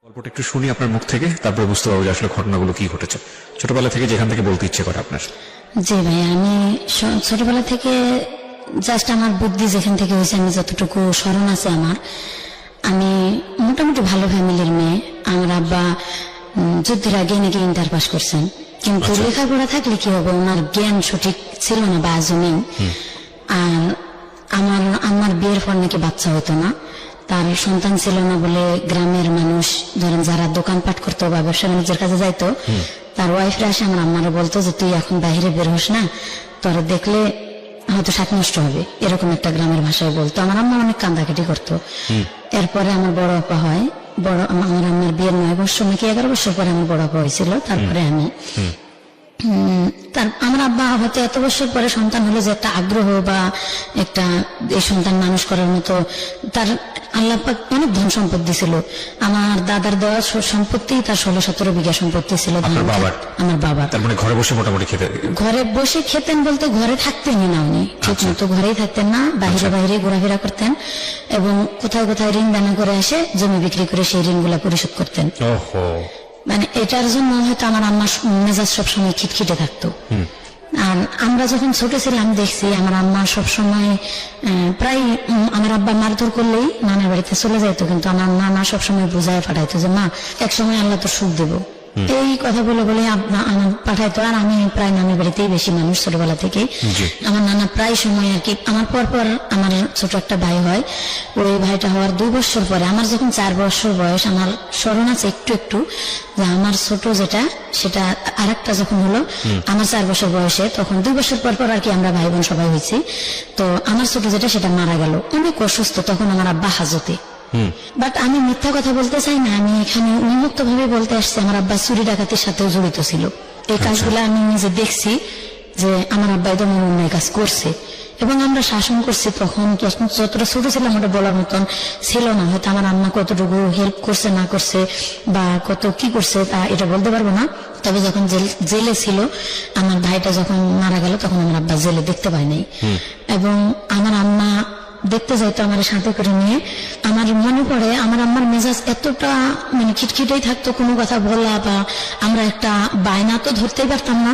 গল্পটা একটু শুনি আপনার মুখ থেকে, তারপরে বুঝতে পারবো যে আসলে ঘটনাগুলো কি ঘটেছে ছোটবেলা থেকে, যেখান থেকে বলতে ইচ্ছে করে আপনার। জি ভাই, আমি ছোটবেলা থেকে জাস্ট আমার বুদ্ধি যেখান থেকে হয়েছে, আমি যতটুকু স্মরণ আছে আমার, আমি মোটামুটি ভালো ফ্যামিলির মেয়ে। আমার আব্বা যুদ্ধের আগে নাকি ইন্টার পাস করছেন, কিন্তু লেখাপড়া থাকলে কি হবে, ওনার জ্ঞান সঠিক ছিল না বা আজও নেই। আর আমার বিয়ের পর নাকি বাচ্চা হতো না, তার সন্তান ছিল না বলে গ্রামের মানুষ, ধরেন যারা দোকানপাট করতো বা ব্যবসা বাণিজ্যের কাজে যাইতো, তার ওয়াইফরা আসে আমার আম্মারা বলতো যে তুই এখন বাইরে বের হোস না, তোরা দেখলে হয়তো সাত নষ্ট হবে, এরকম একটা গ্রামের ভাষায় বলতো। আমার আম্মা অনেক কান্দাকাটি করতো। এরপরে আমার বড় আপা হয়, আমার বিয়ের 9 বছর নাকি 11 বছর পরে আমার বড় আপা হয়েছিল। তারপরে আমি আমার আব্বা হয়তো এত বছর পরে সন্তান হলো যে একটা আগ্রহ বা একটা এই সন্তান মানুষ করার মতো, তার আল্লাহ পাক অনেক ধন সম্পত্তি ছিল। আমার দাদার দেওয়া সম্পত্তি তার 16-17 বিঘা সম্পত্তি ছিল। আমার বাবা তার মানে ঘরে বসে মোটামুটি ঘরে বসে খেতেন বলতে ঘরে থাকতেনই না উনি, ঠিক মতো ঘরেই থাকতেন না, বাইরে বাইরে ঘোরাফেরা করতেন এবং কোথায় কোথায় ঋণ দানা করে এসে জমি বিক্রি করে সেই ঋণগুলা পরিশোধ করতেন। মানে এটার জন্য হয়তো আমার আম্মার মেজাজ সবসময় খিটখিটে থাকতো। আর আমরা যখন ছোট ছিলাম দেখছি আমার আম্মা সবসময় প্রায় আমার আব্বা মারধর করলেই নানার বাড়িতে চলে যাইতো, কিন্তু আমার নানা সবসময় বুঝায় পাঠাইতো যে মা একসময় আল্লাহ তো সুখ দেবো, এই কথা বলে বলে আমার পাঠাইতো। আর আমি প্রায় নানির বাড়িতেই বেশি মানুষ ছোটবেলা থেকে। আমার নানা প্রায় সময় আর কি, আমার পর আমার ছোট একটা ভাই হয়, ওই ভাইটা হওয়ার 2 বছর পরে আমার যখন 4 বছর বয়স, আমার স্মরণ আছে একটু একটু যে আমার ছোট যেটা সেটা আরেকটা যখন হলো আমার 4 বছর বয়সে, তখন 2 বছর পর আর কি আমরা ভাই বোন সবাই হয়েছি। তো আমার ছোট যেটা সেটা মারা গেল, অনেক অসুস্থ, তখন আমার আব্বা হাজতে। বাট আমি মিথ্যা কথা বলতে চাই না, আমি এখানে উন্মুক্ত ভাবে বলতে আসছি আমার আব্বা চুরি ডাকাতির সাথেও জড়িত ছিল। এই কাজগুলো আমি নিজে দেখছি যে আমার আব্বা একদম অন্যায় কাজ করছে এবং আমরা শাসন করছি। তখন যতটা ছোট ছিলাম ওটা বলার মতন ছিল না, হয়তো আমার আম্মা কতটুকু হেল্প করছে না করছে বা কত কি করছে তা এটা বলতে পারবো না। তবে যখন জেলে ছিল, আমার ভাইটা যখন মারা গেল তখন আমার আব্বা জেলে দেখতে পায় নাই এবং আমার আম্মা দেখতে যাইতো আমার সাথে করে নিয়ে। আমার মনে পড়ে আমার আম্মার মেজাজ এতটা মানে খিটখিটেই থাকতো, কোনো কথা বলা বা আমরা একটা বায়না তো ধরতেই পারতাম না।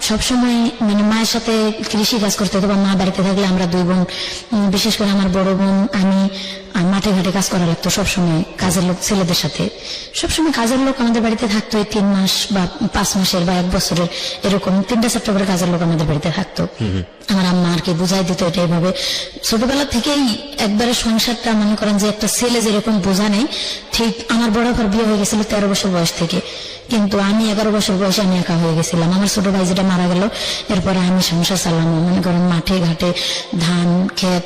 সবসময় মানে মায়ের সাথে কৃষি কাজ করতে হতো বা মা বাড়িতে থাকলে আমরা 2 বোন, বিশেষ করে আমার বড় বোন আমি মাঠে ঘাটে কাজ করা লাগতো সবসময়, কাজের লোক ছেলেদের সাথে সবসময় কাজের লোক আমাদের বাড়িতে থাকতো। 3 মাস বা 5 মাসের বা 1 বছরের এরকম 3-4টা করে কাজের লোক আমাদের বাড়িতে থাকতো। আমার আম্মা আর কি বুঝাই দিত এটা এইভাবে। ছোটবেলা থেকেই একবারে সংসারটা মনে করেন যে একটা ছেলে যেরকম বোঝা নেই, ঠিক আমার বড় ভাই বিয়ে হয়ে গেছিল 13 বছর বয়স থেকে, কিন্তু আমি 11 বছর বয়সে আমি একা হয়ে গেছিলাম। আমার ছোট ভাই যেটা মারা গেল, এরপরে আমি সংসার চালানো, মনে করেন মাঠে ঘাটে ধান ক্ষেত,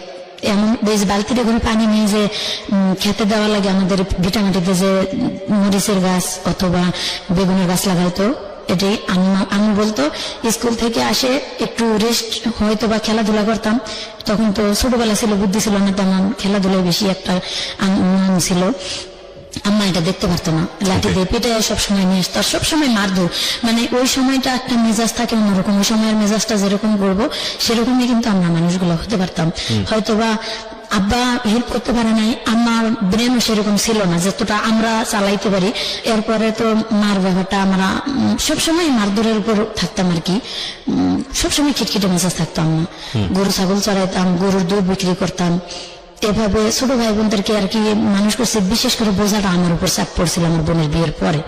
এমন বেশ বালতিতে করে পানি নিয়ে যে খেতে দেওয়া লাগে আমাদের ভিটামাটিতে, যে মরিচের গাছ অথবা বেগুনের গাছ লাগাইতো। এটাই আমি বলতো স্কুল থেকে আসে একটু রেস্ট হয়তো বা খেলাধুলা করতাম, তখন তো ছোটবেলা ছিল, বুদ্ধি ছিল না তেমন, খেলাধুলায় বেশি একটা আনন্দ ছিল। আম্মা এটা দেখতে পারতো না, লাঠি দিয়ে পেটে সবসময় নিয়ে আসতো, সবসময় মারধর। মানে ওই সময়টা একটা মেজাজ থাকে অন্যরকম, ওই সময়ের মেজাজটা যেরকম করবো সেরকমই কিন্তু আমরা মানুষগুলো হতে পারতাম। হয়তো বা আব্বা হেল্প করতে পারে নাই, আমার ব্রেনও সেরকম ছিল না যতটা আমরা চালাইতে পারি। এরপরে তো মার ব্যাপারটা আমরা সবসময় মারধরের উপর থাকতাম আর কি, সবসময় খিটখিটে মেজাজ থাকতাম না। গরু ছাগল চড়াইতাম, গরুর দুধ বিক্রি করতাম, এভাবে ছোট ভাই বোনদেরকে আর কি মানুষ করছে। বিশেষ করে বোঝাটা আমার উপর চাপ পড়ছিল আমার বোনের বিয়ের পরে।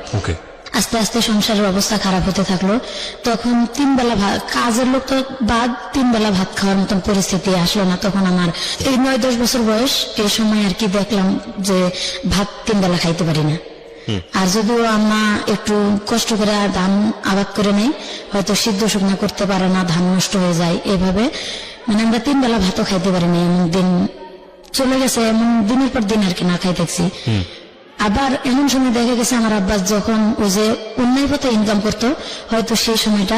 আস্তে আস্তে সংসারের অবস্থা খারাপ হতে থাকলো, তখন 3 বেলা কাজের লোক তো বাদ 3 বেলা ভাত খাওয়ার মতন পরিস্থিতি আসলো না। তখন আমার এই 9-10 বছর বয়স, এই সময় আর কি দেখলাম যে ভাত 3 বেলা খাইতে পারি না। আর যদিও আম্মা একটু কষ্ট করে ধান আবাদ করে নেই, হয়তো সিদ্ধ শুকনা করতে পারে না, ধান নষ্ট হয়ে যায়, এভাবে মানে আমরা 3 বেলা ভাতও খাইতে পারিনি। এমন দিন চলে গেছে, এমন দিনের পর দিন আর কি না খাই থাকছি। আবার এমন সময় দেখা গেছে আমার আব্বাস যখন ওই যে অন্যায় পথে ইনকাম করতো, হয়তো সেই সময়টা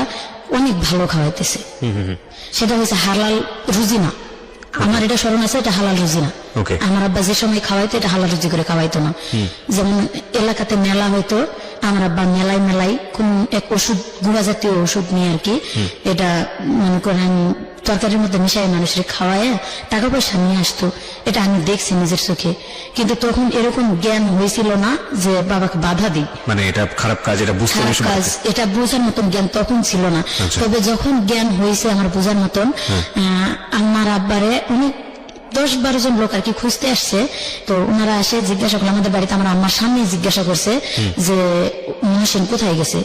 অনেক ভালো খাওয়াইতেছে, সেটা হচ্ছে হালাল রুজি না। আমার এটা স্মরণ আছে, এটা হালাল রুজি না। আমার আব্বা যে সময় খাওয়াইতো এটা হালাল রুজি করে খাওয়াইতো না। যেমন এলাকাতে মেলা হয়তো, আমার আব্বা মেলায় কোন এক ওষুধ, গুঁড়া জাতীয় ওষুধ নিয়ে আর কি, এটা মনে করেন তরকারির মধ্যে মিশাই মানুষের খাওয়ায় টাকা পয়সা নিয়ে আসতো, এটা আমি দেখছি নিজের চোখে। কিন্তু তখন এরকম জ্ঞান হয়েছিল না যে বাবাকে বাধা দিই, মানে এটা খারাপ কাজ, এটা বুঝতে খারাপ কাজ, এটা বোঝার মতন জ্ঞান তখন ছিল না। তবে যখন জ্ঞান হয়েছে আমার বোঝার মতন, আমার আব্বারে অনেক 10-12 জন লোক আর কি খুঁজতে আসছে। তো ওনারা এসে জিজ্ঞাসা করলো আমাদের বাড়িতে, আমার আম্মার সামনে জিজ্ঞাসা করছে যে মহসিন কোথায় গেছে।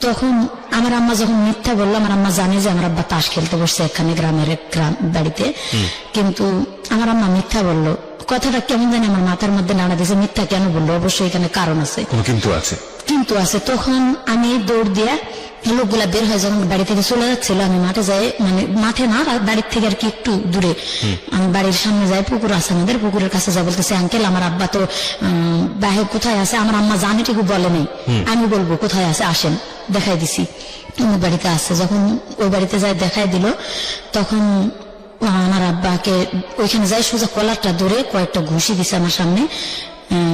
তখন আমার আম্মা যখন মিথ্যা বললো, আমার আম্মা জানে যে আমার আব্বা তাস খেলতে বসছে এখানে গ্রামের বাড়িতে, কিন্তু আমার আম্মা মিথ্যা বললো। কথাটা কেমন জানি আমার মাথার মধ্যে নাড়া দিয়েছে, মিথ্যা কেন বললো, অবশ্যই এখানে কারণ আছে, কিন্তু আছে। তখন আমি দৌড় দিয়া লোকগুলা বের হয়ে যখন বাড়ি থেকে চলে যাচ্ছিল, আমি মাঠে যাই, মানে মাঠে না, বাড়ির থেকে আর কি একটু দূরে, আমি বাড়ির সামনে যাই, পুকুর আছে আমাদের, পুকুরের কাছে যা বলতেছে আঙ্কেল আমার আব্বা তো বাহির কোথায় আছে। আমার আম্মা জানে ঠিকই বলে নেই, আমি বলবো কোথায় আছে আসেন, দেখাই দিছি অমুক বাড়িতে আছে। যখন ওই বাড়িতে যাই দেখাই দিল, তখন আমার আব্বাকে ওইখানে যাই সোজা কলারটা ধরে কয়েকটা ঘুষি দিছে আমার সামনে,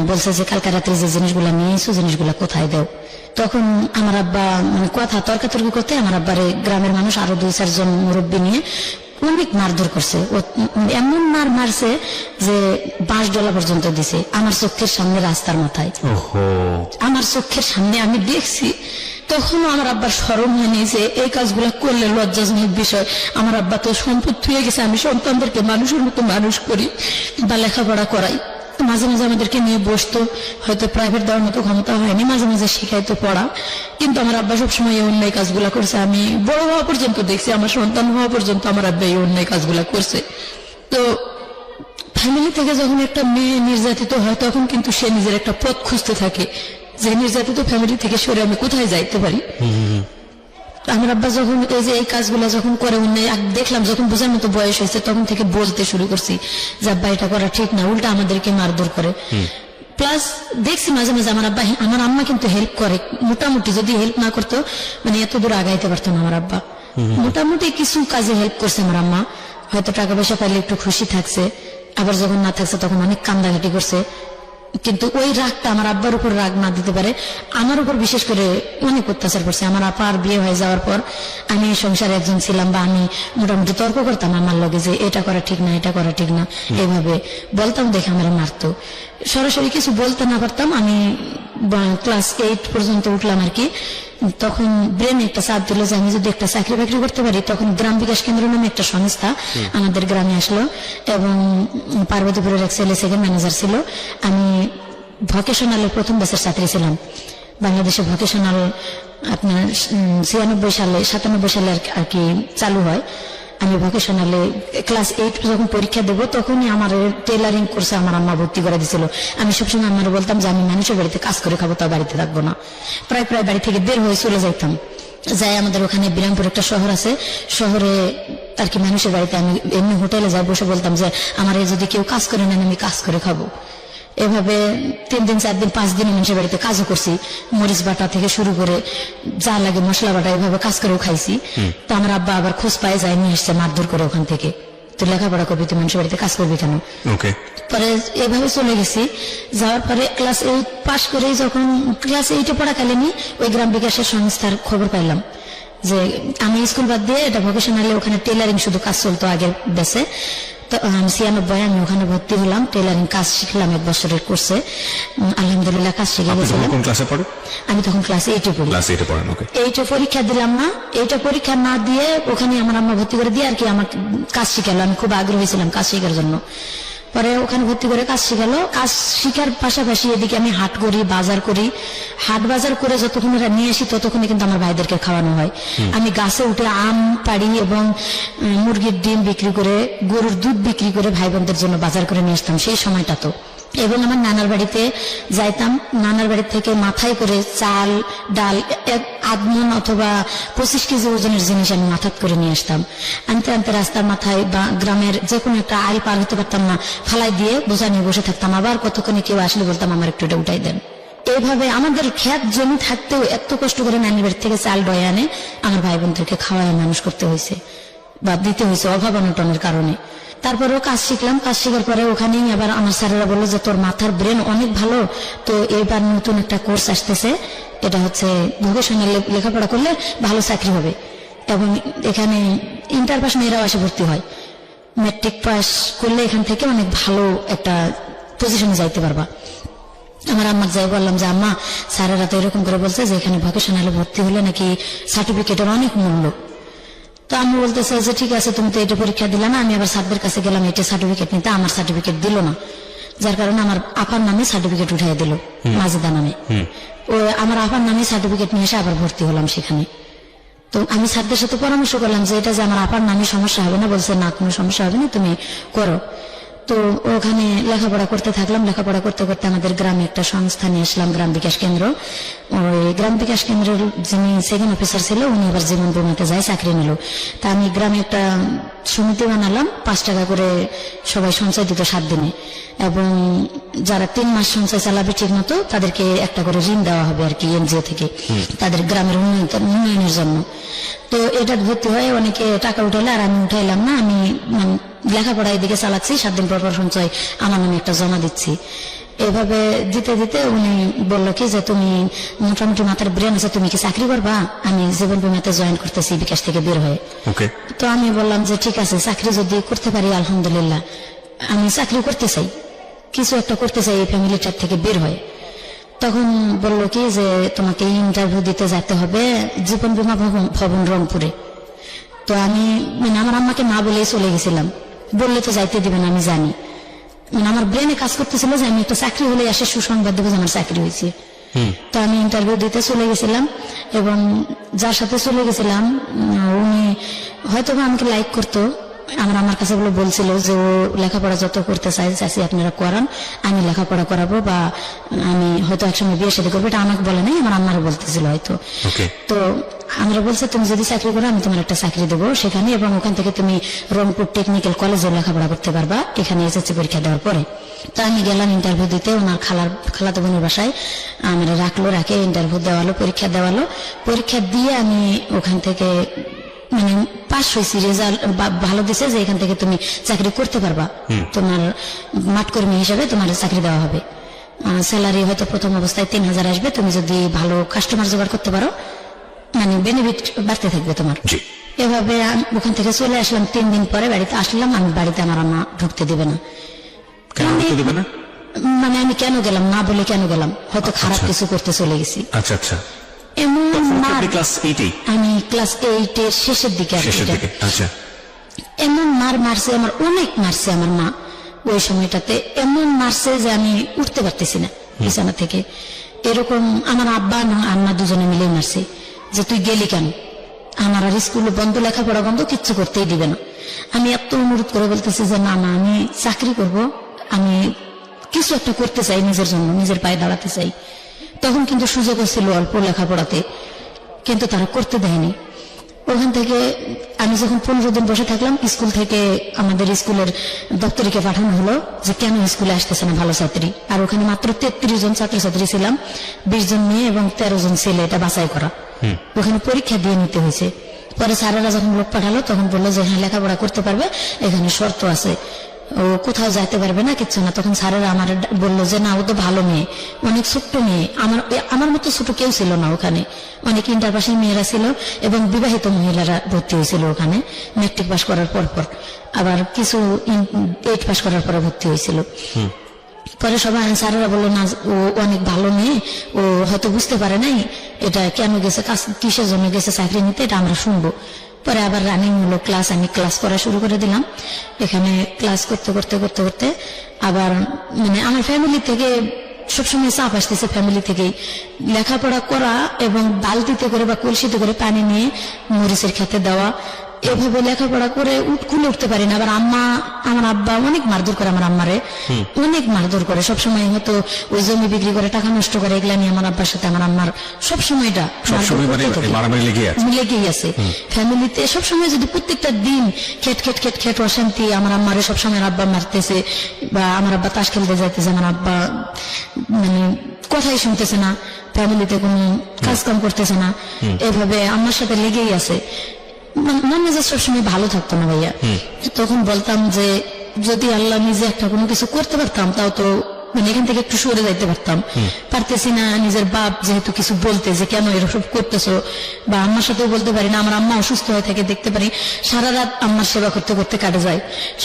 বলছে যে কালকে রাত্রে যে জিনিসগুলা নিয়েছো জিনিসগুলা কোথায় দাও। তখন আমার আব্বা মানে কথা তর্কাতর্কি করতে আমার আব্বারে গ্রামের মানুষ আরো 2-4 জন মুরব্বী নিয়ে অনেক মারধর করছে। এমন মারছে যে 5 ডলা পর্যন্ত দিছে আমার চোখের সামনে, রাস্তার মাথায়, আমার চোখের সামনে আমি দেখছি। তখনও আমার আব্বার শরম হয়নি যে এই কাজগুলো করলে লজ্জাজনক বিষয়। আমার আব্বা তো সম্পদ হয়ে গেছে, আমি সন্তানদেরকে মানুষের মতো মানুষ করি বা লেখাপড়া করাই। মাঝে মাঝে আমাদেরকে নিয়ে বসতো, হয়তো প্রাইভেট দেওয়ার মতো ক্ষমতা হয়নি, মাঝে মাঝে শিখাইতো পড়া, কিন্তু আমার আব্বা সবসময় এই অন্যায় কাজগুলা করছে। আমি বড় হওয়া পর্যন্ত দেখছি, আমার সন্তান হওয়া পর্যন্ত আমার আব্বা এই অন্যায় কাজগুলা করছে। তো ফ্যামিলি থেকে যখন একটা মেয়ে নির্যাতিত হয়, তখন কিন্তু সে নিজের একটা পথ খুঁজতে থাকে যে নির্যাতিত ফ্যামিলি থেকে সরে আমি কোথায় যাইতে পারি। আমার আব্বা যখন এই যে এই কাজগুলো যখন করে অন্যায় দেখলাম, যখন বোঝার মতো বয়স হয়েছে, তখন থেকে বলতে শুরু করছি যে আব্বা এটা করা ঠিক না, উল্টা আমাদেরকে মারধর করে। প্লাস দেখছি মাঝে মাঝে আমার আব্বা, আমার আম্মা কিন্তু হেল্প করে মোটামুটি, যদি হেল্প না করতো মানে এত দূর আগাইতে পারতো না আমার আব্বা। মোটামুটি কিছু কাজে হেল্প করছে আমার আম্মা, হয়তো টাকা পয়সা পাইলে একটু খুশি থাকছে, আবার যখন না থাকছে তখন অনেক কান্দাকাটি করছে। কিন্তু ওই রাগটা আমার আব্বার উপর রাগ না দিতে পারে, আমার উপর বিশেষ করে অনেক অত্যাচার করছে। আমার আপার বিয়ে হয়ে যাওয়ার পর আমি সংসারে একজন ছিলাম, বা আমি মোটামুটি তর্ক করতাম আমার লগে যে এটা করা ঠিক না, এটা করা ঠিক না, এইভাবে বলতাম, দেখে আমার মারতো। সরাসরি কিছু বলতে না পারতাম। আমি ক্লাস 8 পর্যন্ত উঠলাম আর কি, তখন ব্রেনে একটা চাপ দিল যে আমি যদি একটা চাকরি বাকরি করতে পারি। তখন গ্রাম বিকাশ কেন্দ্র নামে একটা সংস্থা আমাদের গ্রামে আসলো, এবং পার্বতীপুরের এক ছেলে সেকেন্ড ম্যানেজার ছিল। আমি ভকেশনালের প্রথম ব্যাচের ছাত্রী ছিলাম। বাংলাদেশে ভকেশনাল আপনার 97 সালে আর কি চালু হয়। আমি ভকেশনালে ক্লাস 8 যখন পরীক্ষা দেবো, তখনই আমার টেলারিং কোর্সে আমার আম্মা ভর্তি করে দিয়েছিল। আমি সবসময় আম্মার বলতাম যে আমি মানুষের বাড়িতে কাজ করে খাবো, তাও বাড়িতে থাকবো না। প্রায় বাড়ি থেকে বের হয়ে চলে যাইতাম। যাই আমাদের ওখানে বিরামপুর একটা শহর আছে, শহরে আর কি মানুষের বাড়িতে আমি এমনি হোটেলে যাই, বসে বলতাম যে আমার যদি কেউ কাজ করে নেন আমি কাজ করে খাবো। এভাবে 3 দিন 4 দিন 5 দিন মানুষের বাড়িতে কাজও করছি, মরিচ বাটা থেকে শুরু করে যা লাগে মশলা বাটা, এভাবে কাজ করেও খাইছি। তো আমার আব্বা আবার খোঁজ পায়, যায় নিয়ে এসছে মারধর করে ওখান থেকে, তুই লেখাপড়া করবি, তুই মানুষের বাড়িতে কাজ করবি কেন। পরে এভাবে চলে গেছি। যাওয়ার পরে ক্লাস 8 পাশ করে, যখন ক্লাস 8-এ পড়াকালীনই ওই গ্রাম বিকাশের সংস্থার খবর পাইলাম যে আমি স্কুল বাদ দিয়ে এটা ভকেশনালে, ওখানে টেলারিং শুধু কাজ চলতো আগের বেসে। তো 96 আমি ওখানে ভর্তি হলাম, টেলারিং কাজ শিখলাম 1 বছরের কোর্সে। আলহামদুলিল্লাহ কাজ শিখে গেছিলাম। আমি তখন ক্লাস 8-এ পড়ি। 8-এ পরীক্ষা দিলাম না, এইটা পরীক্ষা না দিয়ে ওখানে আমার আম্মা ভর্তি করে দিয়ে আর কি আমার কাজ শিখালো। আমি খুব আগ্রহী ছিলাম কাজ শেখার জন্য। পরে ওখানে ভর্তি করে কাজ শিখালো। কাজ শিখার পাশাপাশি এদিকে আমি হাট করি, বাজার করি। হাট বাজার করে যতক্ষণ এরা নিয়ে আসি ততক্ষণে কিন্তু আমার ভাইদেরকে খাওয়ানো হয়। আমি গাছে উঠে আম পাড়ি এবং মুরগির ডিম বিক্রি করে, গরুর দুধ বিক্রি করে ভাই বোনদের জন্য বাজার করে নিয়ে আসতাম সেই সময়টা। তো এবং আমার নানার বাড়িতে যাইতাম, নানার বাড়ি থেকে মাথায় করে চাল ডাল 1 মণ অথবা 25 কেজি ওজনের জিনিস আমি মাথাত করে নিয়ে আসতাম। আনতে আনতে রাস্তার মাথায় বা গ্রামের যে কোনো একটা আইল পার হতে পারতাম না, ফালাই দিয়ে বোঝা নিয়ে বসে থাকতাম। আবার কতক্ষণে কেউ আসলে বলতাম আমার একটু এটা উঠাই দেন। এইভাবে আমাদের ক্ষেত জমি থাকতেও এত কষ্ট করে নানির বাড়ি থেকে চাল ডয়ে আনে আমার ভাই বোনদেরকে খাওয়ায় মানুষ করতে হয়েছে বা দিতে হয়েছে অভাব অনটনের কারণে। তারপরেও কাজ শিখলাম। কাজ শেখার পরে ওখানেই আবার আমার স্যারেরা বললো যে তোর মাথার ব্রেন অনেক ভালো, তো এবার নতুন একটা কোর্স আসতেছে, এটা হচ্ছে ভোকেশনাল লেখাপড়া করলে ভালো চাকরি হবে। এবং এখানে ইন্টার পাস মেয়েরাও আসে ভর্তি হয়, ম্যাট্রিক পাস করলে এখান থেকে অনেক ভালো একটা পজিশনে যাইতে পারবা। আমার আম্মার যাই বললাম যে আম্মা স্যারেরা তো এরকম করে বলছে যে এখানে ভোকেশনালে ভর্তি হলে নাকি সার্টিফিকেটের অনেক মূল্য। তো আমি বলতেছে যে ঠিক আছে, তুমি তো এটা পরীক্ষা দিলা না। আমি আবার স্যারদের কাছে গেলাম এটা সার্টিফিকেট নিতে, আমার সার্টিফিকেট দিল না, যার কারণে আমার আপার নামে সার্টিফিকেট উঠাই দিল, মাজেদা নামে। ও আমার আপার নামে সার্টিফিকেট নিয়ে এসে আবার ভর্তি হলাম সেখানে। তো আমি স্যারদের সাথে পরামর্শ করলাম যে এটা যে আমার আপার নামে সমস্যা হবে না, বলছে না কোনো সমস্যা হবে না, তুমি করো। তো ওখানে লেখাপড়া করতে থাকলাম। লেখাপড়া করতে করতে আমাদের গ্রামে একটা সংস্থা নিয়ে আসলাম, গ্রাম বিকাশ কেন্দ্র। ওই গ্রাম বিকাশ কেন্দ্রের যিনি সেকেন্ড অফিসার ছিল উনি আবার জীবন বীমাতে যায়, চাকরি নিল। তা আমি গ্রামে একটা সমিতি বানালাম, 5 টাকা করে সবাই সঞ্চয় দিত 7 দিনে, এবং যারা 3 মাস সঞ্চয় চালাবে ঠিক মতো তাদেরকে একটা করে ঋণ দেওয়া হবে আর কি এনজিও থেকে, তাদের গ্রামের উন্নয়নের জন্য। তো এটা ভর্তি হয়ে অনেকে টাকা উঠাইলে, আর আমি উঠাইলাম না। আমি লেখাপড়া এদিকে চালাচ্ছি, 7 দিন পর পর সঞ্চয় আমার নামে একটা জমা দিচ্ছি। এভাবে দিতে দিতে উনি বললো কি যে তুমি মোটামুটি মাথার ব্রেন আছে, তুমি কি চাকরি করবা? আমি জীবন বীমাতে জয়েন করতেছি বিকাশ থেকে বের হয়ে। তো আমি বললাম যে ঠিক আছে, চাকরি যদি করতে পারি আলহামদুলিল্লাহ, আমি চাকরি করতে চাই, কিছু একটা করতে চাই এই ফ্যামিলিটার থেকে বের হয়ে। তখন বললো কি যে তোমাকে ইন্টারভিউ দিতে যেতে হবে জীবন বীমা ভবন রংপুরে। তো আমি আমার আম্মাকে না বলেই চলে গেছিলাম, বললে তো যাইতে দিবে না আমি জানি। আমার ব্রেনে কাজ করতেছিল যে আমি একটা চাকরি হলে আসে সুসংবাদ দেবো যে আমার চাকরি হয়েছে। তো আমি ইন্টারভিউ দিতে চলে গেছিলাম, এবং যার সাথে চলে গেছিলাম উনি হয়তো আমাকে লাইক করতো। আমার কাছে বলছিল যে ও লেখাপড়া যত করতে চাই চাষি আপনারা করান, আমি লেখাপড়া করাবো, বা আমি হয়তো একসময় বিয়ে শাদী করবো। এটা আমাকে বলে নাই, আমার আম্মারও বলতেছিল হয়তো। তো আমরা বলছে তুমি যদি চাকরি করো আমি তোমার একটা চাকরি দেবো সেখানে, এবং ওখান থেকে তুমি রংপুর টেকনিক্যাল কলেজে লেখাপড়া করতে পারবা এখানে এসএসসি পরীক্ষা দেওয়ার পরে। তো আমি গেলাম ইন্টারভিউ দিতে, ওনার খালাতো বোনের বাসায় আমরা রাখে ইন্টারভিউ দেওয়ালো, পরীক্ষা দেওয়ালো। পরীক্ষা দিয়ে আমি ওখান থেকে পাস হয়েছি, রেজাল্ট ভালো দিছে যে এখান থেকে তুমি চাকরি করতে পারবা, তোমার মাঠকর্মী হিসেবে তোমার চাকরি দেওয়া হবে। স্যালারি হয়তো প্রথম অবস্থায় 3000 আসবে, তুমি যদি ভালো কাস্টমার জোগাড় করতে পারো বেনিফিট বাড়তে থাকবে তোমার। এভাবে ওখান থেকে চলে আসলাম। 3 দিন পরে বাড়িতে আসলাম। আমি বাড়িতে আমার আম্মা ঢুকতে দিবে না। আমি কেন গেলাম না বলে কেন গেলাম, হয়তো খারাপ কিছু করতে চলে গেছি। এমন আমি ক্লাস 8 এর শেষের দিকে এমন মারছে আমার, অনেক মারছে আমার মা ওই সময়টাতে, এমন মারছে যে আমি উঠতে পারতেছি না বিছানা থেকে। এরকম আমার আব্বা এবং আম্মা দুজনে মিলে মারছে যে তুই গেলি কেন, আমার আর স্কুলে বন্ধ, লেখাপড়া বন্ধ, কিচ্ছু করতেই দিবে না। আমি এত অনুরোধ করে বলতেছি যে না মা আমি চাকরি করব, আমি কিছু একটা করতে চাই, নিজের জন্য নিজের পায়ে দাঁড়াতে চাই। তখন কিন্তু সুযোগ ছিল অল্প লেখাপড়াতে, কিন্তু তারা করতে দেয়নি। ওখান থেকে আমি যখন 15 দিন বসে থাকলাম, স্কুল থেকে আমাদের স্কুলের দপ্তরিকে পাঠানো হলো যে কেন স্কুলে আসতেছে না ভালো ছাত্রী। আর ওখানে মাত্র 33 জন ছাত্রছাত্রী ছিলাম, 20 জন মেয়ে এবং 13 জন ছেলে, এটা বাছাই করা। ওখানে পরীক্ষা দিয়ে নিতে হয়েছে। পরে স্যারেরা যখন লোক পাঠালো তখন বললো যে হ্যাঁ লেখাপড়া করতে পারবে, এখানে শর্ত আছে, ও কোথাও যাইতে পারবে না, কিচ্ছু না। তখন স্যারেরা আমার বললো যে না ও তো ভালো মেয়ে, অনেক ছোট্ট মেয়ে, আমার মতো ছোট কেউ ছিল না ওখানে, অনেক ইন্টার পাসের মেয়েরা ছিল এবং বিবাহিত মহিলারা ভর্তি হয়েছিল ওখানে ম্যাট্রিক পাস করার পর, আবার কিছু 8 পাস করার পরে ভর্তি হয়েছিল। পরে সবাই স্যারেরা বললো না ও অনেক ভালো মেয়ে, ও হয়তো বুঝতে পারে নাই এটা কেন গেছে, কিসের জন্য গেছে চাকরি নিতে, এটা আমরা শুনবো। পরে আবার রানিং হলো ক্লাস, আমি ক্লাস করা শুরু করে দিলাম। এখানে ক্লাস করতে করতে করতে করতে আবার আমার ফ্যামিলি থেকে সবসময় চাপ আসতেছে, ফ্যামিলি থেকেই লেখাপড়া করা এবং বালতিতে করে বা কলসিতে করে পানি নিয়ে মরিচের খেতে দেওয়া, এভাবে লেখাপড়া করে খুলে উঠতে পারি না। আবার আমার আব্বা অনেক মারধর করে, আমার আম্মারে অনেক মারধর করে, সবসময় হয়তো ওই জমি বিক্রি করে টাকা নষ্ট করে, এগুলা নিয়ে আমার আব্বার সাথে আমার আম্মার সবসময়টা লেগেই আছে ফ্যামিলিতে। সবসময় যদি প্রত্যেকটা দিন খেট অশান্তি, আমার আম্মারে সবসময় আব্বা মারতেছে, বা আমার আব্বা তাস খেলতে যাইতেছে, আমার আব্বা কথাই শুনতেছে না, ফ্যামিলিতে কোনো কাজ কাম করতেছে না, এভাবে আমার সাথে লেগেই আছে। মন মেজাজ সবসময় ভালো থাকতো না ভাইয়া। তখন বলতাম যে যদি আল্লাহ নিজে একটা কোনো কিছু করতে পারতাম তাও তো মানে এখান থেকে একটু সরে যাইতে পারতেছি না। নিজের বাপ যেহেতু কিছু বলতে যে কেন এরকম করতেছো, বা আম্মার সাথেও বলতে পারি না। আমার আম্মা অসুস্থ হয়ে থাকে, দেখতে পারি সারা রাত আম্মার সেবা করতে করতে কাটে যায়।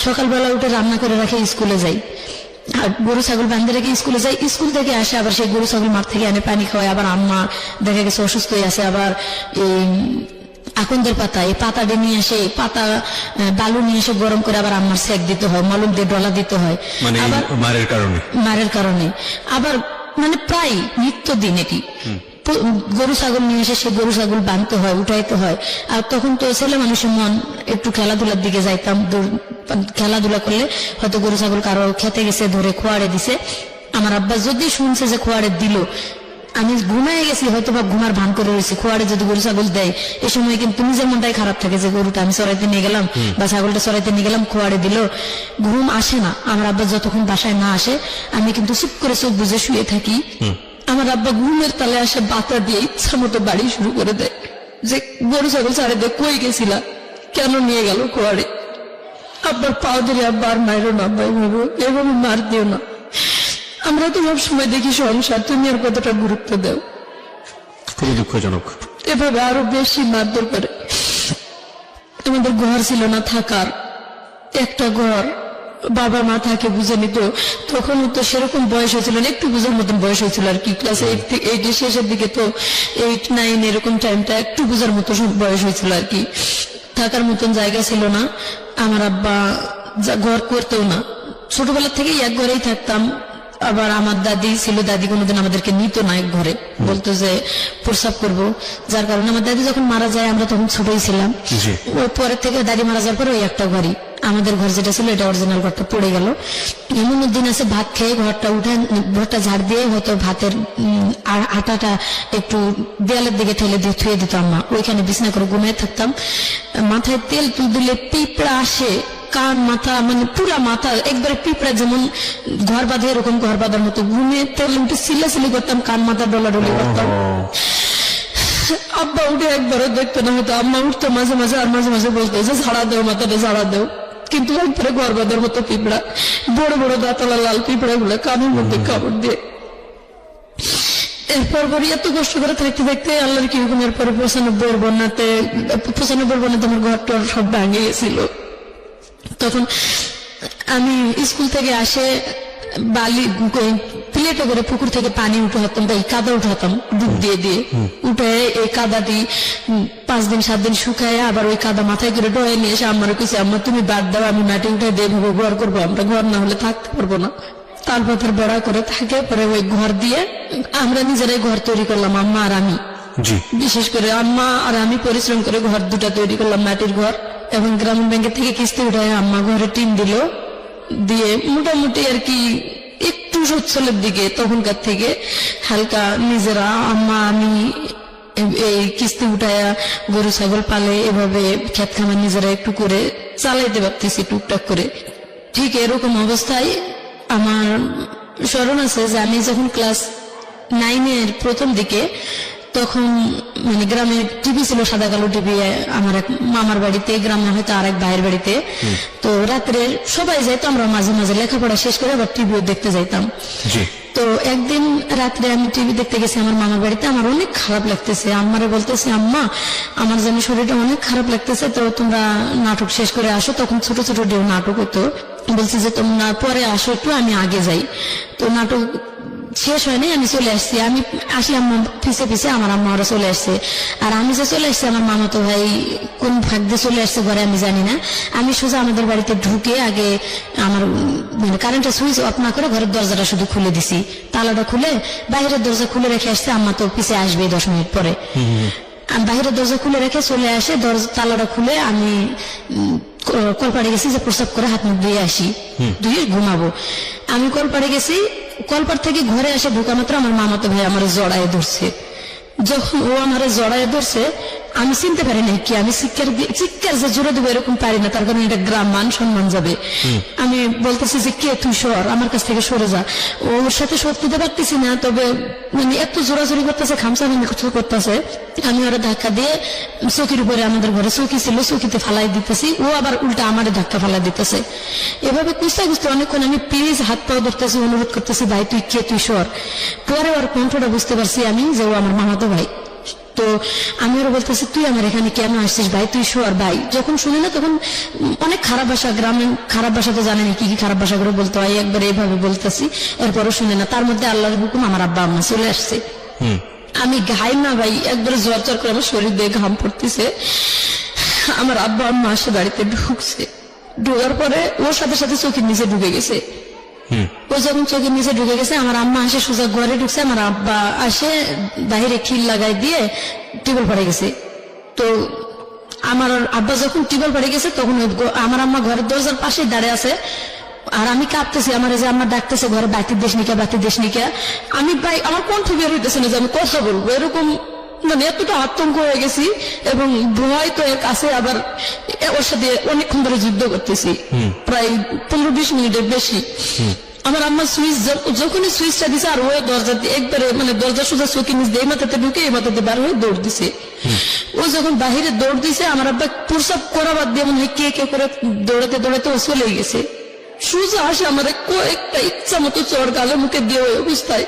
সকালবেলা উঠে রান্না করে রাখে, স্কুলে যাই, আর গরু ছাগল বাঁধে রেখে স্কুলে যাই। স্কুল থেকে আসে আবার সেই গরু ছাগল মাঠ থেকে এনে পানি খাওয়ায়। আবার আম্মা দেখা গেছে অসুস্থ হয়ে আছে, আবার এই আকন্দের পাতা, এই পাতাটা নিয়ে এসে, এই পাতা বালু নিয়ে এসে গরম করে আবার আম্মার সেক দিতে হয়, মলম দিয়ে ডলা দিতে হয়, মানে আবার মারের কারণে। আবার মানে প্রায় নিত্যদিন এটি গরু ছাগল নিয়ে এসে সে গরু ছাগল বাঁধতে হয়, উঠাইতে হয়। আর তখন তো ছেলে মানুষের মন, একটু খেলাধুলার দিকে যাইতাম। খেলাধুলা করলে হয়তো গরু ছাগল কারো খেতে গেছে, ধরে খোয়াড়ে দিছে। আমার আব্বা যদি শুনছে যে খোয়াড়ে দিল, আমি ঘুমায় গেছি, হয়তো বা ঘুমার ভান করে রয়েছি, খোয়াড়ে যদি গরু ছাগল দেয়, এই সময় কিন্তু নিজের মনটাই খারাপ থাকে যে গরুটা আমি চড়াইতে নিয়ে গেলাম বা ছাগলটা চড়াইতে নিয়ে গেলাম, খোয়াড়ে দিল। ঘুম আসে না আমার আব্বা যতক্ষণ বাসায় না আসে। আমি কিন্তু চুপ করে চোখ বুঝে শুয়ে থাকি। আমার আব্বা ঘুমের তালে আসে বাতা দিয়ে ইচ্ছা মতো বাড়ি শুরু করে দেয় যে গরু ছাগল ছাড়ে দে, কই গেছিলা, কেন নিয়ে গেল খোয়াড়ে। আব্বার পাও ধরে, আব্বা আর মায়েরও না, আব্বা এভাবে মার দিও না, আমরা তো সবসময় দেখি সংসার, তুমি আর কতটা গুরুত্ব দাও। খুবই দুঃখজনক। এভাবে আরো বেশি মারধর করে। আমাদের ঘর ছিল না থাকার, একটা ঘর, বাবা মা থাকে বুঝে নিত। তখন তো সেরকম বয়স হয়েছিল না, একটু বুঝার মতন বয়স হয়েছিল আর কি, ক্লাস 8 শেষের দিকে, তো 8, 9 এরকম টাইমটা একটু বুঝার মতো বয়স হয়েছিল আর কি। থাকার মতন জায়গা ছিল না। আমার আব্বা ঘর করতেও না, ছোটবেলা থেকেই এক ঘরেই থাকতাম। আবার আমার দাদি ছিল, দাদি কোনোদিন আমাদেরকে নিত না এক ঘরে, বলতো যে প্রস্রাব করবো। যার কারণে আমার দাদি যখন মারা যায়, আমরা তখন ছোটই ছিলাম। ওই পরের থেকে দাদি মারা যাওয়ার পরে ওই একটা ঘরই, আমাদের ঘর যেটা ছিল এটা অরিজিনাল ঘরটা পড়ে গেল। এমন দিন আছে ভাত খেয়ে ঘরটা উঠে, ঘরটা ঝাড় দিয়ে হয়তো ভাতের আটাটা একটু দেয়ালের দিকে ঠেলে দিয়ে থুয়ে দিত আম্মা, ওইখানে বিছনা করে ঘুমিয়ে থাকতাম। মাথায় তেল দিলে পিঁপড়া আসে, কান মাথা মানে পুরা মাথা একবারে পিঁপড়া যেমন ঘর বাঁধে এরকম ঘর বাঁধার মতো, ঘুমিয়ে তেল উঠে সিলাসিলি করতাম, কান মাথা ডলাডলি করতাম। আব্বা উঠে একবারও দেখতো না, হয়তো আম্মা উঠতো মাঝে মাঝে, আর মাঝে মাঝে বলতো যে ঝাড়া দেও, মাথাটা ঝাড়া দেও। কিন্তু একবারে ঘর বাঁধার মতো পিঁপড়া, বড় বড় দাঁতলা লাল পিঁপড়া গুলো কানের মধ্যে কাপড় দিয়ে। এরপর এত কষ্ট করে থাকতে থাকতে আল্লাহর কি হুকুম, এরপরে 95 বন্যাতে আমার ঘরটা সব ভাঙে গেছিল। তখন আমি স্কুল থেকে আসে বালি প্লেটে করে পুকুর থেকে পানি উঠাতাম, বা এই কাদা উঠাতাম ডুব দিয়ে দিয়ে, উঠে এই কাদাটি 5 দিন 7 দিন শুকায়, আবার ওই কাদা মাথায় করে ডয়ে নিয়ে এসে আমার কাছে, আম্মা তুমি বাদ দাও, আমি মাটি উঠে দিয়ে ভাবে ঘর করবো, আমরা ঘর না হলে থাকতে পারবো না। তাল পাথর বেড়া করে থাকে, পরে ওই ঘর দিয়ে আমরা নিজেরাই ঘর তৈরি করলাম, আম্মা আর আমি। বিশেষ করে আম্মা আর আমি পরিশ্রম করে ঘর দুটা তৈরি করলাম, মাটির ঘর। এবং গ্রামীণ ব্যাংকের থেকে কিস্তি উঠায় আম্মা ঘরে টিন দিল, দিয়ে মোটামুটি আর কি একটু সচ্ছলের দিকে তখনকার থেকে হালকা নিজেরা আম্মা আমি এই কিস্তি উঠায়া গরু ছাগল পালে, এভাবে খেত খামার নিজেরা একটু করে চালাইতে পারতেছি টুকটাক করে। ঠিক এরকম অবস্থায় আমার স্মরণ আছে যে আমি যখন ক্লাস 9 প্রথম দিকে, তখন মানে গ্রামে টিভি ছিল, সাদা কালো টিভি, আমার এক মামার বাড়িতে, গ্রামে হয়তো আর এক ভাইয়ের বাড়িতে। তো রাত্রে সবাই যাইতো, আমরা মাঝে মাঝে লেখাপড়া শেষ করে আবার টিভিও দেখতে যাইতাম। তো একদিন রাত্রে আমি টিভি দেখতে গেছি আমার মামার বাড়িতে, আমার অনেক খারাপ লাগতেছে। আম্মারে বলতেছে, আম্মা আমার যেন শরীরটা অনেক খারাপ লাগতেছে, তো তোমরা নাটক শেষ করে আসো। তখন ছোট ছোট ডেউ নাটক হতো, বলছি যে তোমরা পরে আসো একটু, আমি আগে যাই। তো নাটক শেষ হয়নি, আমি চলে আসছি। আমি আসি, আম্মা পিছে পিছে, আমার আম্মা ওরা চলে আসছে। আর আমি যে চলে আসছি, আমার মামা তো ভাই কোন ভাগ দিয়ে চলে আসছে ঘরে আমি জানি না। আমি সোজা আমাদের বাড়িতে ঢুকে আগে আমার মানে কারেন্টের সুইচ অফ না করে ঘরের দরজাটা শুধু খুলে দিছি, তালাটা খুলে বাইরের দরজা খুলে রেখে আসছে। আম্মা তো পিছে আসবে 10 মিনিট পরে। আমি বাইরের দরজা খুলে রেখে চলে আসে, তালাটা খুলে আমি কলপাড়ে গেছি যে প্রস্রাব করে হাত মুখ ধুয়ে আসি, ধুয়ে ঘুমাবো। আমি কলপাড়ে গেছি, কলপাড় থেকে ঘরে এসে ঢোকা মাত্র আমার মামাতো ভাই আমার জড়ায় ধরছে। যখন ও আমার জড়ায় ধরছে, আমি চিনতে পারি না কি, আমি চিৎকার যে জোরে দেবো এরকম পারি না, তার কারণে এটা গ্রাম মান সম্মান যাবে। আমি বলতেছি যে কে তুই সর, আমার কাছ থেকে সরে যা। ওর সাথে সরতে পারতেছি না, তবে মানে এত জোরাজোরি করতেছে, খামসা করতেছে। আমি ওরা ধাক্কা দিয়ে চৌকির উপরে, আমাদের ঘরে চৌকি ছিল, চৌকিতে ফালাই দিতেছি, ও আবার উল্টা আমারে ধাক্কা ফালাই দিতেছে। এভাবে কুস্তা কুস্তি অনেকক্ষণ আমি প্লিজ হাত পাও ধরতেছি, অনুরোধ করতেছি ভাই তুই কে, তুই সর। পরে ওর কণ্ঠটা বুঝতে পারছি আমি যে ও আমার মামাতো ভাই। তো আমি ওরা বলতেছি তুই আমার এখানে কেন আসছিস ভাই, তুই সর ভাই। যখন শুনি না তখন অনেক খারাপ ভাষা, গ্রামে খারাপ ভাষা তো জানেনি কি কি খারাপ ভাষা করে বলতে হয়, একবার এইভাবে বলতেছি, এরপরও শুনে না। তার মধ্যে আল্লাহর হুকুম আমার আব্বা আম্মা চলে আসছে। আমি ঘাই না ভাই, একবারে জ্বর জ্বর করে আমার শরীর দিয়ে ঘাম পড়তেছে। আমার আব্বা আম্মা আসে বাড়িতে ঢুকছে, ঢোকার পরে ওর সাথে সাথে চোখের নিচে ঢুকে গেছে। ও যখন চোখের নিচে ঢুকে গেছে, আমার আম্মা আসে সোজা ঘরে ঢুকছে, আমার আব্বা আসে বাহিরে খিল লাগাই দিয়ে টিউবওয়েল পড়ে গেছে। তো আমার আব্বা যখন টিউবওয়েল পড়ে গেছে তখন আমার আম্মা ঘরের দরজার পাশে দাঁড়িয়ে আছে, আর আমি কাঁপতেছি। আমার যে আম্মা ডাকতেছে ঘরে, বাতির দেশ নিকা, বাতির দেশ নিকা। আমি ভাই আমার কণ্ঠ বের হইতেছে না যে আমি কথা বলবো, এরকম মানে এতটা আতঙ্ক হয়ে গেছি। এবং ভয় তো এর কাছে, আবার ওর সাথে অনেকক্ষণ ধরে যুদ্ধ করতেছি, প্রায় 15-20 মিনিটের বেশি। আমার আম্মা সুইচ যখনই সুইচটা দিছে, আর ও দরজা একবারে মানে দরজা সোজা চোখে নিচ দিয়ে এই মাথাতে ঢুকে এই মাথাতে বার হয়ে দৌড় দিছে। ও যখন বাহিরে দৌড় দিছে, আমার আব্বা প্রসাব করা বাদ দিয়ে মনে হয় কে কে করে দৌড়াতে দৌড়াতে ও চলে গেছে। সোজা আসে আমার কয়েকটা ইচ্ছা মতো চড় গালে মুখে দিয়ে ওই অবস্থায়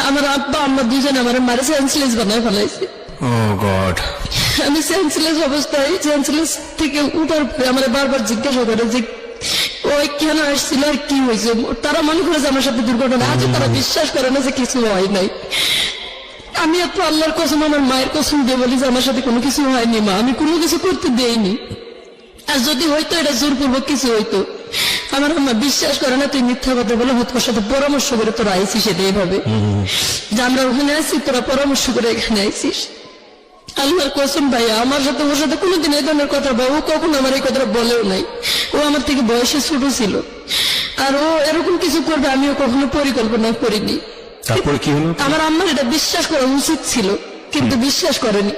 আমার আব্বা আম্মা দুজনে আমার মারে সেন্সলেস বানায় ফেলাইছে। আমি সেন্সলেস অবস্থায়, সেন্সলেস থেকে উঠার পরে আমার বারবার জিজ্ঞাসা করে যে ওই কেন আসছিল আর কি হয়েছে। তারা মনে করে যে আমার সাথে দুর্ঘটনা, আজও তারা বিশ্বাস করে না যে কিছু হয় নাই। আমি এত আল্লাহর কসম, আমার মায়ের কসম দিয়ে বলি যে আমার সাথে কোনো কিছু হয়নি মা, আমি কোনো কিছু করতে দেইনি। আর যদি হয়তো এটা জোরপূর্বক কিছু হইতো। আমার আম্মা বিশ্বাস করে না, তুই মিথ্যা কথা বলে হয়তো ওর সাথে পরামর্শ করে তোরা আইসিস, সেটা এইভাবে যে আমরা ওখানে আইসি, তোরা পরামর্শ করে এখানে আইসিস। আল্লাহর কসম ভাইয়া, আমার সাথে ওর সাথে কোনোদিন এই ধরনের কথা ভাই, ও কখনো আমার এই কথাটা বলেও নাই। ও আমার থেকে বয়সে ছোট ছিল, আর ও এরকম কিছু করবে আমিও কখনো পরিকল্পনা করিনি। তারপরে কি হলো? আমার আম্মার এটা বিশ্বাস করা উচিত ছিল, কিন্তু বিশ্বাস করেনি।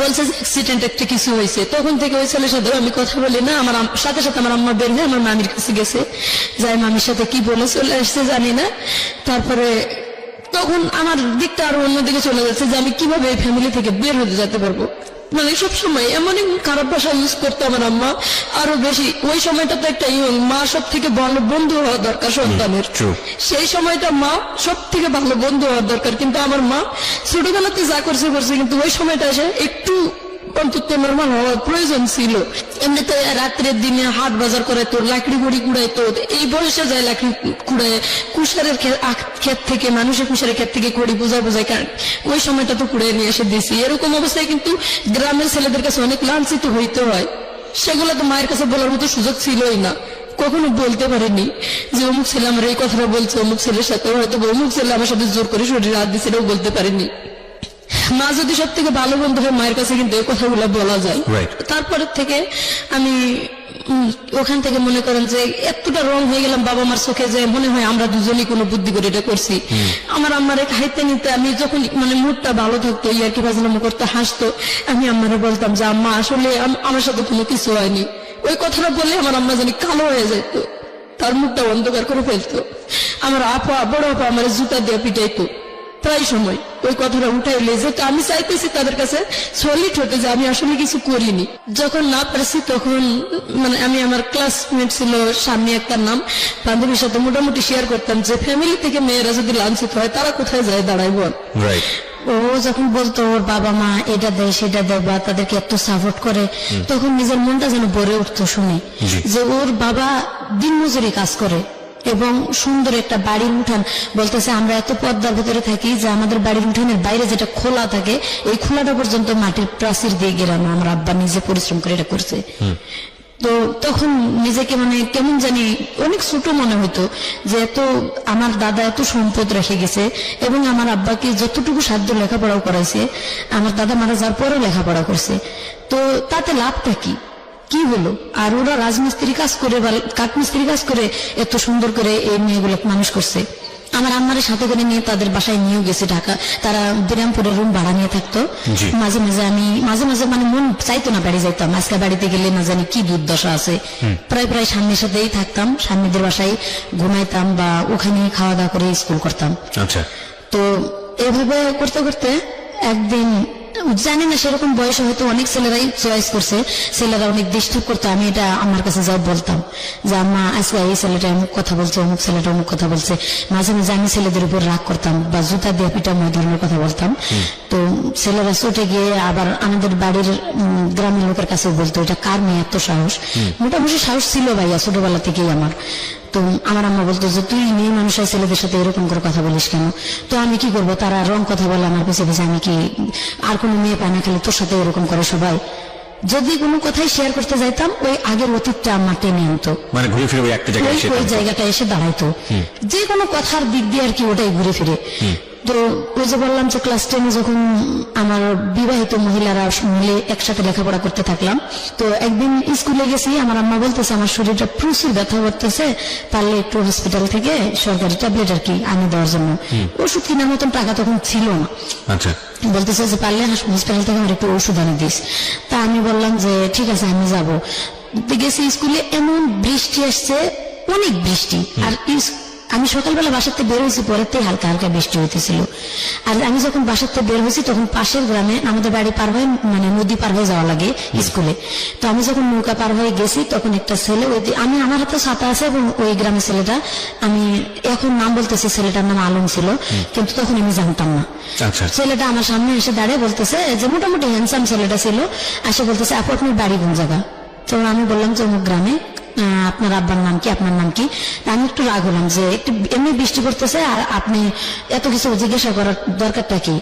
বলছে যে অ্যাক্সিডেন্ট একটা কিছু হয়েছে। তখন থেকে ওই ছেলের সাথে আমি কথা বলি না। আমার সাথে সাথে আমার আম্মা বের হয়ে আমার মামির কাছে গেছে, যাই মামির সাথে কি বলে চলে আসছে জানি না। তারপরে তখন আমার দিকটা আরো অন্যদিকে চলে যাচ্ছে যে আমি কিভাবে এই ফ্যামিলি থেকে বের হতে যেতে পারবো। মানে সবসময় এমন খারাপ ভাষা ইউজ করতো আমার আম্মা আরো বেশি। ওই সময়টা তো একটা মা সব থেকে ভালো বন্ধু হওয়া দরকার সন্তানের, সেই সময়টা মা সব থেকে ভালো বন্ধু হওয়ার দরকার। কিন্তু আমার মা ছোটবেলাতে যা করছে করছে, কিন্তু ওই সময়টা এসে একটু অন্তত নর্মাল হওয়ার প্রয়োজন ছিল। এমনিতে রাত্রের দিনে হাট বাজার করে তোর লাকড়ি বড়ি কুড়াইতো, এই বয়সে যায় লাকড়ি কুড়ায়, কুশারের ক্ষেত থেকে, মানুষের কুশারের ক্ষেত থেকে খড়ি বোঝায় বোঝায়, কারণ ওই সময়টা তো কুড়াই নিয়ে এসে দিছি। এরকম অবস্থায় কিন্তু গ্রামের ছেলেদের কাছে অনেক লাঞ্ছিত হইতে হয়। সেগুলো তো মায়ের কাছে বলার মতো সুযোগ ছিলই না, কখনো বলতে পারেনি যে অমুক ছেলে আমার এই কথাটা বলছে, অমুক ছেলের সাথে হয়তো অমুক ছেলে আমার সাথে জোর করে শরীরে হাত দিচ্ছে, এটাও বলতে পারেনি। মা যদি সব থেকে ভালো বন্ধু হয়, মায়ের কাছে কিন্তু এই কথাগুলো বলা যায়। তারপরের থেকে আমি ওখান থেকে মনে করেন যে এতটা রং হয়ে গেলাম বাবা মার চোখে, যে মনে হয় আমরা দুজনই কোনো বুদ্ধি করে এটা করছি। আমার আম্মারে খাইতে নিতে আমি যখন মানে মুডটা ভালো থাকতো, ইয়ার কি বাজলাম করতে, হাসতো, আমি আম্মারে বলতাম যে আম্মা আসলে আমার সাথে কোনো কিছু হয়নি। ওই কথাটা বললে আমার আম্মা জানি কালো হয়ে যেত, তার মুখটা অন্ধকার করে ফেলতো। আমার আপা, বড় আপা আমার জুতা দিয়ে পিটাইতো প্রায় সময় ওই কথাটা উঠাইলে, যে আমি চাইতেছি তাদের কাছে সলিড হতে যে আমি আসলে কিছু করিনি। যখন না পারছি তখন মানে আমি আমার ক্লাসমেট ছিল সামনে একটা নাম, বান্ধবীর সাথে মোটামুটি শেয়ার করতাম যে ফ্যামিলি থেকে মেয়েরা যদি লাঞ্ছিত হয় তারা কোথায় যায় দাঁড়ায় বল। ও যখন বলতো ওর বাবা মা এটা দেয় সেটা দেয় বা তাদেরকে এত সাপোর্ট করে, তখন নিজের মনটা যেন ভরে উঠতো শুনে যে ওর বাবা দিনমজুরি কাজ করে এবং সুন্দর একটা বাড়ির উঠান। বলতেছে আমরা এত পর্দার ভেতরে থাকি যে আমাদের বাড়ির উঠানের বাইরে যেটা খোলা থাকে, এই খোলাটা পর্যন্ত মাটির প্রাচীর দিয়ে গেলাম। আমার আব্বা নিজে পরিশ্রম করে এটা করছে। তো তখন নিজেকে মানে কেমন জানি অনেক ছোট মনে হতো যে এত আমার দাদা এত সম্পদ রেখে গেছে, এবং আমার আব্বাকে যতটুকু সাধ্য লেখাপড়াও করাইছে, আমার দাদা মারা যাওয়ার পরেও লেখাপড়া করছে। তো তাতে লাভটা কি, কি হলো? আর ওরা রাজমিস্ত্রি কাজ করে বা কাঠমিস্ত্রি কাজ করে এত সুন্দর করে এই মেয়েগুলো মানুষ করছে। আমার আম্মার সাথে করে নিয়ে তাদের বাসায় নিয়েও গেছি ঢাকা। তারা বিরামপুরের রুম ভাড়া নিয়ে থাকতো। জি। মাঝে মাঝে আমি মাঝে মাঝে মানে মন চাইতো না বাড়ি যাইতাম, আজকে বাড়িতে গেলে না জানি কি দুর্দশা আছে। প্রায় প্রায় স্বামীর সাথেই থাকতাম, স্বামীদের বাসায় ঘুমাইতাম বা ওখানে খাওয়া দাওয়া করে স্কুল করতাম। আচ্ছা, তো এভাবে করতে করতে একদিন জানি না সেরকম বয়সে হয়তো অনেক ছেলেরাই চয়েস করছে, ছেলেরা অনেক ডিস্টার্ব করতো। আমি এটা আমার কাছে যাও বলতাম যে আম্মা আজকে এই ছেলেটা অমুক কথা বলছে, অমুক ছেলেটা অমুক কথা বলছে। মাঝে মাঝে আমি ছেলেদের উপর রাগ করতাম বা জুতা দিয়ে পিটাম, ওই ধরনের কথা বলতাম। তো ছেলেরা ছুটে গিয়ে আবার আমাদের বাড়ির গ্রামের লোকের কাছে বলতো এটা কার মেয়ে এত সাহস। মোটামুটি সাহস ছিল ভাইয়া ছোটবেলা থেকেই আমার। তো আমার আম্মা বলতো যে তুই মেয়ে মানুষের ছেলেদের সাথে এরকম করে কথা বলিস কেন? তো আমি কি করবো, তারা রং কথা বলে আমার পিছিয়ে পিছিয়ে, আমি কি আর কোনো মেয়ে পায় না খালি তোর সাথে এরকম করে সবাই। যদি কোনো কথাই শেয়ার করতে যাইতাম ওই আগের অতীতটা আমার টেনে আনতো, মানে ঘুরে ফিরে ওই একটা জায়গায় এসে ওই জায়গাটা এসে দাঁড়াইতো। যে কোনো কথার দিক দিয়ে আর কি ওটাই ঘুরে ফিরে। তো ওই যে বললাম যে ক্লাস 10 যখন আমার বিবাহিত মহিলারা মিলে একসাথে লেখাপড়া করতে থাকলাম, তো একদিন স্কুলে গেছি, আমার আম্মা বলতেছে আমার শরীরটা প্রচুর ব্যথা করতেছে, পারলে একটু হসপিটাল থেকে সরকারি ট্যাবলেট আর কি আনি দেওয়ার জন্য। ওষুধ কেনার মতন টাকা তখন ছিল না। আচ্ছা, বলতেছে যে পারলে হসপিটাল থেকে আমার একটু ওষুধ আনি দিস। তা আমি বললাম যে ঠিক আছে আমি যাবো। গেছি স্কুলে, এমন বৃষ্টি আসছে, অনেক বৃষ্টি। আর আমি সকালবেলা বাসার থেকে বের হয়েছি, পরেতেই হালকা হালকা বৃষ্টি হইতেছিল। আর আমি যখন বাসার থেকে বের হয়েছি তখন পাশের গ্রামে আমাদের বাড়ি পার হয়ে মানে নদী পার হয়ে যাওয়া লাগে স্কুলে। তো আমি যখন নৌকা পার হয়ে গেছি তখন একটা ছেলে, আমি আমার হাতে ছাতা আছে এবং ওই গ্রামের ছেলেটা, আমি এখন নাম বলতেছি, ছেলেটার নাম আলম ছিল, কিন্তু তখন আমি জানতাম না। আচ্ছা, ছেলেটা আমার সামনে এসে দাঁড়িয়ে বলতেছে যে মোটামুটি হ্যান্ডসাম ছেলেটা ছিল, এসে বলতেছে আপু আপনার বাড়ি কোন জায়গা? তো আমি বললাম যে অমুক গ্রামে। আপনার আব্বার নাম কি, আপনার নাম কি? আমি একটু রাগ হলাম যে একটু এমনি বৃষ্টি করতেছে আর আপনি এত কিছু জিজ্ঞাসা করার দরকারটা কি?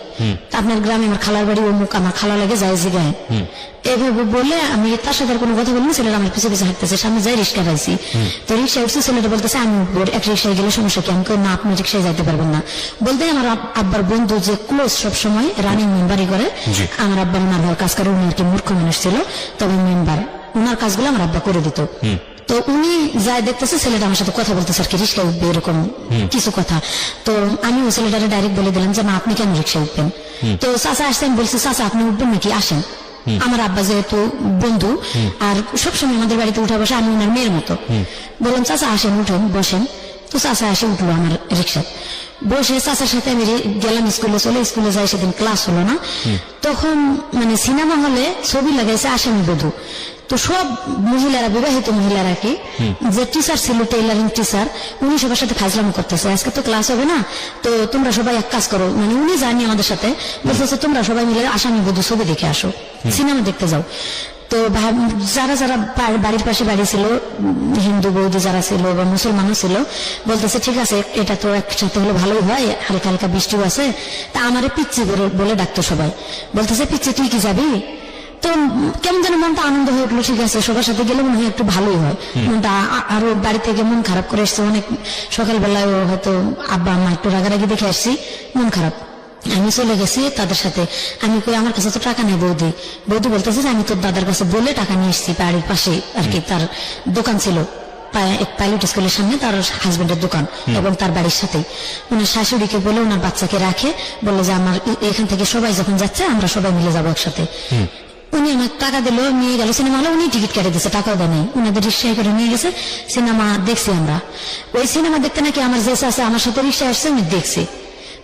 আপনার গ্রামে আমার খালার বাড়ি অমুক, আমার খালা লাগে যায় জিগায়। এভাবে বলে আমি তার সাথে আর কোনো কথা বলিনি। ছেলেটা আমার পিছিয়ে পিছিয়ে হাঁটতেছে, সামনে যাই রিক্সা পাইছি। তো রিক্সায় উঠছি, ছেলেটা বলতেছে আমি এক রিক্সায় গেলে সমস্যা কি? আমি কই না, আপনি রিক্সায় যাইতে পারবেন না। বলতে আমার আব্বার বন্ধু যে ক্লোজ সবসময় রানিং মেম্বারই করে, আমার আব্বা ওনার ভাই কাজ করে, উনি আর কি মূর্খ মানুষ ছিল, তবে মেম্বার ওনার কাজগুলো আমার আব্বা করে দিত। তো উনি যাই দেখতেছে ছেলেটা আমার সাথে কথা বলতেছে আর কি, রিক্সায় উঠবে এরকম কিছু কথা। তো আমি ওই ছেলেটারে ডাইরেক্ট বলে দিলাম যে না আপনি কেন রিক্সায় উঠবেন? তো চাচা আসছে, আমি বলছি চাচা আপনি উঠবেন নাকি, আসেন। আমার আব্বা যেহেতু বন্ধু আর সবসময় আমাদের বাড়িতে উঠা বসে, আমি ওনার মেয়ের মতো। বললাম চাচা আসেন, উঠেন, বসেন। তো চাচা এসে উঠলো আমার রিক্সায়, বসে চাচার সাথে আমি গেলাম স্কুলে। স্কুলে যাই, সেদিন ক্লাস হলো না। তখন মানে সিনেমা হলে ছবি লাগাইছে আসামি বধূ। তো সব মহিলারা, বিবাহিত মহিলারা কি, যে টিচার ছিল টেইলারিং টিচার, উনি সবার সাথে ফাজলামি করতেছে, আজকে তো ক্লাস হবে না, তো তোমরা সবাই এক কাজ করো, মানে উনি জানি আমাদের সাথে বলতেছে তোমরা সবাই মিলে আসামি বধূ ছবি দেখে আসো, সিনেমা দেখতে যাও। তো যারা যারা বাড়ির পাশে বাড়ি ছিল, হিন্দু বৌদি যারা ছিল বা মুসলমানও ছিল, বলতেছে ঠিক আছে এটা তো একসাথে হলে ভালোই হয়, হালকা হালকা বৃষ্টিও আছে। তা আমারে পিচ্ছি বলে ডাকতো সবাই, বলতেছে পিচ্ছি তুই কি যাবি? তো কেমন যেন মনটা আনন্দ হয়ে উঠলো, ঠিক আছে সবার সাথে গেলে মনে হয় একটু ভালোই হয়। মনটা আরো বাড়ি থেকে মন খারাপ করে এসছে, অনেক সকালবেলায় হয়তো আব্বা আম্মা একটু রাগারাগি দেখে আসছি, মন খারাপ। আমি চলে গেছি তাদের সাথে। আমি কই আমার কাছে তো টাকা নেই বৌদি। বৌদি বলতেছে যে আমি তোর দাদার কাছে বলে টাকা নিয়ে এসেছি, বাড়ির পাশে আর কি তার দোকান ছিল, পাইলট স্কুলের সামনে তার হাজবেন্ডের দোকান এবং তার বাড়ির সাথেই। ওনার শাশুড়িকে বলে ওনার বাচ্চাকে রাখে, বলে যে আমার এখান থেকে সবাই যখন যাচ্ছে আমরা সবাই মিলে যাবো একসাথে। উনি আমার টাকা দিল, নিয়ে গেল সিনেমা হলে, উনি টিকিট কেটে দিচ্ছে, টাকাও দেয় নাই, উনাদের রিক্সায় করে নিয়ে গেছে। সিনেমা দেখছি আমরা। ওই সিনেমা দেখতে নাকি আমার যে আছে আমার সাথে রিক্সায় আসছে, আমি দেখছি।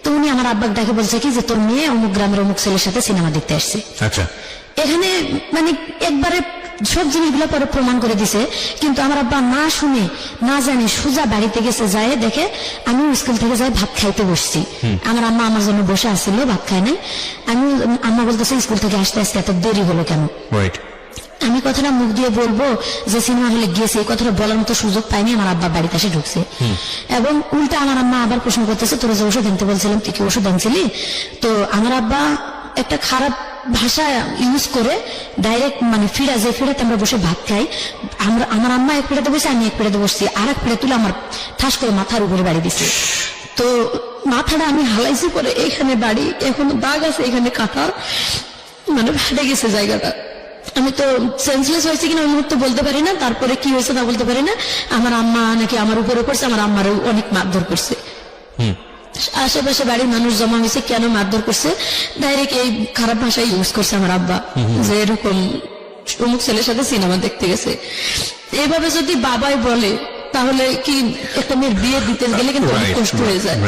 তো উনি আমার আব্বাকে ডাকে বলছে কি যে তোর মেয়ে অমুক গ্রামের অমুক ছেলের সাথে সিনেমা দেখতে আসছে। আচ্ছা, এখানে মানে একবারে সব জিনিসগুলো পরে প্রমাণ করে দিছে, কিন্তু আমার আব্বা না শুনে না জানি সোজা বাড়িতে গেছে, যায় দেখে আমি স্কুল থেকে যাই ভাত খাইতে বসছি। আমার আম্মা আমার জন্য বসে আসছিল, ভাত খায় নাই। আম্মা বলতেছে স্কুল থেকে আসতে আসতে এত দেরি হলো কেন? আমি কথাটা মুখ দিয়ে বলবো যে সিনেমা হলে গিয়েছে, এই কথাটা বলার মতো সুযোগ পাইনি, আমার আব্বা বাড়িতে এসে ঢুকছে। এবং উল্টা আমার আম্মা আবার প্রশ্ন করতেছে তোরা যে ওষুধ আনতে বলছিলাম তুই কি ওষুধ আনছিলি? তো আমার আব্বা একটা খারাপ ভাষা ইউজ করে ডাইরেক্ট মানে ফিরাতে আমরা বসে ভাত খাই, আমার আম্মা এক প্লেটে বসে, আমি এক প্লেটে বসছি, আর এক প্লেট তুলে আমার ঠাস করে মাথার উপরে বাড়ি দিচ্ছে। তো মাথাটা আমি হালাইছি, পরে এখানে বাড়ি, এখন দাগ আছে, এখানে কাটার মানে ফেটে গেছে জায়গাটা। আমি তো সেন্সলেস হয়েছি কিনা ওই মুহূর্তে বলতে পারি না, তারপরে কি হয়েছে তা বলতে পারি না। আমার আম্মা নাকি আমার উপরে পড়ছে, আমার আম্মারও অনেক মারধর করছে। আশেপাশে বাড়ির মানুষ জমা হয়েছে, কেন মারধর করছে, ডাইরেক্ট এই খারাপ ভাষায় ইউজ করছে আমার আব্বা, যে এরকম অমুক ছেলের সাথে সিনেমা দেখতে গেছে। এভাবে যদি বাবাই বলে তাহলে কি একটা মেয়ের বিয়ে দিতে গেলে কিন্তু অনেক কষ্ট হয়ে যায়।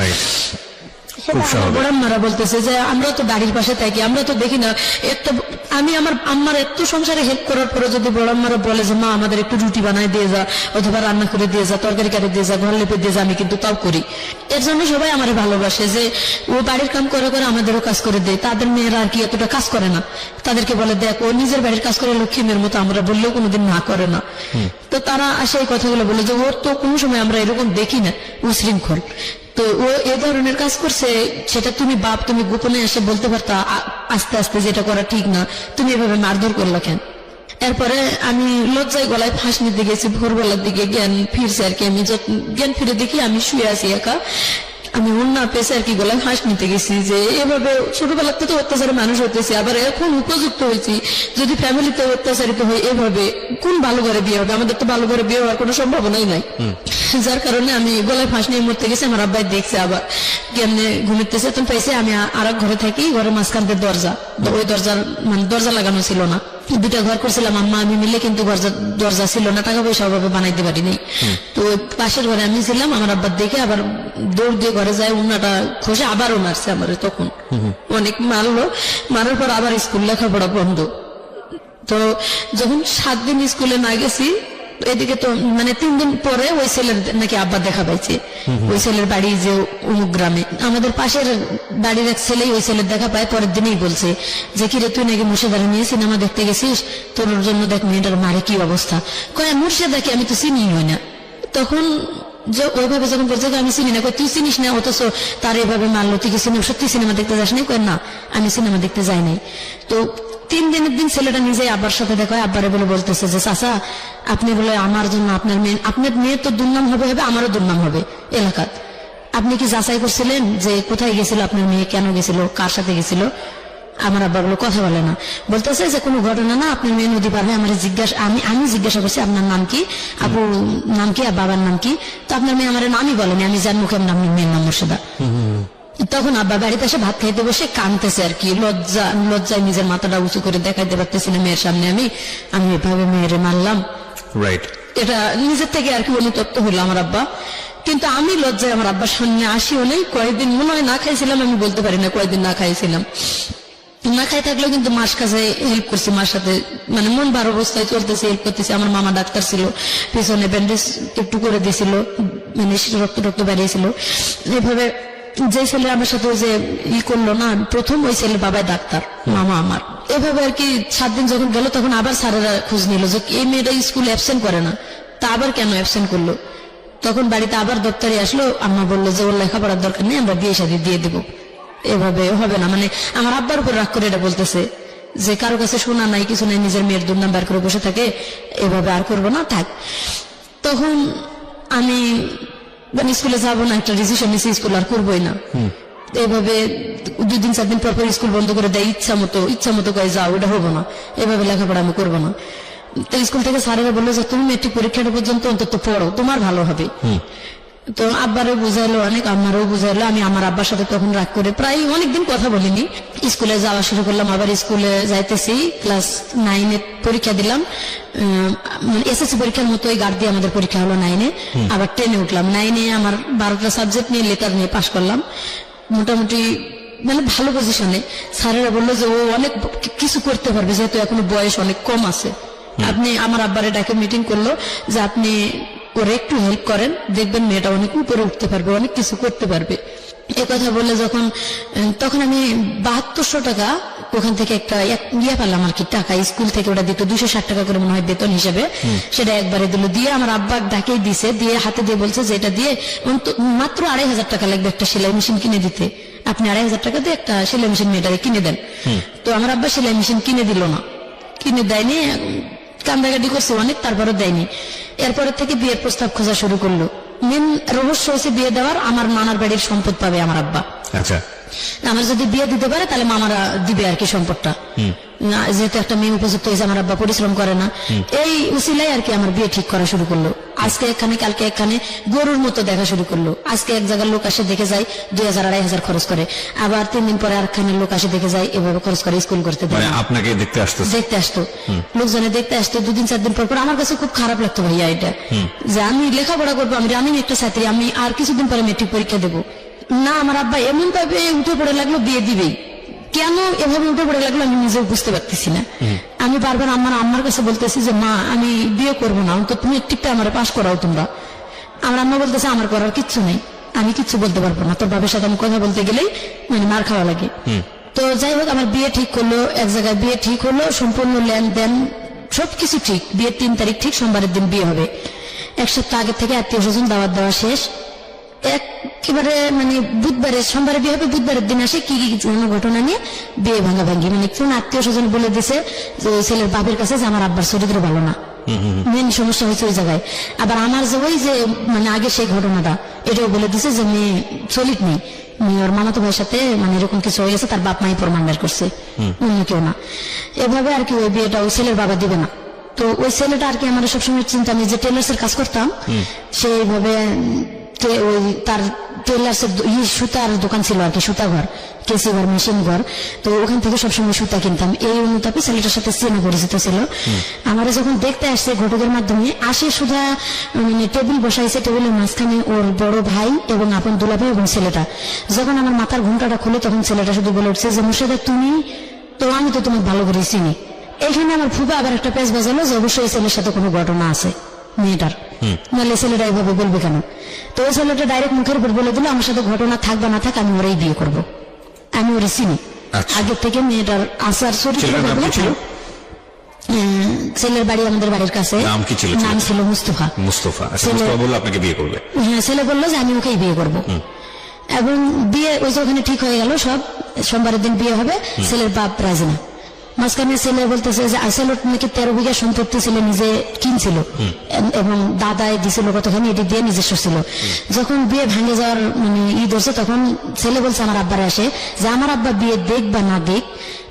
বড়াম্মারা বলতেছে যে আমরা তো বাড়ির পাশে থাকি, আমরা তো দেখি না। একটা আমি আমার আম্মার এত সংসারে হেল্প করার পরে যদি বড়াম্মারা বলে যে মা আমাদের একটু রুটি বানায় দিয়ে যা, অথবা রান্না করে দিয়ে যা, তরকারি কাটে দিয়ে যা, ঘর লেপে দিয়ে যা, আমি কিন্তু তাও করি। এর জন্য সবাই আমার ভালোবাসে যে ও বাড়ির কাম করে করে আমাদেরও কাজ করে দেয়। তাদের মেয়েরা আর কি এতটা কাজ করে না, তাদেরকে বলে দেখ ও নিজের বাড়ির কাজ করে লক্ষ্মী মেয়ের মতো, আমরা বললেও কোনোদিন না করে না। তো তারা আসে এই কথাগুলো বলে যে ওর তো কোনো সময় আমরা এরকম দেখি না, উশৃঙ্খল। তো ও এ ধরনের কাজ করছে, সেটা তুমি বাপ তুমি গোপনে এসে বলতে পারতা আস্তে আস্তে যেটা করা ঠিক না, তুমি এভাবে মারধর করলা কেন? এরপরে আমি লজ্জায় গলায় ফাঁস নিতে গেছি, ভোরবেলার দিকে জ্ঞান ফিরছে আর কি। আমি জ্ঞান ফিরে দেখি আমি শুয়ে আছি একা, আমি অন্য পেশে আর কি গলায় ফাঁস নিতে গেছি। যে এভাবে ছোটবেলার থেকে অত্যাচারে মানুষ হতেছে, আবার এখন উপযুক্ত হয়েছি, যদি ফ্যামিলিতে অত্যাচারিত হয় এভাবে কোন ভালো ঘরে বিয়ে হবে? আমাদের তো ভালো ঘরে বিয়ে হওয়ার কোনো সম্ভাবনাই নাই। যার কারণে আমি গলায় ফাঁস নিয়ে মরতে গেছি। আমার আব্বাই দেখছে, আবার কেমনে ঘুমিতেছে তখন পাইছে আমি আর এক ঘরে থাকি, ঘরের মাঝখানতে দরজা, ওই দরজার মানে দরজা লাগানো ছিল না। দুটা ঘর করছিলাম আম্মা আমি মিলে, কিন্তু দরজা ছিল না, টাকা পয়সা অভাবে বানাইতে পারিনি। তো ওই পাশের ঘরে আমি ছিলাম। আমার আব্বার দেখে আবার দৌড় দিয়ে ঘরে যায়, উন্নাটা খসে আবারও মারছে আমার। তখন অনেক মারলো, মারার পর আবার স্কুল লেখাপড়া বন্ধ। তো যখন 7 দিন স্কুলে না গেছি, এদিকে তো মানে 3 দিন পরে ওই ছেলের নাকি আব্বা দেখা পাইছে। ওই ছেলের বাড়ি যে অমুক গ্রামে, আমাদের পাশের বাড়ির এক ছেলেই ওই ছেলের দেখা পায়। পরের দিনেই বলছে যে কিরে তুই নাকি মুর্শিদাবাদে নিয়ে সিনেমা দেখতে গেছিস, তোর জন্য দেখ মেয়েটার মারে কি অবস্থা। কয় মুর্শিদাকে আমি তো চিনি হয় না। তখন যে ওইভাবে যখন বলছে আমি চিনি না, তুই চিনিস না, অথচ তার এভাবে মারলো, তুই কি সত্যি সিনেমা দেখতে যাস নাই? কয় না আমি সিনেমা দেখতে যাই নাই। তো 3 দিনের দিন ছেলেটা নিজে আব্বার সাথে দেখা হয়, আব্বারে বলে বলতেছে যে চাচা আপনি বলে আমার জন্য আপনার মেয়ের তো দুর্নাম হবে, আমারও দুর্নাম হবে এলাকাত। আপনি কি যাচাই করছিলেন যে কোথায় গেছিল আপনার মেয়ে, কেন গেছিল, কার সাথে গেছিল? আমার আব্বা বলে কথা বলে না, বলতেছে যে কোনো ঘটনা না, আপনার মেয়ে নদী পার হয়ে আমার আমি জিজ্ঞাসা করছি আপনার নাম কি, আপুর নাম কি, আর বাবার নাম কি? তো আপনার মেয়ে আমার নামই বলেনি, আমি জান মুখে আপনার মেয়ের নাম মুর্শিদা। তখন আব্বা বাড়িতে এসে ভাত খাইতে বসে কাঁদতেছে আর কি, লজ্জায় নিজের মাথাটা উঁচু করে দেখাইতে পারতেছি না মেয়ের সামনে। আমি এভাবে মেয়েরে মারলাম, রাইট, এটা নিজের থেকে আর কি অনুতপ্ত হলো আমার আব্বা। কিন্তু আমি লজ্জায় আমার আব্বার সামনে আসিও নেই। কয়েকদিন মনে হয় না খাইছিলাম, আমি বলতে পারি না কয়েকদিন না খাইছিলাম। না খাই থাকলেও কিন্তু মার কাছে হেল্প করছি, মার সাথে মানে মন বার অবস্থায় চলতেছে, হেল্প করতেছি। আমার মামা ডাক্তার ছিল, পিছনে ব্যান্ডেজ একটু করে দিয়েছিল, মানে রক্ত বেরিয়েছিল। এইভাবে যে ছেলে আমার সাথে যে করলো না প্রথম, ওই ছেলে বাবাই ডাক্তার, মামা আমার। এভাবে আর কি 7 দিন যখন গেল তখন আবার স্যারেরা খোঁজ নিল যে এই মেয়েটা স্কুল অ্যাবসেন্ট করে না, তা আবার কেন অ্যাবসেন্ট করলো? তখন বাড়িতে আবার দপ্তরে আসলো, আম্মা বললো যে ওর লেখাপড়ার দরকার নেই, আমরা বিয়ে শাদী দিয়ে দেবো, এভাবে হবে না। মানে আমার আব্বার উপর রাগ করে এটা বলতেছে যে কারো কাছে শোনা নাই কিছু নাই, নিজের মেয়ের দুর্নাম বার করে বসে থাকে, এভাবে আর করবো না, থাক। তখন আমি মানে স্কুলে যাবো না, একটা ডিসিশন নিয়েছি স্কুল আর করবোই না। এইভাবে 2 দিন 4 দিন পর স্কুল বন্ধ করে দেয়, ইচ্ছা মতো কয়ে যাও, এটা হবো না, এভাবে লেখাপড়া আমি করবো না। তো স্কুল থেকে স্যারেরা বললো যে তুমি মেট্রিক পরীক্ষাটা পর্যন্ত অন্তত পড়ো, তোমার ভালো হবে। তো আব্বারও বুঝাইলো অনেক, আমারও বুঝাইলো। আমি আমার আব্বার সাথে তখন রাগ করে প্রায় অনেকদিন কথা বলিনি। স্কুলে যাওয়া শুরু করলাম, আবার স্কুলে যাইতেছি, ক্লাস 9 পরীক্ষা দিলাম, এসএসসি পরীক্ষার মতোই গার্ড দিয়ে আমাদের পরীক্ষা হলো 9-এ। আবার 10-এ উঠলাম। 9-এ আমার 12টা সাবজেক্ট নিয়ে লেটার নিয়ে পাশ করলাম, মোটামুটি মানে ভালো পজিশনে। স্যারেরা বললো যে ও অনেক কিছু করতে পারবে, যেহেতু এখনো বয়স অনেক কম আছে। আপনি আমার আব্বারে ডাকে মিটিং করলো যে আপনি ওরে একটু হেল্প করেন, দেখবেন মেয়েটা অনেক উপরে উঠতে পারবে, অনেক কিছু করতে পারবে। এ কথা বললে তখন আমি 7200 টাকা ওখান থেকে একটা ইয়ে পেলাম আর কি, টাকা স্কুল থেকে ওটা দিত 260 টাকা করে মনে হয় বেতন হিসেবে, সেটা একবারে দিল। দিয়ে আমার আব্বা ডাকেই দিছে, দিয়ে হাতে দিয়ে বলছে যে এটা দিয়ে মাত্র 2500 টাকা লাগবে একটা সেলাই মেশিন কিনে দিতে, আপনি 2500 টাকা দিয়ে একটা সেলাই মেশিন মেয়েটাকে কিনে দেন। তো আমার আব্বা সেলাই মেশিন কিনে দিল না, কিনে দেয়নি, কান্দাকাটি করছে অনেক, তারপরে দেয়নি। এরপরের থেকে বিয়ের প্রস্তাব খোঁজা শুরু করলো। মেন রহস্য হচ্ছে বিয়ে দেওয়ার, আমার নানার বাড়ির সম্পদ পাবে আমার আব্বা। আচ্ছা, আমার যদি বিয়ে দিতে পারে তাহলে মামারা দিবে আর কি সম্পদটা, যেহেতু একটা মেয়ে উপযুক্ত হয়েছে, আমার আব্বা পরিশ্রম করে না। এই উসিলাই আর কি আমার বিয়ে ঠিক করা শুরু করলো। আজকে এখানে কালকে এখানে গরুর মতো দেখা শুরু করলো। আজকে এক জায়গার লোক আসে দেখে যায় 2000-2500 খরচ করে, আবার 3 দিন পরে আরেকখানের লোক আসে দেখে যায় এভাবে খরচ করে, স্কুল করতে দেয় মানে না। আপনাকে দেখতে আসতেছে? দেখতে আসতো, লোকজনে দেখতে আসতো 2-3-4 দিন পর পর। আমার কাছে খুব খারাপ লাগতো ভাইয়া এটা, যে আমি লেখাপড়া করবো, আমি রানিং একটা ছাত্রী, আমি আর কিছুদিন পরে মেট্রিক পরীক্ষা দেবো না। আমার আব্বা এমন ভাবে উঠে পড়ে লাগলো বিয়ে দিবেই। কেন এভাবে উঠে পড়ে লাগলো আমি নিজেও বুঝতে পারতেছি না। আমি বারবার আম্মার কাছে বলতেছি যে মা আমি বিয়ে করবো না, অন্তত মেট্রিকটা আমার পাশ করাও তোমরা। আমার আম্মা বলতেছে আমার করার কিচ্ছু নেই, আমি কিচ্ছু বলতে পারবো না, তোর বাবার সাথে আমি কথা বলতে গেলেই মানে মার খাওয়া লাগে। তো যাই হোক আমার বিয়ে ঠিক করলো, এক জায়গায় বিয়ে ঠিক হলো, সম্পূর্ণ লেনদেন সবকিছু ঠিক। বিয়ের 3 তারিখ ঠিক, সোমবারের দিন বিয়ে হবে। 1 সপ্তাহ আগে থেকে আত্মীয় স্বজন দাওয়াত দেওয়া শেষ। একেবারে মানে বুধবারে, সোমবারে বিয়ে হবে, বুধবারের দিন আসে কি কি ঘটনা নিয়ে বিয়ে ভাঙাভাঙ্গি। মানে কোন আত্মীয় স্বজন বলে দিছে যে ওই ছেলের বাপের কাছে যে আমার আব্বার চরিত্র ভালো না, মেন সমস্যা হয়েছে ওই জায়গায়। আবার আমার যে ওই যে মানে আগে সেই ঘটনাটা এটাও বলে দিছে যে মেয়ে চলিত নেই, মেয়ের মামাতো ভাইয়ের সাথে মানে এরকম কিছু হয়ে গেছে, তার বাপ মাই প্রমাণ বের করছে, অন্য কেউ না। এভাবে আর কি ওই বিয়েটা ওই ছেলের বাবা দিবে না। তো ওই ছেলেটা আর কি আমার সবসময় চিন্তা, আমি যে টেলার্স এর কাজ করতাম সেইভাবে ওই তার টেলার্স এর সুতার দোকান ছিল আর কি, সুতা ঘর, কেসি ঘর, মেশিন ঘর। তো ওখান থেকে সবসময় সুতা কিনতাম। এই অনুতাপে ছেলেটার সাথে চেনা পরিচিত ছিল। আমার যখন দেখতে আসছে ঘটকের মাধ্যমে আসে, সুধা মানে টেবিল বসাইছে, টেবিলের মাঝখানে ওর বড় ভাই এবং আপন দুলাভাই এবং ছেলেটা। যখন আমার মাথার ঘুমটাটা খুলে তখন ছেলেটা শুধু বলে উঠছে যে মুর্শিদা তুমি তো, আমি তো তোমাকে ভালো করে চিনি। এখানে আমার ফুফা আবার একটা পেঁচ বাজালো যে অবশ্যই ছেলের সাথে কোনো ঘটনা আছে মেয়েটার, নাহলে ছেলেটা এইভাবে বলবে কেন। তো ওই ছেলেটা ডাইরেক্ট মুখের উপর বলে দিল আমার সাথে ঘটনা থাকবে না থাক আমি ওরাই বিয়ে করবো, আমি ওরে চিনি আগে থেকে। মেয়েটার আচার চরিত্র, ছেলের বাড়ি আমাদের বাড়ির কাছে। নাম কি ছিল? নাম ছিল মুস্তফা। মুস্তফা। মুস্তফা বললো আপনাকে বিয়ে করবে? হ্যাঁ, ছেলে বললো যে আমি ওকেই বিয়ে করবো। এবং বিয়ে ওই যে ওখানে ঠিক হয়ে গেল সব, সোমবারের দিন বিয়ে হবে। ছেলের বাপ রাজি না। মাঝখানে ছেলে বলতেছে যে আসলে নাকি 13 বিঘা সম্পত্তি ছিল নিজে কিনছিল এবং দাদাই দিছিল কতখানি, এটি দিয়ে নিজস্ব ছিল। যখন বিয়ে ভাঙে যাওয়ার মানে ধরছে তখন ছেলে বলছে আমার আব্বারে আসে যে আমার আব্বা বিয়ে দেখ বা না দেখ,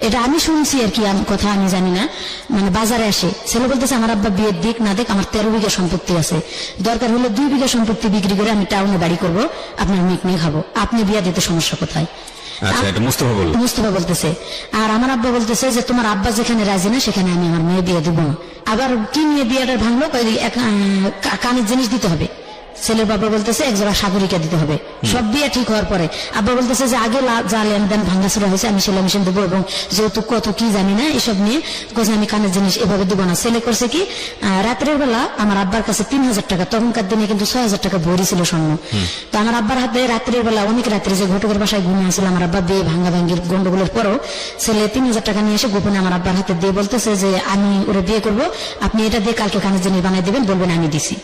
এটা আমি শুনছি আর কি, কথা আমি জানি না, মানে বাজারে আসে ছেলে বলতেছে আমার আব্বা বিয়ে দেখ না দেখ আমার 13 বিঘা সম্পত্তি আছে, দরকার হলে 2 বিঘা সম্পত্তি বিক্রি করে আমি টাউনে বাড়ি করবো, আপনার মেয়ে নিয়ে খাবো, আপনি বিয়ে দিতে সমস্যা কোথায়? মুস্তফা বলতেছে। আর আমার আব্বা বলতেছে যে তোমার আব্বা যেখানে রাজি না সেখানে আমি আমার মেয়ে বিয়ে দেবো না। আবার কি নিয়ে বিয়েটা ভাঙলো, কানের জিনিস দিতে হবে। ছেলের বাবা বলতেছে 1 জোড়া সাগরিকা দিতে হবে। সব বিয়ে ঠিক হওয়ার পরে আব্বা বলতেছে যে আগে যা লেনদেন ভাঙ্গাচুরা হয়েছে আমি সেলাই মেশিন দেবো এবং যেহেতু কত কি জানি না এসব নিয়ে কোথায় আমি কানের জিনিস এভাবে দেবো না। ছেলে করছে কি রাত্রের বেলা আমার আব্বার কাছে 3000 টাকা, তখনকার দিনে কিন্তু 6000 টাকা ভরি ছিল স্বর্ণ। তো আমার আব্বার হাতে রাত্রের বেলা অনেক রাত্রে যে ঘটকের বাসায় ঘুমিয়ে আসছিল আমার আব্বা বিয়ে ভাঙ্গাভাঙ্গির গন্ডগোলের পরও ছেলে 3000 টাকা নিয়ে এসে গোপনে আমার আব্বার হাতে দিয়ে বলতেছে যে আমি ওরা বিয়ে করবো, আপনি এটা দিয়ে কালকে কানের জিনিস বানাই দেবেন, বলবেন আমি দিছি।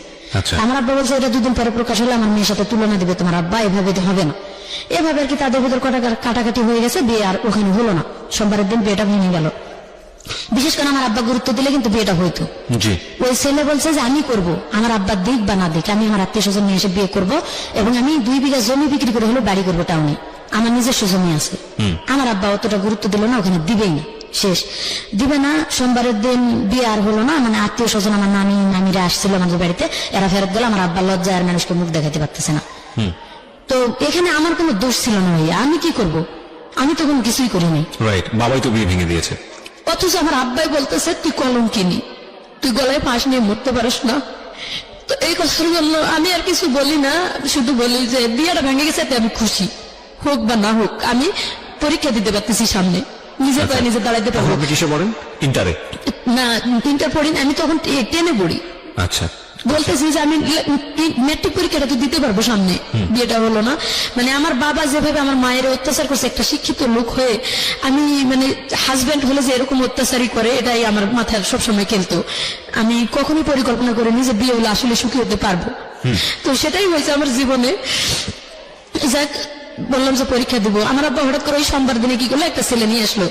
আমার আব্বা বলছে এটা 2 দিন পরে প্রকাশ হলে আমার মেয়ের সাথে তুলনা দিবে তোমার আব্বা, এভাবে হবে না। এভাবে আর কি তাদের ভিতর কাটাকাটি হয়ে গেছে, বিয়ে আর ওখানে হলো না। সোমবারের দিন বিয়েটা ভেঙে গেল। বিশেষ করে আমার আব্বা গুরুত্ব দিলে কিন্তু বিয়েটা হইতো। ওই ছেলে বলছে যে আমি করব, আমার আব্বা দিক বা না দিক আমি আমার আত্মীয় স্বজন নিয়ে এসে বিয়ে করব এবং আমি 2 বিঘা জমি বিক্রি করে হলো বাড়ি করবো টাউনে, আমার নিজস্ব জমি আছে। আমার আব্বা অতটা গুরুত্ব দিল না, ওখানে দিবেই না, শেষ দিবে না। সোমবারের দিন বিয়ে আর হলো না। মানে আত্মীয় স্বজন আমার নামিরা আসছিল আমাদের বাড়িতে, এরা ফেরত গেল। আমার আব্বা লজ্জায় আর মানুষকে মুখ দেখাতে পারতেছে না। তো এখানে আমার কোনো দোষ ছিল না ভাইয়া, আমি কি করব, আমি তো কোনো কিছুই করিনি। বাবাই তো বিয়ে ভেঙে দিয়েছে। অথচ আমার আব্বাই বলতেছে তুই কলম কিনি, তুই গলায় ফাঁস নিয়ে মরতে পারিস না। তো এই কথার জন্য আমি আর কিছু বলি না, শুধু বলি যে বিয়েটা ভেঙে গেছে আমি খুশি, হোক বা না হোক আমি পরীক্ষা দিতে পারতেছি সামনে, নিজে পায়ে নিজে দাঁড়াইতে পারবো। আপনি কিসে পড়েন? ইন্টারে? না, ইন্টার পড়ি আমি তখন 10-এ পড়ি। আচ্ছা, বলতেছি যে আমি মেট্রিক পরীক্ষাটা তো দিতে পারবো সামনে, বিয়েটা হলো না। মানে আমার বাবা যেভাবে আমার মায়ের অত্যাচার করছে, একটা শিক্ষিত লোক হয়ে আমি মানে হাজবেন্ড হলে যে এরকম অত্যাচারই করে এটাই আমার মাথায় সবসময় খেলতো। আমি কখনোই পরিকল্পনা করিনি যে বিয়ে হলে আসলে সুখী হতে পারবো। তো সেটাই হয়েছে আমার জীবনে। যাক, বললাম যে পরীক্ষা দিব। আমার আব্বা হঠাৎ করে ওই সোমবার দিনে কি করলো, একটা ছেলে নিয়ে আসলো।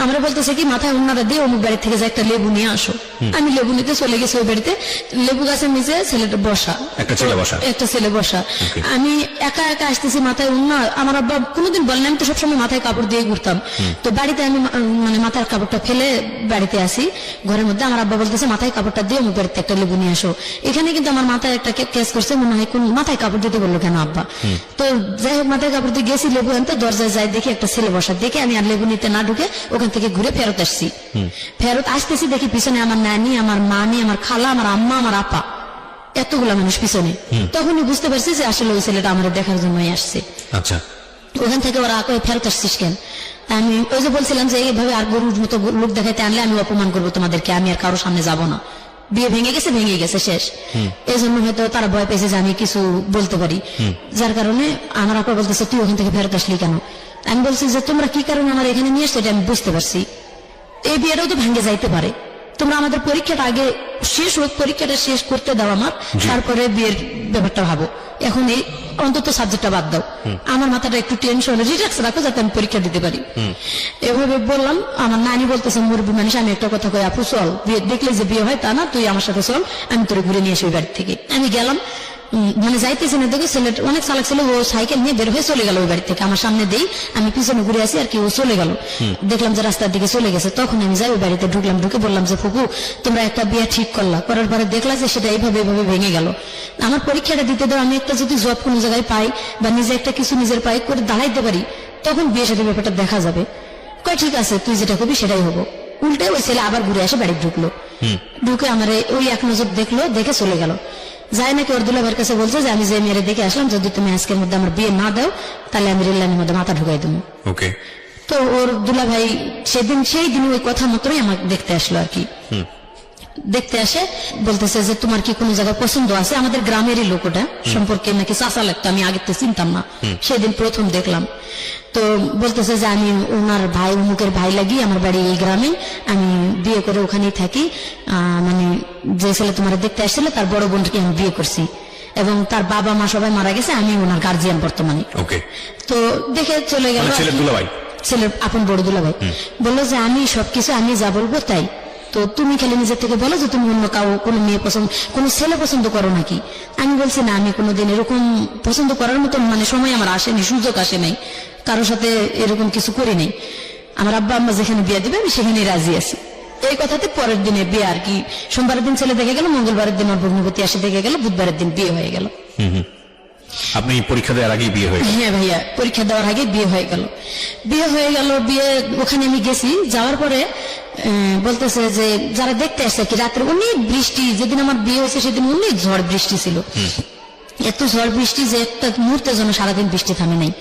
আমরা বলতেছে কি মাথায় ওনারা দিয়ে অমুক বাড়ি থেকে যে একটা লেবু নিয়ে আসো। আমি লেবু নিতে চলে গেছি ওই বাড়িতে, লেবু গাছের নিচে ছেলেটা বসা, একটা ছেলে বসা। একটা ছেলে বসা। আমি একা একা আসতেছি, মাথায় উন্না। আমার আব্বা কোনোদিন বলেন, আমি তো সবসময় মাথায় কাপড় দিয়ে ঘুরতাম। তো বাড়িতে আমি মানে মাথার কাপড়টা ফেলে বাড়িতে আসি ঘরের মধ্যে। আমার আব্বা বলতেছে মাথায় কাপড়টা দিয়ে অমুক বাড়িতে একটা লেবু নিয়ে আসো। এখানে কিন্তু আমার মাথায় একটা কেস করছে, মনে হয় কোন মাথায় কাপড় দিতে বললো কেন আব্বা। তো যাই হোক মাথায় কাপড় দিয়ে গেছি লেবু আনতে, দরজায় যাই দেখি একটা ছেলে বসা। দেখে আমি আর লেবু নিতে না ঢুকে ওখান থেকে ঘুরে ফেরত আসছি। ফেরত আসতেছি দেখি পিছনে আমার নানি, আমার মানি, আমার খালা, আমার আম্মা, আমার আপা, এতগুলা মানুষ পিছনে। তখনই বুঝতে পারছি যে আসলে ওই ছেলেটা আমার দেখার জন্যই আসছে। আচ্ছা, ওখান থেকে ওরা ফেরত আসছিস কেন? আমি ওই যে বলছিলাম যে এইভাবে আর গরুর মতো লোক দেখাইতে আনলে আমি অপমান করবো তোমাদেরকে, আমি আর কারোর সামনে যাব না। বিয়ে ভেঙে গেছে শেষ। এই জন্য হয়তো তারা ভয় পেয়েছে যে আমি কিছু বলতে পারি, যার কারণে আমার আপা বলতেছে তুই ওখান থেকে ফেরত আসলি কেন? আমি বলছি যে তোমরা কি কারণে আমার এখানে নিয়ে আসছো এটা আমি বুঝতে পারছি, এই বিয়েটাও তো ভেঙে যাইতে পারে। তোমরা আমাদের পরীক্ষাটা আগে শেষ হোক, পরীক্ষাটা শেষ করতে দাও আমার, তারপরে বিয়ের ব্যাপারটা ভাবো। এখন এই অন্তত সাবজেক্টটা বাদ দাও, আমার মাথাটা একটু টেনশন রিল্যাক্স রাখো যাতে আমি পরীক্ষা দিতে পারি। এভাবে বললাম। আমার নানি বলতেছে মুরব্বী মানুষ, আমি একটা কথা কই আপু চল, বিয়ে দেখলে যে বিয়ে হয় তা না, তুই আমার সাথে চল, আমি তোরে ঘুরে নিয়ে আসি ওই বাড়ি থেকে। আমি গেলাম, মানে যাইতেছি না, দেখো ছেলেটা অনেক চালাক ছিল, ও সাইকেল নিয়ে বের হয়ে চলে গেল ওই বাড়ি থেকে। আমার সামনে দেই, আমি পিছনে ঘুরে আসি আর কি, ও চলে গেল। দেখলাম যে রাস্তার দিকে চলে গেছে। তখন আমি যাই ওই বাড়িতে ঢুকলাম, ঢুকে বললাম যে ফুপু তোমরা একটা বিয়ে ঠিক করলা, করার পরে দেখলা যে সেটা এইভাবে ভেঙে গেল। আমার পরীক্ষাটা দিতে দাও, আমি একটা যদি জব কোনো জায়গায় পাই বা নিজে একটা কিছু নিজের পাই করে দাঁড়াইতে পারি, তখন বিয়ে সাথে ব্যাপারটা দেখা যাবে। কয় ঠিক আছে, তুই যেটা করবি সেটাই হবো। উল্টে ওই ছেলে আবার ঘুরে আসে বাড়ি ঢুকলো, ঢুকে আমার ওই এক নজর দেখলো, দেখে চলে গেল। যায় নাকি ওর দুলাভাইয়ের কাছে বলছে যে আমি যে মেয়েরে দেখে আসলাম, যদি তুমি আজকের মধ্যে আমার বিয়ে না দাও তাহলে আমি রেল লাইনের মধ্যে মাথা ঢুকাই দেবো। ওকে। তো ওর দুলাভাই সেই দিন ওই কথা মতোই আমাকে দেখতে আসলো আর কি। দেখতে আসে বলতেছে যে তোমার কি কোনো জায়গায় পছন্দ আছে? আমাদের গ্রামেরই লোক, ওটা সম্পর্কে নাকি চাচা লাগতো, আমি আগে তো চিনতাম না, সেদিন প্রথম দেখলাম। তো বলতেছে যে আমি ওনার ভাই, অমুকের ভাই লাগি, আমার বাড়ি এই গ্রামে, আমি বিয়ে করে ওখানেই থাকি। মানে যে ছেলে তোমার দেখতে আসছিল তার বড় বোনকে আমি বিয়ে করছি, এবং তার বাবা মা সবাই মারা গেছে, আমি ওনার গার্জিয়ান বর্তমানে। ওকে। তো দেখে চলে গেল। ছেলের দুলাভাই, ছেলের আপন বড় দুলাভাই বললো যে আমি সবকিছু আমি যা বলবো তাই, তো তুমি খালি নিজের থেকে বলো যে তুমি অন্য কোনো মেয়ে পছন্দ, কোনো ছেলে পছন্দ করো নাকি? আমি বলছি না, আমি কোনোদিন এরকম পছন্দ করার মতো মানে সময় আমার আসেনি, সুযোগ আসে নাই, কারোর সাথে এরকম কিছু করি নাই। আমার আব্বা আম্মা যেখানে বিয়ে দিবে আমি সেখানে রাজি আছি। এই কথাতে পরের দিনে বিয়ে আর কি, সোমবারের দিন ছেলে দেখে গেল, মঙ্গলবারের দিন ওর ভগ্নিপতি আসে দেখে গেল, বুধবারের দিন বিয়ে হয়ে গেল। আপনি পরীক্ষা দেওয়ার আগেই বিয়ে হয়ে গেল? হ্যাঁ ভাইয়া, পরীক্ষা দেওয়ার আগে বিয়ে হয়ে গেল। বিয়ে ওখানে আমি গেছি, যাওয়ার পরে বলতেছে যে যারা দেখতে আসছে কি, রাত্রে অনেক বৃষ্টি, যেদিন আমার বিয়ে হয়েছে সেদিন অনেক ঝড় বৃষ্টি ছিল, এত ঝড় বৃষ্টি যে একটা মুহূর্তের জন্য সারাদিন বৃষ্টি থামে নাই।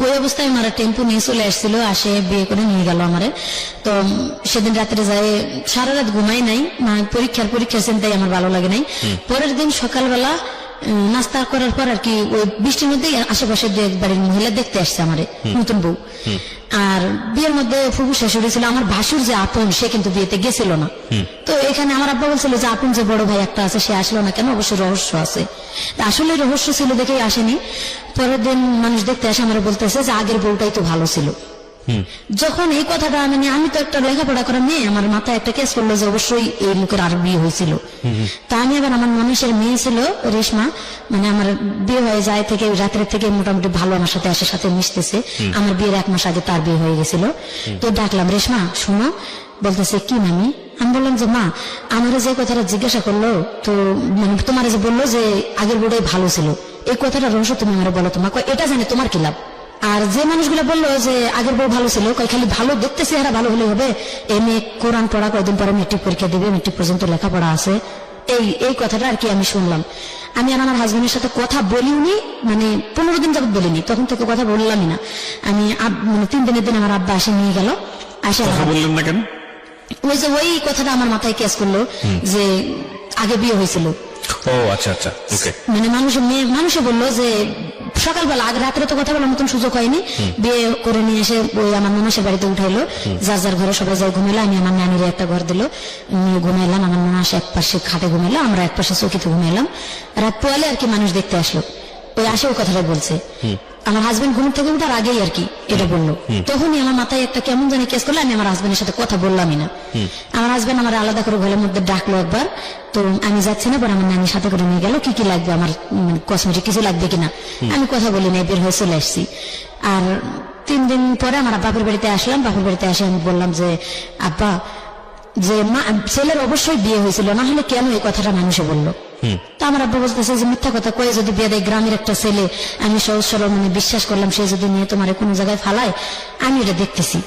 ওই অবস্থায় ওনারা টেম্পো নিয়ে চলে আসছিল, আসে বিয়ে করে নিয়ে গেল আমারে। তো সেদিন রাত্রে যায়, সারা রাত ঘুমাই নাই, পরীক্ষার চিন্তাই আমার ভালো লাগে নাই। পরের দিন সকালবেলা নাস্তা করার পর আর কি ওই বৃষ্টির মধ্যে আশেপাশে দু এক বাড়ির মহিলা দেখতে আসছে আমারে, নতুন বউ। আর বিয়ের মধ্যে ফুফু শাশুড়ি ছিল, আমার ভাসুর যে আপন সে কিন্তু বিয়েতে গেছিল না। তো এখানে আমার আব্বা বলছিল যে আপন যে বড় ভাই একটা আছে সে আসলো না কেন, অবশ্যই রহস্য আছে। আসলে রহস্য ছিল দেখেই আসেনি। পরের দিন মানুষ দেখতে আসে আমার বলতেছে যে আগের বউটাই তো ভালো ছিল। যখন এই কথাটা আমি তো একটা লেখাপড়া করা মেয়ে, আমার মাথায় একটা কেস করলো যে অবশ্যই এই লোকের আরো বিয়ে হয়েছিল। তা আমি আবার, আমার মানুষের মেয়ে ছিল রেশমা, মানে আমার বিয়ে হয়ে যায় থেকে রাত্রে থেকে মোটামুটি ভালো আমার সাথে আসে, সাথে মিশতেছে। আমার বিয়ের 1 মাস আগে তার বিয়ে হয়ে গেছিল। তো ডাকলাম, রেশমা শোনো। বলতেছে কি মামি? আমি বললাম যে মা, আমার যে কথাটা জিজ্ঞাসা করলো, তো মানে তোমার যে বললো যে আগের বউটাই ভালো ছিল, এই কথাটা রহস্য তুমি আমার বলো। তোমার এটা জানে তোমার কি লাভ? আর যে মানুষগুলো বললো যে আগের বউ ভালো ছিল, খালি ভালো দেখতে চেহারা ভালো হলে হবে? এমএ কোরআন পড়া, কয়েকদিন পরে মেট্রিক পরীক্ষা দেবে, মেট্রিক পর্যন্ত লেখাপড়া আছে, এই কথাটা আর কি আমি শুনলাম। আমি আর আমার হাজবেন্ডের সাথে কথা বলিনি, মানে 15 দিন যাবত বলিনি, তখন থেকে কথা বললামই না। আমি মানে 3 দিনের দিন আমার আব্বা আসে নিয়ে গেল, আসে বললেন না কেন? ওই কথাটা আমার মাথায় কেস করলো যে আগে বিয়ে হয়েছিল। ও আচ্ছা আচ্ছা, ওকে। মানে মানুষে বললো যে সকালবেলা, আগে রাত্রে তো কথা বলার মতন সুযোগ হয়নি, বিয়ে করে নিয়ে এসে ওই আমার ননাসের বাড়িতে উঠাইলো, যার যার ঘরে সবাই যাই ঘুমাইলো। আমি আমার নানির একটা ঘর দিল, ঘুমাইলাম। আমার ননাস এক পাশে খাটে ঘুমাইলো, আমরা এক পাশে চৌকিতে ঘুমাইলাম। রাত পোয়ালে আর কি মানুষ দেখতে আসলো, ওই আসে ও কথাটা বলছে। আমার হাজবেন্ড ঘুম থেকে উঠার আগেই আর কি এটা বললো। তখনই আমার মাথায় একটা কেমন জানি কেস করলো, আমি আমার হাজবেন্ডের সাথে কথা বললামই না। আমার হাজবেন্ড আমার আলাদা করে ঘরের মধ্যে ডাকলো একবার, তো আমি যাচ্ছি না, পরে আমার নানির সাথে করে নিয়ে গেল, কি কি লাগবে আমার কসমেটিক কিছু লাগবে কিনা। আমি কথা বলি না, বের হয়ে চলে আসছি। আর 3 দিন পরে আমার বাপের বাড়িতে আসলাম। বাপের বাড়িতে এসে আমি বললাম যে আব্বা, যে ছেলের অবশ্যই বিয়ে হয়েছিল, না হলে কেন এই কথাটা মানুষে বললো। তো আমার আব্বা বলতেছে যে মিথ্যা কথা কয়ে যদি বিয়ে দেয়, গ্রামের একটা ছেলে, আমি সহজ সরল মানে বিশ্বাস করলাম সে যদি নিয়ে তোমার কোনো জায়গায় ফালায়, আমি এটা দেখতেছি।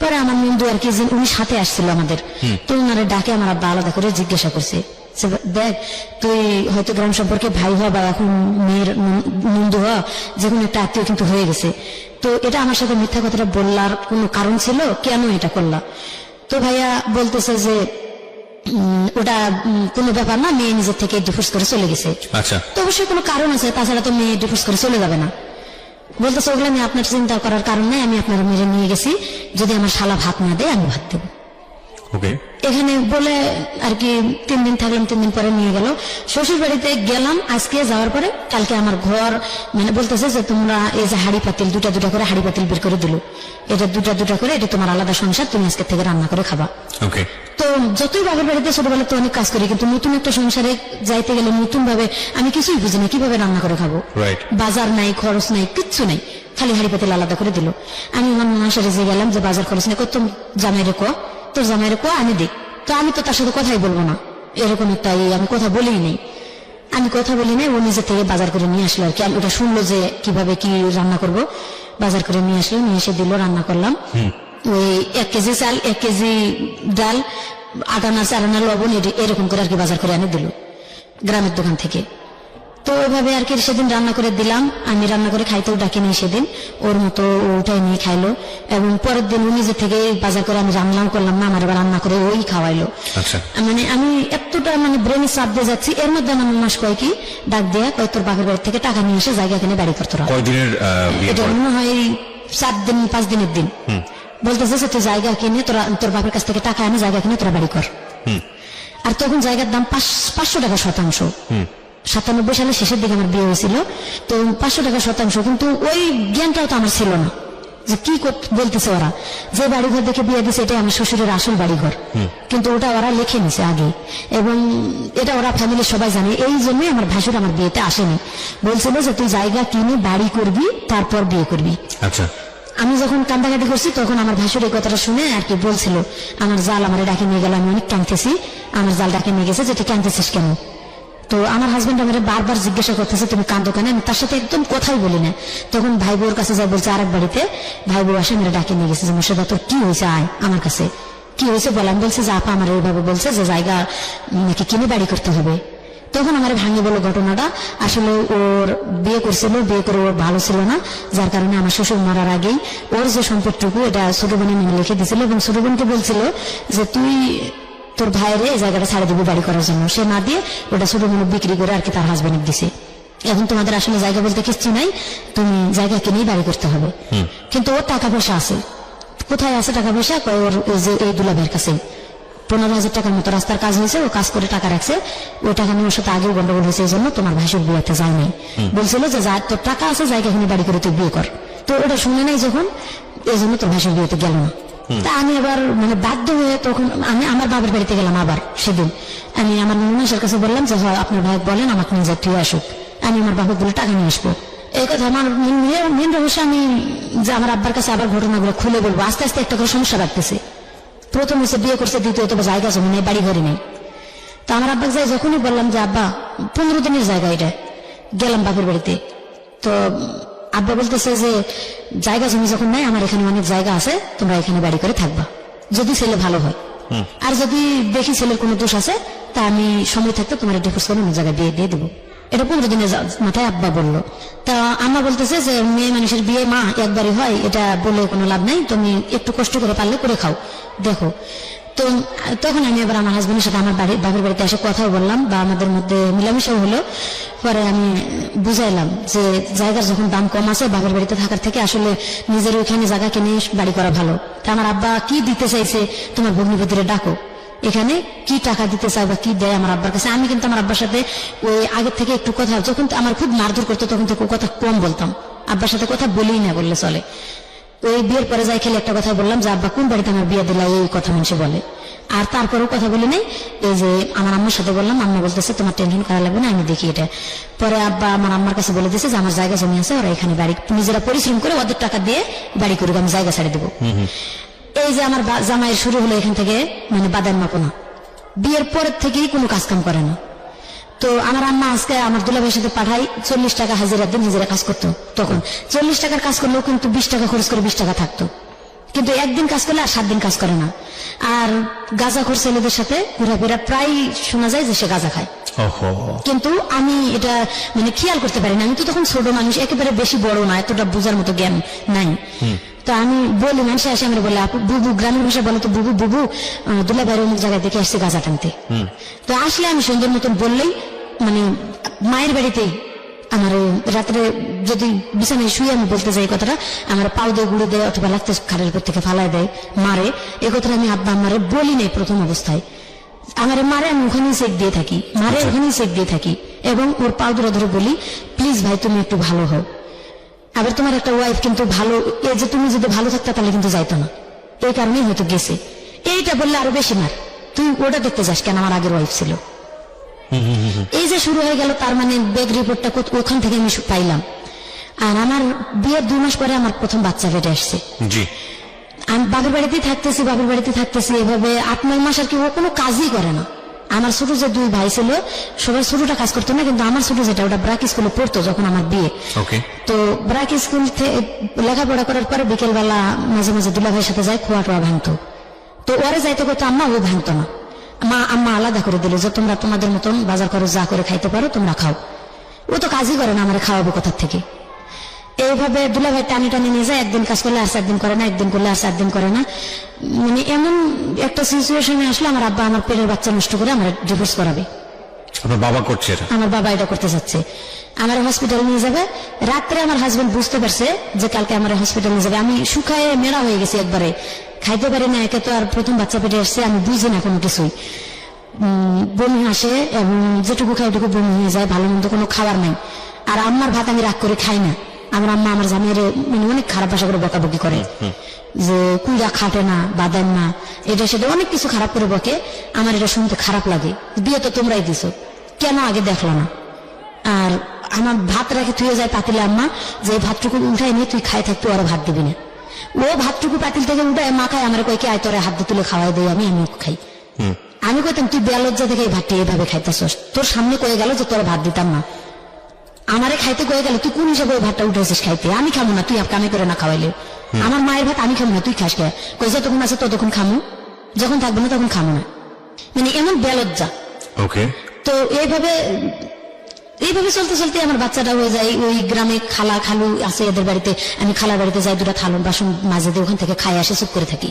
পরে আমার নন্দু আর কি, উনি সাথে আসছিল আমাদের, তো ওনারে ডাকে আমার আব্বা আলাদা করে জিজ্ঞাসা করছে যে দেখ, তুই হয়তো গ্রাম সম্পর্কে ভাই হওয়া বা এখন মেয়ের নন্দু হওয়া, যে কোনো একটা আত্মীয় কিন্তু হয়ে গেছে, তো এটা আমার সাথে মিথ্যা কথাটা বললার কোনো কারণ ছিল, কেন এটা করলা? তো ভাইয়া বলতেছে যে ওটা কোনো ব্যাপার না, মেয়ে নিজের থেকে ডিভোর্স করে চলে গেছে। আচ্ছা, তো অবশ্যই কোনো কারণ আছে, তাছাড়া তো মেয়ে ডিভোর্স করে চলে যাবে না। বলতেছে ওগুলো আমি আপনার চিন্তা করার কারণ নাই, আমি আপনার মেরে নিয়ে গেছি, যদি আমার শালা ভাত না দেয় আমি ভাত দেবো। ওকে। এখানে বলে আর কি 3 দিন থাকলাম। 3 দিন পরে নিয়ে গেল শ্বশুর বাড়িতে গেলাম। আজকে যাওয়ার পরে কালকে আমার ঘর মানে বলতেছে যে তোমরা এই যে হাড়ি পাতিল 2টা করে হাড়ি পাতিল বের করে দিল, এটা 2টা করে, এটা তোমার আলাদা সংসার, তুমি আজকে থেকে রান্না করে খাবা। ওকে। তো যতই বাবার বাড়িতে ছোটবেলা তো অনেক কাজ করি, কিন্তু নতুন একটা সংসারে যাইতে গেলে নতুন ভাবে আমি কিছুই বুঝি না কিভাবে রান্না করে খাবো। রাইট। বাজার নাই, খরচ নাই, কিচ্ছু নাই, খালি হাড়ি পাতিল আলাদা করে দিল। আমি আমার মাসারে যে গেলাম যে বাজার খরচ নেই, তোর জামাইরে কো, তোর জামাইরে কো আমি দেখ। তো আমি তো তার সাথে কথাই বলবো না, এরকম একটা আমি কথা বলেই নেই। আমি কথা বলি নাই, ও নিজে থেকে বাজার করে নিয়ে আসলো আর কি। আমি ওটা শুনলো যে কিভাবে কি রান্না করব, বাজার করে নিয়ে আসলো, নিয়ে এসে দিল, রান্না করলাম। ওই 1 কেজি চাল, 1 কেজি ডাল, 8 আনা 4 আনা লবণ, এরকম করে আর কি বাজার করে এনে দিল গ্রামের দোকান থেকে। তো ওইভাবে আর কি সেদিন রান্না করে দিলাম। আমি রান্না করে খাইতেও ডাকিনি সেদিন, ওর মতো ওটাই নিয়ে খাইলো। এবং পরের দিন ও নিজে থেকে বাজার করে, আমি রান্নাও করলাম না, আমার এবার রান্না করে ওই খাওয়াইলো। আচ্ছা। মানে আমি এতটা মানে ব্রেনে চাপ দিয়ে যাচ্ছি। এর মধ্যে আমার মাস কয় কি ডাক দেয়া, কয় তোর বাপের বাড়ি থেকে টাকা নিয়ে এসে জায়গা কিনে বাড়ি করতে হবে। কয়দিনের বিয়ে? এটা মনে হয় 4 দিন 5 দিনের দিন। বলতেছে যে তুই জায়গা কিনে তোর বাপের কাছ থেকে টাকা এনে জায়গা কিনে তোরা বাড়ি কর। আর তখন জায়গার দাম 500 টাকা শতাংশ। 97 সালে শেষের দিকে আমার বিয়ে হয়েছিল, তো 500 টাকা শতাংশ। কিন্তু ওই জ্ঞানটাও তো আমার ছিল না যে কি বলতেছে ওরা, যে বাড়িঘর দেখে বিয়ে দিছে এটাই আমার শ্বশুরের আসল বাড়িঘর, কিন্তু ওটা ওরা লিখে নিছে আগে, এবং এটা ওরা ফ্যামিলির সবাই জানে। এই জন্যই আমার ভাসুর আমার বিয়েতে আসেনি, বলছিল যে তুই জায়গা কিনে বাড়ি করবি তারপর বিয়ে করবি। আচ্ছা। আমি যখন কান্দাকাটি করছি তখন আমার ভাসুর এই কথাটা শুনে আর কি বলছিল, আমার জাল আমার ডাকে নিয়ে গেল, আমি অনেক কাঁদতেছি, আমার জাল ডাকে নিয়ে গেছে, যে তুই কাঁদতেছিস কেন? তো আমার হাজবেন্ড আমার বারবার জিজ্ঞাসা করতেছে তুমি কাঁদো কেন? আমি তার সাথে একদম কথাই বলি না। তখন ভাই বউর কাছে যা বলছে, আরেক বাড়িতে ভাই বউ আসে মেরে ডাকে নিয়ে গেছে যে মোর্শেদা তোর কি হয়েছে, আয় আমার কাছে, কি হয়েছে বলে। আমি বলছি যে আপা আমার এইভাবে বলছে যে জায়গা নাকি কিনে বাড়ি করতে হবে। তখন আমার ভাঙে বলো ঘটনাটা, আসলে ওর বিয়ে করছিল, বিয়ে করে ওর ভালো ছিল না, যার কারণে আমার শ্বশুর মারার আগেই ওর যে সম্পদটুকু এটা ছোট বোনের নামে লিখে দিয়েছিল, এবং ছোট বোনকে বলছিল যে তুই তোর ভাইয়ের এই জায়গাটা ছাড়ে দিবি বাড়ি করার জন্য। সে না দিয়ে ওটা ছোট বোন বিক্রি করে আর কি তার হাজবেন্ড দিছে। এখন তোমাদের আসলে জায়গা বলতে কিচ্ছু নাই, তুমি জায়গা কিনেই বাড়ি করতে হবে। কিন্তু ওর টাকা পয়সা আছে, কোথায় আছে টাকা পয়সা? ওর যে এই দুলাভের কাছে 15,000 টাকার মতো রাস্তার কাজ হয়েছে, ও কাজ করে টাকা রাখছে, ওই টাকা নিয়ে ওর সাথে আগেও গন্ডগোল হয়েছে, এই জন্য তোমার ভাইসুর বিয়েতে যায় নাই। বলছিল যে যা তোর টাকা আছে জায়গা কিনে বাড়ি করে তুই বিয়ে কর। তো ওটা শুনে নাই যখন, এই জন্য তোর ভাইসুর বিয়েতে গেল না। তা আমি আবার মানে বাধ্য হয়ে তখন আমি আমার বাবার বাড়িতে গেলাম। আবার সেদিন আমি আমার ননাসের কাছে বললাম যে হয় আপনার ভাই বলেন আমাকে নিয়ে যাক, তুই আসুক, আমি আমার বাবা বলে টাকা নিয়ে আসবো। এই কথা আমার মেন রহস্য, আমি যে আমার আব্বার কাছে আবার ঘটনাগুলো খুলে বলবো। আস্তে আস্তে একটা করে সমস্যা রাখতেছে। প্রথম হচ্ছে বিয়ে করছে, দ্বিতীয়ত জায়গা জমি নেই, বাড়ি ঘরে নেই। তো আমার আব্বাকে যাই যখনই বললাম যে আব্বা 15 দিনের জায়গা এটা, গেলাম বাপের বাড়িতে, তো আব্বা বলতেছে যে জায়গা জমি যখন নাই, আমার এখানে অনেক জায়গা আছে, তোমরা এখানে বাড়ি করে থাকবা, যদি ছেলে ভালো হয়, আর যদি দেখি ছেলের কোনো দোষ আছে তা আমি সময় থাকতে তোমার ডিভোর্স করে অন্য জায়গায় বিয়ে দিয়ে দেবো। এটা 15 দিনের মাথায় আব্বা বললো। তা আম্মা বলতেছে যে মেয়ে মানুষের বিয়ে মা একবারই হয়, এটা বলে কোনো লাভ নাই, তুমি একটু কষ্ট করে পারলে করে খাও, দেখো। তো তখন আমি এবার আমার হাজবেন্ডের সাথে আমার বাপের বাড়িতে এসে কথাও বললাম, বা আমাদের মধ্যে মিলামিশাও হলো। পরে আমি বুঝাইলাম যে জায়গার যখন দাম কম আছে, বাপের বাড়িতে থাকার থেকে আসলে নিজের ওইখানে জায়গা কিনে বাড়ি করা ভালো। তা আমার আব্বা কি দিতে চাইছে, তোমার ভগ্নিপতিরে ডাকো, এখানে কি টাকা দিতে চাই বা কি দেয় আমার আব্বার কাছে। আমি কিন্তু আমার আব্বার সাথে ওই আগের থেকে একটু কথা, যখন আমার খুব মারধর করতো তখন থেকে কথা কম বলতাম, আব্বার সাথে কথা বলেই না বললে চলে। ওই বিয়ের পরে যাই খেলে একটা কথা বললাম যে আব্বা কোন বাড়িতে আমার বিয়ে দিলা, এই কথা মানুষে বলে। আর তারপরেও কথা বলি নাই। এই যে আমার আম্মার সাথে বললাম, আম্মা বলতেছে তোমার টেনশন করা লাগবে না, আমি দেখি এটা। পরে আব্বা আমার আম্মার কাছে বলে দিয়েছে যে আমার জায়গা জমি আছে, ওরা এখানে বাড়ি নিজেরা পরিশ্রম করে ওদের টাকা দিয়ে বাড়ি করুক, আমি জায়গা ছেড়ে দেবো। এই যে আমার জামাইয়ের শুরু হলো এখান থেকে, মানে বাদাম মাপনা। বিয়ের পরের থেকেই কোনো কাজ কাম করে না। তো আমার আম্মা আজকে আমার দুলাভাইয়ের সাথে পাঠাই 40 টাকা হাজিরা দিন, নিজেরা কাজ করতো। তখন 40 টাকার কাজ করলেও কিন্তু 20 টাকা খরচ করে 20 টাকা থাকতো। কিন্তু একদিন কাজ করলে আর 7 দিন কাজ করে না। আর গাঁজাখোর ছেলেদের সাথে ঘোরাফেরা প্রায় শোনা যায় যে সে গাঁজা খায়। কিন্তু আমি এটা মানে খেয়াল করতে পারি না, আমি তো তখন ছোট মানুষ, একেবারে বেশি বড় না, এতটা বোঝার মতো জ্ঞান নাই। তো আমি বলি, মানুষ আসে আমরা বলে আপু বুবু, গ্রামের ভাষা বলে তো বুবু বুবু, দুলাভাইয়ের অমুক জায়গায় দেখে আসছে গাঁজা টানতে। তো আসলে আমি সুন্দর মতন বললেই, মানে মায়ের বাড়িতেই আমার রাত্রে যদি বিছানায় শুয়ে আমি বলতে যাই কথাটা, আমার পাও দিয়ে গুঁড়ো দেয় অথবা লাগতে খাটের উপর থেকে ফালায় দেয়, মারে। এ কথাটা আমি আব্বা আমারে বলি নাই প্রথম অবস্থায়। আমার মারে আমি ওখানেই চেক দিয়ে থাকি, মারে ওখানেই চেক দিয়ে থাকি, এবং ওর পাও ধরে ধরে বলি প্লিজ ভাই তুমি একটু ভালো হও। আবার তোমার একটা ওয়াইফ কিন্তু ভালো, এই যে তুমি যদি ভালো থাকতে তাহলে কিন্তু যাইতো না, এই কারণেই হয়তো গেছে। এইটা বললে আরো বেশি মার, তুই ওটা দেখতে যাস কেন, আমার আগের ওয়াইফ ছিল। এই যে শুরু হয়ে গেল, তার মানে ব্যাগ রিপোর্টটা ওখান থেকে আমি পাইলাম। আর আমার বিয়ের 2 মাস পরে আমার প্রথম বাচ্চা পেটে আসছে। আমি বাপের বাড়িতেই থাকতেছি এভাবে 8-9 মাস আর কি। ও কোনো কাজই করে না। আমার ছোট যে 2 ভাই ছিল, সবার ছোটটা কাজ করতো না, কিন্তু আমার ছোট যেটা ওটা ব্রাক স্কুলে পড়তো যখন আমার বিয়ে। তো ব্রাক স্কুল থেকে লেখাপড়া করার পরে বিকেলবেলা মাঝে মাঝে দুলাভাইয়ের সাথে যায়, খোয়া টোয়া ভাঙতো। তো ওরে যাইতে করতো আম্মা, ও ভাঙতো না। আম্মা আলাদা করে দিল যে তোমরা তোমাদের মতন বাজার করো, যা করে খাইতে পারো তোমরা খাও। ও তো কাজই করে না, আমার খাওয়াবো কোথার থেকে। এইভাবে দুলাভাই টানি টানি নিয়ে যায়, একদিন কাজ করলে আর 4 দিন করে না, একদিন করলে আর 4 দিন করে না। মানে এমন একটা সিচুয়েশনে আসলে আমার আব্বা আমার পেটের বাচ্চা নষ্ট করে আমার ডিভোর্স করাবে। আপনার বাবা করছে এটা? আমার বাবা এটা করতে যাচ্ছে, আমার হসপিটালে নিয়ে যাবে। রাত্রে আমার হাজবেন্ড বুঝতে পারছে যে কালকে আমার হসপিটালে নিয়ে যাবে। আমি শুকায় মেরা হয়ে গেছি, একবারে খাইতে পারি না, একে তো আর প্রথম বাচ্চা পেটে আসছে, আমি বুঝি না কোনো কিছুই। বমি আসে এবং যেটুকু খাই ওটুকু বমি হয়ে যায়, ভালো মন্দ কোনো খাবার নাই। আর আম্মার ভাত আমি রাগ করে খাই না। আমার আম্মা আমার জামাইয়ের মানে অনেক খারাপ ভাষা করে বকাবকি করে, যে কুইরা খাটে না, বাদাম না, এটা সেটা অনেক কিছু খারাপ করে বকে। আমার এটা শুনতে খারাপ লাগে, বিয়ে তো তোমরাই দিছো, কেন আগে দেখলো না। আর আমার ভাত রেখে থুয়ে যায় পাতিলে আম্মা, যে ভাতটুকু উঠাই নিয়ে তুই খাই থাকতে, ওরা ভাত দিবি না। ও ভাতটুকু পাতিল থেকে উঠায় মা খায়, আমার কয়েকে আয় তোরে হাত দিয়ে তুলে খাওয়াই দেয়, আমি খাই। আমি কইতাম তুই বেলজ্জা দেখে এই ভাতটি এভাবে খাইতেছস, তোর সামনে কয়ে গেল যে তোর ভাত দিতাম না, আমারে খাইতে কয়ে গেল, তুই কোন হিসাবে ওই ভাতটা উঠেছিস খাইতে, আমি খামো না, তুই কামে করে না খাওয়াইলে। আমার মায়ের ভাত আমি খামো না, তুই খাস খেয়ে কই, যতক্ষণ আছে ততক্ষণ খামো, যখন থাকবো না তখন খামো না। মানে এমন বেলজ্জা। তো এইভাবে চলতে চলতে আমার বাচ্চাটা হয়ে যায়। ওই গ্রামে খালা খালু আছে, এদের বাড়িতে আমি খালার বাড়িতে যাই, 2টা থাল বাসন মাঝে দিয়ে ওখান থেকে খাই আসে, চুপ করে থাকি।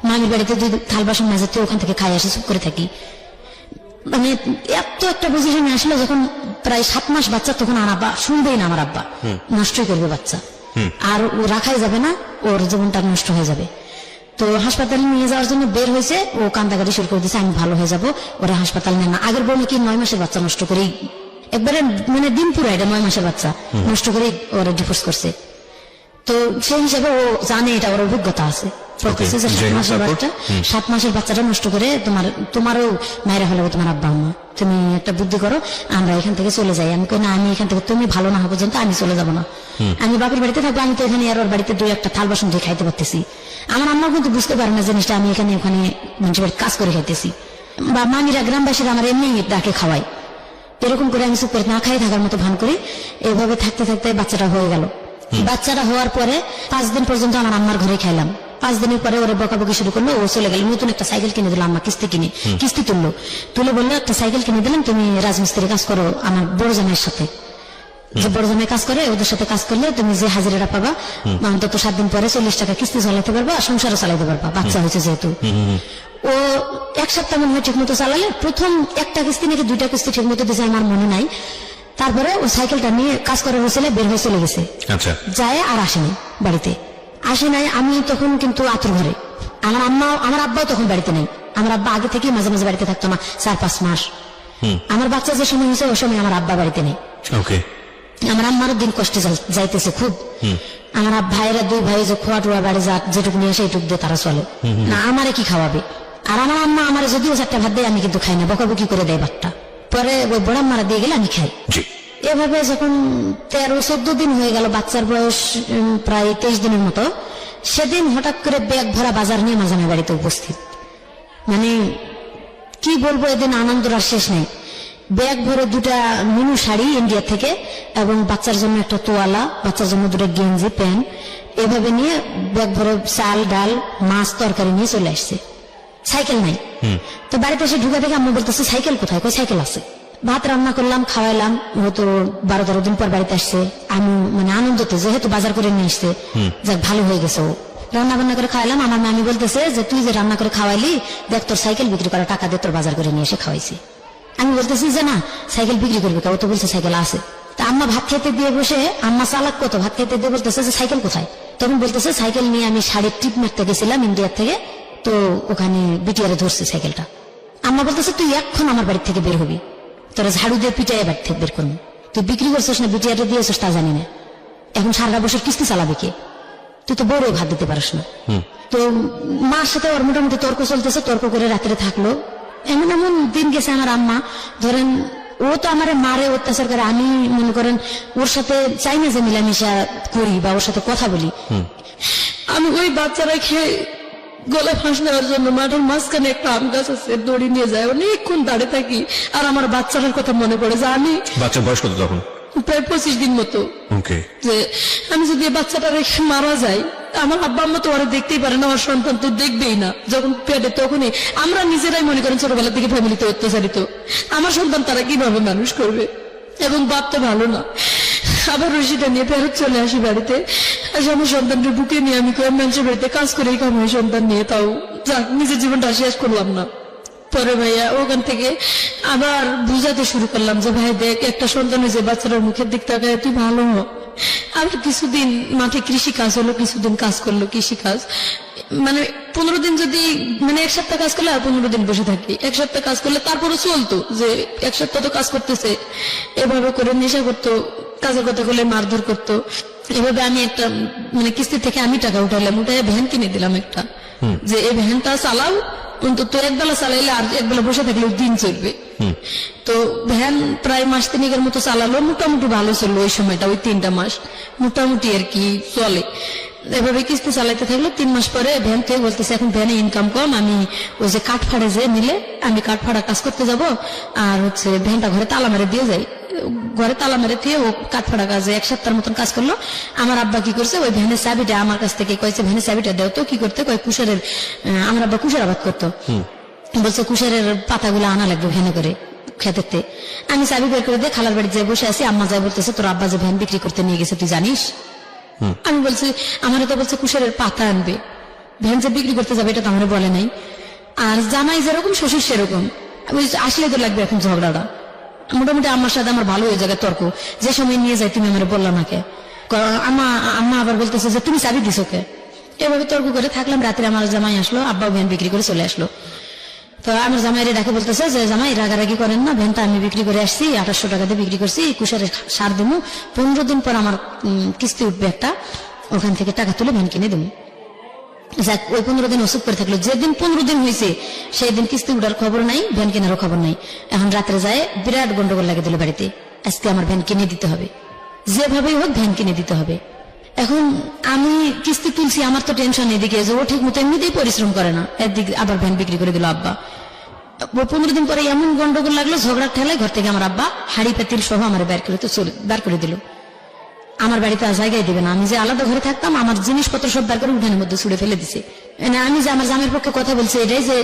মামির বাড়িতে 2 থাল বাসন মাঝে দিয়ে ওখান থেকে খাই আসে, চুপ করে থাকি। মানে এত একটা পজিশনে আসলে যখন প্রায় 7 মাস বাচ্চা, তখন আর আব্বা শুনবেই না, আমার আব্বা নষ্টই করবে বাচ্চা, আর ও রাখাই যাবে না, ওর জীবনটা নষ্ট হয়ে যাবে। তো হাসপাতালে নিয়ে যাওয়ার জন্য বের হয়েছে, ও কান্দাকাটি শুরু করে দিয়েছে, আমি ভালো হয়ে যাবো, ওরা হাসপাতালে নেয় না। আগের বউ নাকি 9 মাসের বাচ্চা নষ্ট করেই, একবারে মানে দিন পুরো এটা 9 মাসের বাচ্চা নষ্ট করে ওরা ডিভোর্স করছে। তো সেই হিসাবে ও জানে, এটা ওর অভিজ্ঞতা আছে। 7 মাসের বাচ্চাটা নষ্ট করে তোমারও মায়েরা হলে তোমার আব্বা আম্মা, তুমি একটা বুদ্ধি করো, আমরা এখান থেকে চলে যাই। আমি কই না, আমি এখান থেকে তুমি ভালো না হবো পর্যন্ত আমি চলে যাবো না, আমি বাপের বাড়িতে থাকবো। আমি তো এখানে আর ওর বাড়িতে 2-1টা থাল বাসন দিয়ে খাইতে পারতেছি। আমার আম্মা কিন্তু বুঝতে পারে না জিনিসটা, আমি এখানে ওখানে মানুষের বাড়ি কাজ করে খাইতেছি। বা মামিরা গ্রামবাসীরা আমার এমনি ডাকে খাওয়াই, এরকম করে আমি চুপ করে না খাই থাকার মতো ভান করি। এইভাবে থাকতে থাকতে বাচ্চাটা হয়ে গেল। বাচ্চাটা হওয়ার পরে 5 দিন পর্যন্ত আমার আম্মার ঘরে খাইলাম। 5 দিনের পরে ওরা বকাবকি শুরু করলো, ও চলে গেল। নতুন একটা সাইকেল কিনে দিল আম্মা, কিস্তি তুলে বললো একটা সাইকেল কিনে দিলাম, তুমি রাজমিস্ত্রি কাজ করো আমার বড় জামাইয়ের সাথে, যে বড় জামাই কাজ করে ওদের সাথে কাজ করলে তুমি যে হাজিরাটা পাবা অন্তত 7 দিন পরে 40 টাকা কিস্তি চালাতে পারবা, আর সংসারও চালাতে পারবা, বাচ্চা হয়েছে যেহেতু। ও 1 সপ্তাহ মনে হয় ঠিক মতো চালালে, প্রথম 1টা কিস্তি নাকি 2টা কিস্তি ঠিক মতো দিয়েছে, আমার মনে নাই। তারপরে ও সাইকেলটা নিয়ে কাজ করার হয়েছিল, বের হয়ে চলে গেছে, যায় আর আসেনি, বাড়িতে আসে নাই। আমি তখন কিন্তু আতুর ঘরে, আমার আব্বাও তখন বাড়িতে নেই। আমার আব্বা আগে থেকে মাঝে মাঝে বাড়িতে থাকতো না, 4-5 মাস। আমার বাচ্চা যে সময় হয়েছে ওই সময় আমার আব্বা বাড়িতে নেই। আমার আম্মারও দিন কষ্টে যাইতেছে খুব। আমার ভাইয়েরা দুই ভাই যে খোয়া টোয়া বাড়ি যা যেটুকু নিয়ে আসে এইটুকু দিয়ে তারা চলে না, আমারে কি খাওয়াবে? আর আমার আম্মা আমার যদিও 4টা ভাত দেয়, আমি কিন্তু খাই না, বকাবকি করে দেয় ভাতটা, পরে ওই বড় আম্মারা দিয়ে গেলে আমি খাই। জি। এভাবে যখন 13-14 দিন হয়ে গেল, বাচ্চার বয়স প্রায় 23 দিনের মতো, সেদিন হঠাৎ করে ব্যাগ ভরা বাজার নিয়ে আমার জামাই বাড়িতে উপস্থিত। মানে কি বলবো, এদিন আনন্দের আর শেষ নেই। ব্যাগ ভরে 2টা মিনু শাড়ি ইন্ডিয়া থেকে, এবং বাচ্চার জন্য একটা তোয়ালা, বাচ্চার জন্য 2টা গেঞ্জি প্যান্ট, এভাবে নিয়ে ব্যাগ ভরে চাল ডাল মাছ তরকারি নিয়ে চলে আসছে। সাইকেল নাই। তো বাড়িতে এসে ঢুকে দেখে আম্মু বলতেছে সাইকেল কোথায়? কই সাইকেল আছে। ভাত রান্না করলাম, খাওয়াইলাম। হয়তো 12-13 দিন পর বাড়িতে আসছে। আমি মানে আনন্দতে যেহেতু বাজার করে নিয়ে আসছে, যাক ভালো হয়ে গেছে। ও রান্না বান্না করে খাওয়াইলাম। আমার মামি বলতেছে যে তুই যে রান্না করে খাওয়াইলি, দেখ তোর সাইকেল বিক্রি করা টাকা দিয়ে তোর বাজার করে নিয়ে এসে খাওয়াইছি। আমি বলতেছি যে না, সাইকেল বিক্রি করবে, ও তো বলছে সাইকেল আছে। তা আম্মা ভাত খেতে দিয়ে বসে, আম্মা চালাক কত, ভাত খেতে দিয়ে বলতেছে যে সাইকেল কোথায়? তখন বলতেছে সাইকেল নিয়ে আমি শাড়ির টিপ মারতে গেছিলাম ইন্ডিয়ার থেকে, তো ওখানে বিটিআরে ধরছে সাইকেলটা। আম্মা বলতেছে তুই এখন আমার বাড়ি থেকে বের হবি, তোরা ঝাড়ু দিয়ে পিটাই বাড়ি থেকে বের করবি। তুই বিক্রি করছিস না বিটিআরে দিয়েছিস তা জানি না, এখন সারা বছর কিস্তি চালাবে কে? তুই তো বড় ভাত দিতে পারিস না। তো মার সাথে ওর মোটামুটি তর্ক চলতেছে, তর্ক করে রাত্রে থাকলো। এমন এমন দিন গেছে আমার আম্মা, ধরেন ও তো আমার মারে অত্যাচার করে, আমি মনে করেন ওর সাথে চাই না যে মিলামিশা করি বা ওর সাথে কথা বলি। আমি ওই বাচ্চারা খেয়ে গলায় ফাঁস নেওয়ার জন্য মাঠের মাঝখানে একটা আম গাছ আছে, দড়ি নিয়ে যায়, অনেকক্ষণ দাঁড়িয়ে থাকি। আর আমার বাচ্চাটার কথা মনে পড়ে যে আমি, বাচ্চার বয়স কত তখন? প্রায় 25 দিন মতো, ওকে, যে আমি যদি এই বাচ্চাটা রেখে মারা যাই, আমার আব্বা আম্মা তো ওরা দেখতেই পারে না, আমার সন্তান তো দেখবেই না। যখন পেটে তখনই আমরা নিজেরাই মনে করেন ছোটবেলা থেকে ফ্যামিলিতে অত্যাচারিত, আমার সন্তান তারা কিভাবে মানুষ করবে? এবং বাপ তো ভালো না। আবার রশিটা নিয়ে ফেরত চলে আসি বাড়িতে, আমার সন্তানকে বুকে নিয়ে আমি মানুষের বাড়িতে কাজ করেই কামাই সন্তান নিয়ে, তাও যাক নিজের জীবনটা শেষ করলাম না। পরে ভাইয়া ওখান থেকে আবার বুঝাতে শুরু করলাম যে ভাই দেখ, একটা সন্তান যে বাচ্চাটার মুখের দিক তাকায় তুই ভালো হ। আবার কিছুদিন মাঠে কৃষি কাজ হলো, কিছুদিন কাজ করলো কৃষি কাজ, মানে 15 দিন যদি মানে 1 সপ্তাহ কাজ করলে আর 15 দিন বসে থাকি, 1 সপ্তাহ কাজ করলে তারপরে চলতো যে 1 সপ্তাহ তো কাজ করতেছে। এভাবে করে নেশা করতো, কাজের কথা বলে মারধর করতো। এভাবে আমি একটা মানে কিস্তি থেকে আমি টাকা উঠাইলাম, উঠাই ভ্যান কিনে দিলাম একটা, যে এই ভ্যানটা চালাও, অন্তত একবেলা চালাইলে আর একবেলা বসে থাকলে দিন চলবে। তো ভ্যান প্রায় মাস 3 মতো চালালো, মোটামুটি ভালো চললো ওই সময়টা, ওই 3টা মাস মোটামুটি আর কি চলে। এভাবে কিস্তি চালাইতে থাকলো। 3 মাস পরে ভ্যান থেকে বলতেছে এখন ভ্যানে ইনকাম কম, আমি ওই যে কাঠ ফাড়ে যে মিলে আমি কাঠ ফাড়া কাজ করতে যাব, আর হচ্ছে ভ্যানটা ঘরে তালা মেরে দিয়ে যাই। ঘরে তালা মেরে দিয়ে ও কাঠ ফাড়া কাজে 1 সপ্তাহের মতন কাজ করলো। আমার আব্বা কি করছে, ওই ভ্যানের চাবিটা আমার কাছ থেকে কয়েছে, ভ্যানের চাবিটা দেও তো। কি করতে কয় কুশারের, আমার আব্বা কুশার আবাদ করতো, বলছে কুশারের পাতাগুলো আনা লাগবে ভ্যানে করে খেতে। আমি চাবি বের করে দিয়ে খালার বাড়িতে বসে আছি, আম্মা যাই বলতেছে তোর আব্বা যে ভ্যান বিক্রি করতে নিয়ে গেছে তুই জানিস? আমি বলছি আমার তো বলছে কুশারের পাতা আনবে, ভ্যান যে বিক্রি করতে যাবে এটা তো আমার বলে নাই। আর জামাই যেরকম শ্বশুর সেরকম, আসলে তো লাগবে এখন ঝগড়াটা। মোটামুটি আমার সাথে আমার ভালো হয়ে যাবে তর্ক, যে সময় নিয়ে যাই তুমি আমার বললাম না কে। আম্মা আবার বলতেছে যে তুমি চাবি দিছো কে। এভাবে তর্ক করে থাকলাম। রাত্রে আমার জামাই আসলো, আব্বা ভ্যান বিক্রি করে চলে আসলো। তো আমার জামাইরে ডাকে বলতেছে যে জামাই রাগারাগি করেন না, ভ্যানটা আমি বিক্রি করে আসছি, 2800 টাকা দিয়ে বিক্রি করছি, কুশারের সার দেবো, 15 দিন পর আমার কিস্তি উঠবে একটা, ওখান থেকে টাকা তুলে ভ্যান কিনে দেবো। যাক ওই 15 দিন ওষুধ করে থাকলো। যেদিন 15 দিন হয়েছে সেই দিন কিস্তি উঠার খবর নাই, ভ্যান কেনারও খবর নাই। এখন রাত্রে যায় বিরাট গন্ডগোল লাগে দিল বাড়িতে, আজকে আমার ভ্যান কিনে দিতে হবে, যেভাবেই হোক ভ্যান কিনে দিতে হবে। এখন আমি কিস্তি তুলছি, আমার তো টেনশন এদিকে যে ও ঠিক মতো এমনিতেই পরিশ্রম করে না, একদিকে আবার ভ্যান বিক্রি করে দিল আব্বা। 15 দিন পরে এমন গন্ডগোল লাগলো, ঝগড়ার ঠেলায় ঘর থেকে আমার আব্বা হাড়ি পাতিল সহ আমার বার করে দিল। আমার বাড়িতে আর জায়গায় দেবে না, আমি যে আলাদা ঘরে থাকতাম আমার জিনিসপত্র সব বার করে উঠানের মধ্যে ছুড়ে ফেলে দিছে। আমি যে আমার জামের পক্ষে কথা বলছি এটাই যে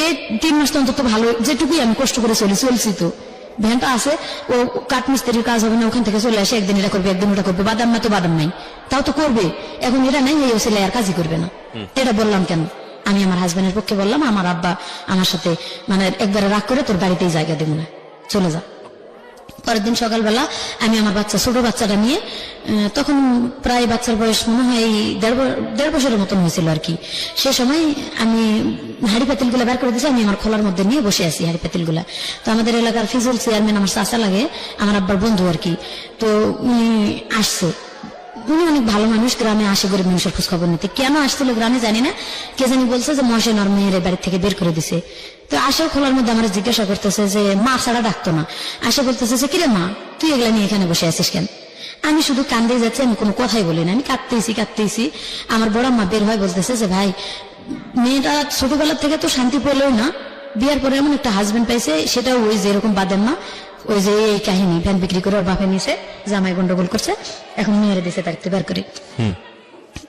এই 3 মাস তো অন্তত ভালো, যেটুকুই আমি কষ্ট করে চলছি তো ভ্যানটা আছে, ও কাঠমিস্ত্রির কাজ হবে না, ওখান থেকে চলে আসে, একদিন এটা করবে একদিন ওটা করবে, বাদাম না তো বাদাম নাই, তাও তো করবে। এখন এরা নাই, এই ছেলে আর কাজই করবে না। এটা বললাম কেন, আমি আমার হাজবেন্ডের পক্ষে বললাম, আমার আব্বা আমার সাথে মানে একবারে রাগ করে তোর বাড়িতেই জায়গা দেবো না, চলে যা। পরের দিন সকালবেলা আমি আমার ছোট বাচ্চাটা নিয়ে, তখন প্রায় বাচ্চার বয়স মনে হয় 1.5 বছরের মতন হয়েছিল আর কি। সে সময় আমি হাড়ি পাতিল গুলা বের করে দিয়েছি, আমি আমার খোলার মধ্যে নিয়ে বসে আছি হাড়ি পাতিল গুলা। তো আমাদের এলাকার ফিজুল চেয়ারম্যান আমার চাচা লাগে, আমার আব্বার বন্ধু আর কি। তো উনি আসছে, উনি অনেক ভালো মানুষ, গ্রামে আসে গরিব মানুষের খোঁজ খবর নিতে। কেন আসছিল গ্রামে জানি না, কে জানি বলছে যে মহসেন ওর মেয়ের বাড়ি থেকে বের করে দিছে। তো আসেও খোলার মধ্যে আমার জিজ্ঞাসা করতেছে যে মা ছাড়া ডাকতো না, আসে বলতেছে যে কিরে মা তুই এগুলা নিয়ে এখানে বসে আছিস কেন? আমি শুধু কান্দে যাচ্ছি, আমি কোনো কথাই বলি না, আমি কাঁদতেইছি। আমার বড় মা বের হয় বলতেছে যে ভাই মেয়েটা ছোটবেলার থেকে তো শান্তি পেলেও না, বিয়ার পরে এমন একটা হাজবেন্ড পাইছে, সেটাও ওই যে এরকম বাদের না, ওই যে এই কাহিনী ভ্যান বিক্রি করে ওর বাপে নিছে, জামাই গন্ডগোল করছে, এখন মেয়েরে দিছে তারিখতে বের করে।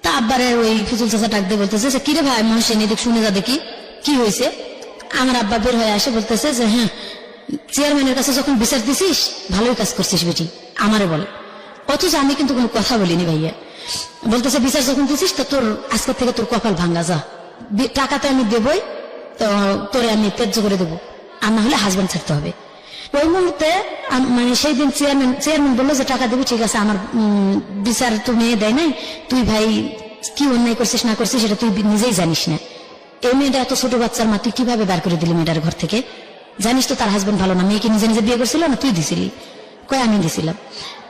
তা আব্বারে ওই ফিজুল চাচা ডাক দিয়ে বলতেছে যে কিরে ভাই মহসেন এদিক শুনে যা দেখি কি হয়েছে। আমার আব্বা বের হয়ে আসে বলতেছে যে হ্যাঁ চেয়ারম্যানের কাছে যখন বিচার দিছিস ভালোই কাজ করছিস বেটি, আমারে বলে। অথচ আমি কিন্তু কোনো কথা বলিনি ভাইয়া। বলতেছে বিচার যখন দিছিস তো তোর আজকের থেকে তোর কপাল ভাঙ্গা, যা টাকা তো আমি দেবই, তো তোরে আমি ত্যায্য করে দেবো, আর না হলে হাজবেন্ড ছাড়তে হবে। ওই মুহূর্তে মানে সেই দিন চেয়ারম্যান বললো যে টাকা দেবো, ঠিক আছে, আমার বিচার তো মেয়ে দেয় নাই, তুই ভাই কি অন্যায় করছিস না করছিস সেটা তুই নিজেই জানিস না। এই মেয়েটা এত ছোট বাচ্চার মা, তুই কিভাবে বার করে দিলি মেয়েটার ঘর থেকে? জানিস তো তার হাজবেন্ড ভালো না, মেয়েকে নিজে নিজে বিয়ে করছিল না, তুই দিছিলি? কয় আমি দিছিলাম।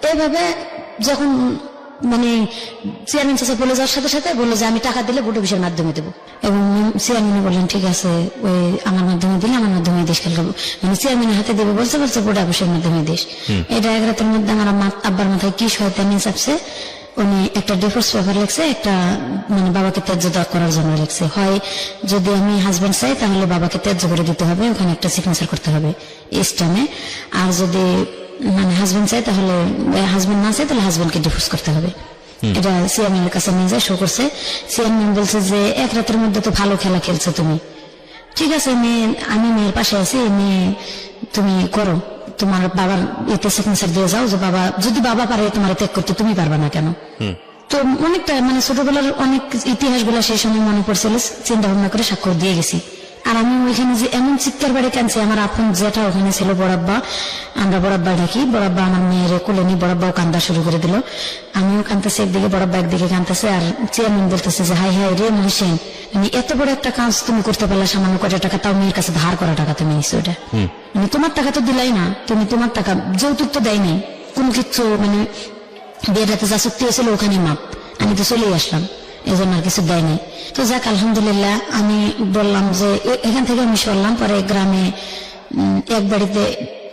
এইভাবে যখন মানে চেয়ারম্যান চাচা বলে যাওয়ার সাথে সাথে বললো যে আমি টাকা দিলে বোর্ড অফিসের মাধ্যমে দেবো, এবং চেয়ারম্যান বললেন ঠিক আছে ওই আমার মাধ্যমে দিলে আমার মাধ্যমে দেশ খেলবো, মানে চেয়ারম্যানের হাতে দেবো বলছে বোর্ড অফিসের মাধ্যমে দেশ। এটা এক রাতের মধ্যে আমার আব্বার মাথায় কি শয়তানি চাপছে, উনি একটা ডিভোর্স পেপার লিখছে, একটা মানে বাবাকে ত্যায্য করার জন্য লিখছে, হয় যদি আমি হাজবেন্ড চাই তাহলে বাবাকে ত্যায্য করে দিতে হবে, ওখানে একটা সিগনেচার করতে হবে ইস্টামে, আর যদি মানে হাজবেন্ড চাই তাহলে হাজবেন্ড না চাই তাহলে হাজবেন্ডকে ডিভোর্স করতে হবে। এটা চেয়ারম্যানের কাছে নিয়ে যায়, শো করছে। চেয়ারম্যান বলছে যে এক রাতের মধ্যে তো ভালো খেলা খেলছো তুমি, ঠিক আছে আমি মেয়ের পাশে আছি, মেয়ে তুমি করো, তোমার বাবার এতে সিগনেচার দিয়ে যাও যে বাবা যদি বাবা পারে তোমার ত্যাগ করতে, তুমি পারবা না কেন? তো অনেকটা মানে ছোটবেলার অনেক ইতিহাস গুলা সেই সময় মনে পড়ছিল, চিন্তা ভাবনা করে স্বাক্ষর দিয়ে গেছি। আর আমি ওইখানে যে এমন চিৎকার বাড়ি কাঁদছি, আমার আপন যেটা ওখানে ছিল বড়াব্বা, আমরা বড়াব্বা ডাকি, বড়াব্বা আমার মেয়ের কোলে নিয়ে বড়াব্বাও কান্দা শুরু করে দিল, আমিও কাঁদতেছি একদিকে, বড়াব্বা একদিকে কাঁদতেছে। আর চেয়ারম্যান বলতেছে যে হাই হাই রে মহসেন, মানে এত বড় একটা কাজ তুমি করতে পারলে, সামান্য কয়টা টাকা, তাও মেয়ের কাছে ধার করা টাকা তুমি নিছো, ওটা মানে তোমার টাকা তো দিলাই না, তুমি তোমার টাকা যৌতুক তো দেয় নাই কোনো কিছু, মানে বিয়ের রাতে যা চুক্তি হয়েছিল ওখানে মাপ, আমি তো চলেই আসলাম, এই জন্য আর কিছু দেয় নাই। তো যাক আলহামদুলিল্লাহ, আমি বললাম যে এখান থেকে আমি সরলাম, পরে গ্রামে এক বাড়িতে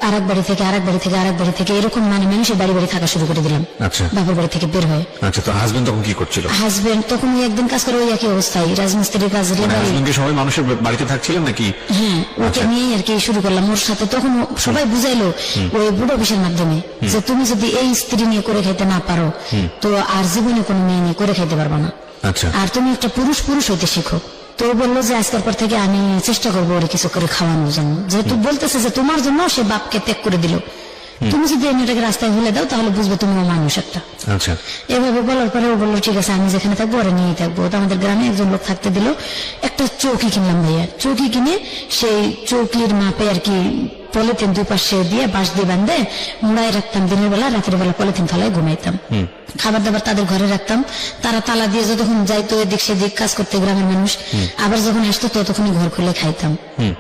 আরেক বাড়ি থেকে আরেক বাড়ি থেকে আরেক বাড়ি থেকে এরকম মানে মানুষের বাড়ি বাড়ি থাকা শুরু করে দিলাম। আচ্ছা, বাপের বাড়ি থেকে বের হয়ে। আচ্ছা, তো হাজবেন্ড তখন কি করছিল? হাজবেন্ড তখন ওই একদিন কাজ করে, ওই একই অবস্থায় রাজমিস্ত্রির কাজ। হাজবেন্ডকে সবাই মানুষের বাড়িতে থাকছিলেন নাকি? হ্যাঁ, ওকে নিয়ে আর কি শুরু করলাম ওর সাথে। তখন সবাই বুঝাইলো ওই বুড়ো অফিসের মাধ্যমে যে তুমি যদি এই স্ত্রী নিয়ে করে খাইতে না পারো তো আর জীবনে কোনো মেয়ে নিয়ে করে খাইতে পারবা না, আচ্ছা, আর তুমি একটা পুরুষ হইতে শিখো। তো বললো যে আজকের পর থেকে আমি চেষ্টা করবো ওর কিছু করে খাওয়ানোর জন্য, যেহেতু বলতেছে যে তোমার জন্য সে বাপকে ত্যাগ করে দিল, তুমি যদি মেয়েটাকে রাস্তায় ফেলে দাও তাহলে বুঝবে তুমিও মানুষ একটা। আচ্ছা, এভাবে বলার পরে ও বললো ঠিক আছে আমি যেখানে থাকবো ওরা নিয়ে থাকবো। তো আমাদের গ্রামে একজন লোক থাকতে দিল, একটা চৌকি কিনলাম ভাইয়া। চৌকি কিনে সেই চৌকির মাপে আর কি পলিথিন দুই পাশে দিয়ে বাঁশ দিয়ে বাঁধে মুড়াই রাখতাম, দিনের বেলা, রাতের বেলা পলিথিন ফালায় ঘুমাইতাম। খাবার দাবার তাদের ঘরে রাখতাম, তারা তালা দিয়ে যতক্ষণ যাইতো এদিক সেদিক কাজ করতে গ্রামের মানুষ, আবার যখন আসতো ততক্ষণই ঘর খুলে খাইতাম,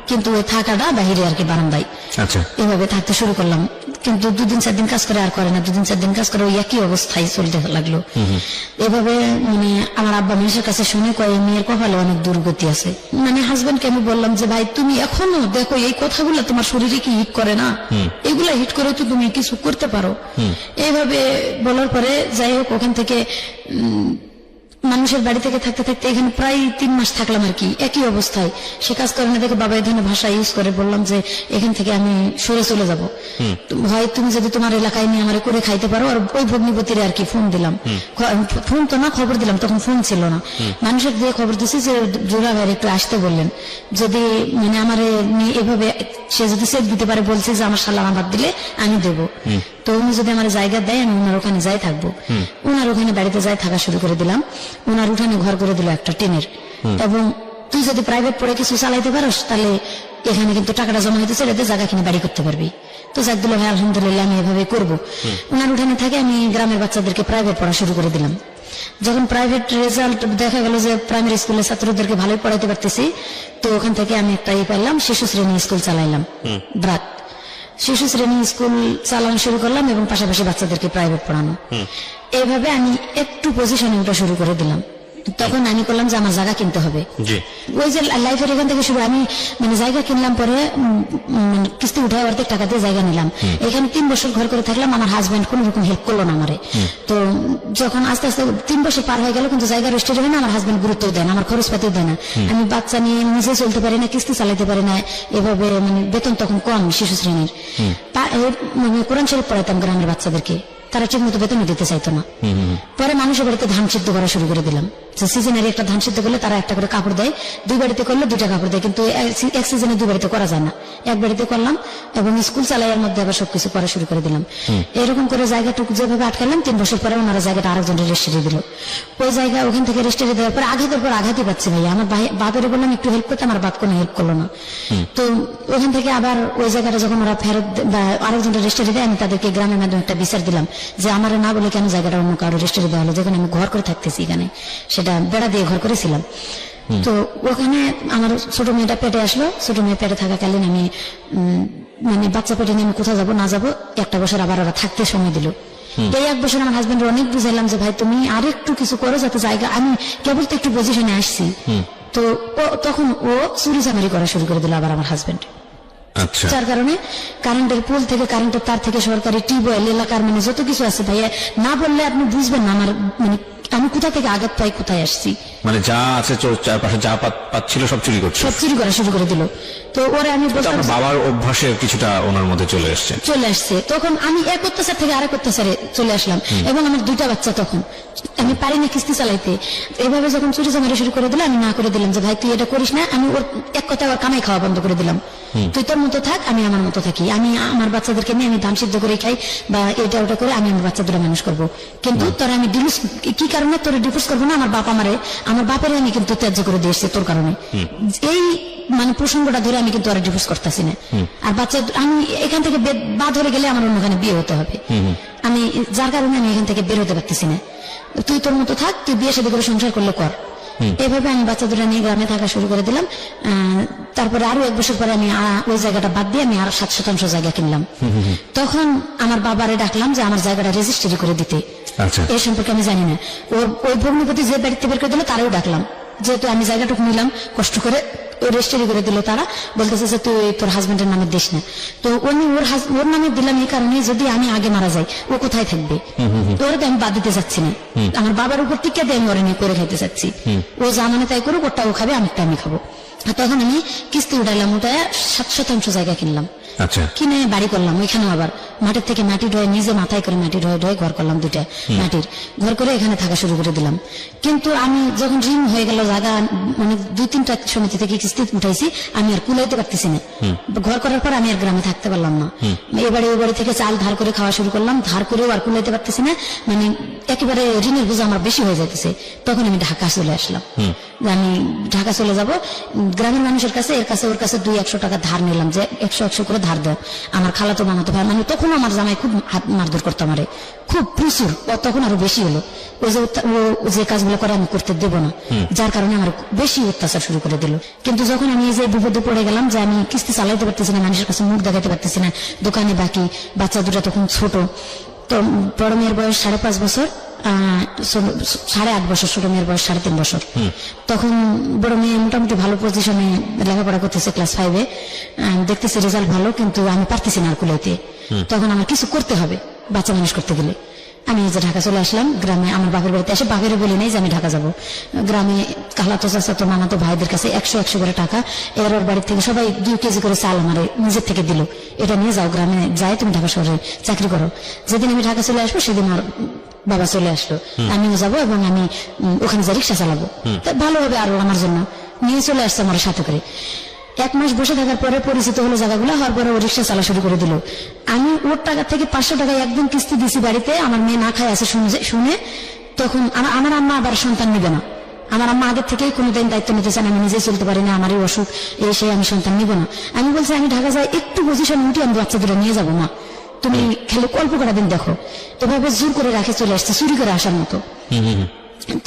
কিন্তু ওই থাকাটা বাহিরে আর কি বারান্দায়। আচ্ছা, এভাবে থাকতে শুরু করলাম, কিন্তু 2-4 দিন কাজ করে আর করে না, 2-4 দিন কাজ করে ওই একই অবস্থায় চলতে লাগলো। এভাবে মানে আমার আব্বা মানুষের কাছে শুনে কয় মেয়ের কপালে অনেক দুর্গতি আছে। মানে হাজবেন্ডকে আমি বললাম যে ভাই তুমি এখনো দেখো এই কথাগুলো তোমার শরীরে কি হিট করে না, এগুলা হিট করে তো তুমি কিছু করতে পারো। এইভাবে বলার পরে যাই হোক ওখান থেকে মানুষের বাড়ি থেকে থাকতে থাকতে এখানে প্রায় 3 মাস থাকলাম আর কি, একই অবস্থায়। সে কাজ করে না দেখে বাবা এই ধরনের ভাষা ইউজ করে, বললাম যে এখান থেকে আমি সরে চলে যাব, হয় তুমি যদি তোমার এলাকায় নিয়ে আমার করে খাইতে পারো। আর ওই ভগ্নিপতির আর কি ফোন দিলাম, ফোন তো না খবর দিলাম, তখন ফোন ছিল না, মানুষের দিয়ে খবর দিচ্ছি যে জোড়া ভাইয়ের একটু আসতে বললেন, যদি মানে আমার এভাবে সে যদি সেট দিতে পারে, বলছে যে আমার সালাম আবাদ দিলে আমি দেবো, তো উনি যদি আমার জায়গা দেয় আমি ওনার ওখানে যাই থাকবো। ওনার ওখানে বাড়িতে যাই থাকা শুরু করে দিলাম, ওনার উঠানে ঘর করে দিল একটা টিনের, এবং তুই যদি প্রাইভেট পড়ে কিছু চালাইতে পারোস তাহলে এখানে কিন্তু টাকাটা জমা হইতেছে, এতে জায়গা কিনে বাড়ি করতে পারবি। তো যাক দিল ভাই আলহামদুলিল্লাহ আমি এভাবে করবো। ওনার উঠানে থাকে আমি গ্রামের বাচ্চাদেরকে প্রাইভেট পড়া শুরু করে দিলাম। যখন প্রাইভেট রেজাল্ট দেখা গেল যে প্রাইমারি স্কুলের ছাত্রদেরকে ভালোই পড়াইতে পারতেছি, তো ওখান থেকে আমি একটা পাইলাম, শিশু শ্রেণী স্কুল চালাইলাম। ব্রাত শিশু শ্রেণী স্কুল চালানো শুরু করলাম এবং পাশাপাশি বাচ্চাদেরকে প্রাইভেট পড়ানো। এইভাবে আমি একটু পজিশনে ওঠা শুরু করে দিলাম। তখন আমি করলাম যে আমার জায়গা কিনতে হবে। ওই যে লাইফের এখান থেকে শুরু, আমি মানে জায়গা কিনলাম, পরে কিস্তি উঠায় অর্ধেক টাকা দিয়ে জায়গা নিলাম। এখানে 3 বছর ঘর করে থাকলাম, আমার হাজবেন্ড কোন রকম হেল্প করলো না আমারে। তো যখন আস্তে আস্তে 3 বছর পার হয়ে গেল, কিন্তু জায়গা রেজিস্ট্রি হয় না, আমার হাজবেন্ড গুরুত্ব দেয় না, আমার খরচ পাতিও দেয় না। আমি বাচ্চা নিয়ে নিজে চলতে পারি না, কিস্তি চালাইতে পারি না, এভাবে মানে বেতন তখন কম শিশু শ্রেণীর। মানে কোরআন শরীফ পড়াইতাম গ্রামের বাচ্চাদেরকে, তারা ঠিক মতো বেতন দিতে চাইতো না। পরে মানুষের বাড়িতে ধান সিদ্ধ করা শুরু করে দিলাম, যে সিজনারি একটা ধান সিদ্ধ করলে তারা একটা করে কাপড় দেয়, 2 বাড়িতে করলে 2টা কাপড় দেয়, কিন্তু এক সিজনে 2 বাড়িতে করা যায় না। 1 বাড়িতে করলাম এবং স্কুল চালাইয়ের মধ্যে আবার সবকিছু করা শুরু করে দিলাম। এরকম করে জায়গাটুকু যেভাবে আটকালাম, 3 বছর পরে ওনারা জায়গাটা আরেকজনের রেজিস্ট্রি দিল। ওই জায়গা ওখান থেকে রেজিস্ট্রি দেওয়ার পর আঘাতের পর আঘাতই পাচ্ছে ভাই। আমার বাপের বললাম একটু হেল্প করতে, আমার বাপ কোনো হেল্প করলো না। তো ওখান থেকে আবার ওই জায়গাটা যখন ওরা ফেরত বা আরেকজনের রেজিস্ট্রি দেয়, আমি তাদেরকে গ্রামের মাধ্যমে একটা বিচার দিলাম যে আমার না বলে কেন জায়গাটা অন্য কারো রেজিস্ট্রি দেওয়া হলো, যেখানে আমি ঘর করে থাকতেছি, এখানে সেটা বেড়া দিয়ে ঘর করেছিলাম। তো ওখানে আমার ছোট মেয়েটা পেটে আসলো। ছোট মেয়ে পেটে থাকাকালীন আমি মানে বাচ্চা পেটে নিয়ে আমি কোথাও যাবো না যাবো, 1টা বছর আবার ওরা থাকতে সময় দিল। এই 1 বছর আমার হাজবেন্ড অনেক বুঝাইলাম যে ভাই তুমি আর একটু কিছু করো, যাতে জায়গা, আমি কেবল তো একটু পজিশনে আসছি। তো তখন ও চুরি চামারি করা শুরু করে দিল আবার আমার হাজবেন্ড। আচ্ছা, যার কারণে কারেন্টের পোল থেকে, কারেন্টের তার থেকে, সরকারি টিউবওয়েল এলাকার মানে যত কিছু আছে ভাইয়া, না বললে আপনি বুঝবেন না আমার মানে আমি কোথা থেকে আঘাত পাই, কোথায় আসছি। মানে যা আছে চারপাশে যা পাচ্ছিল সব চুরি করছে, সব চুরি করা শুরু করে দিল। তো ওরা আমি বলতাম আপনার বাবার অভ্যাসের কিছুটা ওনার মধ্যে চলে আসছে। তখন আমি এক অত্যাচার থেকে আরেক অত্যাচারে চলে আসলাম এবং আমার 2টা বাচ্চা, তখন আমি পারিনি কিস্তি চালাইতে। এভাবে যখন চুরি চামারি শুরু করে দিল, আমি না করে দিলাম যে ভাই তুই এটা করিস না। আমি ওর এক কথা ওর কামাই খাওয়া বন্ধ করে দিলাম, তুই তোর মতো থাক, আমি আমার মতো থাকি। আমি আমার বাচ্চাদেরকে নিয়ে আমি ধান সিদ্ধ করে খাই বা এটা ওটা করে আমি আমার বাচ্চাদের মানুষ করবো। কিন্তু তোরা আমি ডিভোর্স, কি কারণে তোর ডিভোর্স করবো না, আমার বাপের আমি কিন্তু ত্যায্য করে দিয়েছি তোর কারণে। এই মানে প্রসঙ্গটা ধরে আমি কিন্তু আর ডিভোর্স করতেছি না। আর বাচ্চা আমি এখান থেকে বাদ হয়ে গেলে আমার অন্যখানে বিয়ে হতে হবে, আমি যার কারণে আমি এখান থেকে বের হতে পারতেছি না। তুই তোর মতো থাক, তুই বিয়ে শাদী করে সংসার করলে কর। এইভাবে আমি বাচ্চা দুটা নিয়ে গ্রামে থাকা শুরু করে দিলাম। তারপরে আরো 1 বছর পরে আমি ওই জায়গাটা বাদ দিয়ে আমি আরো 7% জায়গা কিনলাম। তখন আমার বাবারে ডাকলাম যে আমার জায়গাটা রেজিস্ট্রি করে দিতে। এই সম্পর্কে আমি জানি না, ওই ভগ্নিপতি যে বাড়িতে বের করে দিল তারও ডাকলাম, যেহেতু আমি জায়গাটুকু নিলাম কষ্ট করে, রেজিস্ট্রি করে দিল। তারা বলতেছে যে তুই তোর হাজবেন্ডের নামে দিস না। তো উনি ওর নামে দিলাম এই কারণে, যদি আমি আগে মারা যাই ও কোথায় থাকবে, ওরা তো আমি বাদ দিতে চাচ্ছি না। আমার বাবার উপর টিকা দিয়ে আমি ওরা নিয়ে করে খাইতে চাচ্ছি। ও যা মানে তাই করুক, ওটা ও খাবে, আমি খাবো। তখন আমি কিস্তি উঠাইলাম, উঠায় 7% জায়গা কিনলাম। কিনে বাড়ি করলাম। ওইখানে আবার মাটির থেকে মাটি ঢয়ে, নিজে মাথায় করে মাটি ঢয়ে ঘর করলাম, 2টা মাটির ঘর করে এখানে থাকা শুরু করে দিলাম। কিন্তু আমি যখন ঋণ হয়ে গেল, জায়গা মানে 2-3টা সমিতি থেকে কিস্তি উঠাইছি, আমি আর কুলাইতে পারতেছি না। ঘর করার পর আমি আর গ্রামে থাকতে পারলাম না। এবারে ওই বাড়ি থেকে চাল ধার করে খাওয়া শুরু করলাম, ধার করেও আর কুলাইতে পারতেছি না। মানে একেবারে ঋণের বোঝা আমার বেশি হয়ে যাইতেছে। তখন আমি ঢাকা চলে আসলাম, আমি ঢাকা চলে যাব। গ্রামের মানুষের কাছে, এর কাছে ওর কাছে 200-100 টাকা ধার নিলাম, যে 100 করে ধার দেয়। আমার খালাতো মামাতো ভাই, মানে তখন আমার জামাই খুব হাত মারধর করতো আমারে, খুব প্রচুর, তখন আরো বেশি হলো। ওই যে কাজগুলো করে আমি করতে দেবো না, যার কারণে আমার বেশি অত্যাচার শুরু করে দিল। কিন্তু যখন আমি এই যে বিপদে পড়ে গেলাম যে আমি কিস্তি চালাইতে পারতেছি না, মানুষের কাছে মুখ দেখাতে পারতেছি না, দোকানে বাকি, বাচ্চা 2টা তখন ছোট। তো বড় মেয়ের বয়স 5.5 বছর, 8.5 বছর, ছোট মেয়ের বয়স 3.5 বছর। তখন বড় মেয়ে মোটামুটি ভালো পজিশনে লেখাপড়া করতেছে, ক্লাস 5-এ, দেখতেছে রেজাল্ট ভালো, কিন্তু আমি পারতেছি না আর কুলাইতে। তখন আমার কিছু করতে হবে বাচ্চা মানুষ করতে গেলে। আমি যে ঢাকা চলে আসলাম গ্রামে, আমার বাপের বাড়িতে এসে বাপের বলি নাই যে আমি ঢাকা যাব। গ্রামে খালাতো চাচাতো মামাতো ভাইদের কাছে 100 করে টাকা, এর ওর বাড়ি থেকে সবাই 2 কেজি করে চাল আমার নিজের থেকে দিল, এটা নিয়ে যাও গ্রামে, যাই তুমি ঢাকা শহরে চাকরি করো। যেদিন আমি ঢাকা চলে আসবো সেদিন আর বাবা চলে আসলো, আমিও যাবো এবং আমি ওখানে যে রিক্সা চালাবো, ভালো হবে আরো আমার জন্য। নিয়ে চলে আসছে আমার সাথে করে। 1 মাস বসে থাকার পরে পরিচিত হলো জায়গাগুলো, হওয়ার পরে ও রিক্সা চালা শুরু করে দিল। আমি ওর টাকা থেকে 500 টাকা একদিন কিস্তি দিছি বাড়িতে, আমার মেয়ে না খায় আছে শুনে। তখন আমার আম্মা আবার সন্তান নিবে না, আমার আম্মা আগের থেকেই কোনোদিন দায়িত্ব নিতে চান, আমি নিজেই চলতে পারি না, আমারই অসুখ, এসে আমি সন্তান নিব না। আমি বলছি আমি ঢাকা যাই, একটু পজিশন উঠে আমি বাচ্চা দুটো নিয়ে যাবো মা, তুমি খেলে অল্প কটা দিন দেখো। এভাবে জোর করে রাখে চলে আসছে, চুরি করে আসার মতো।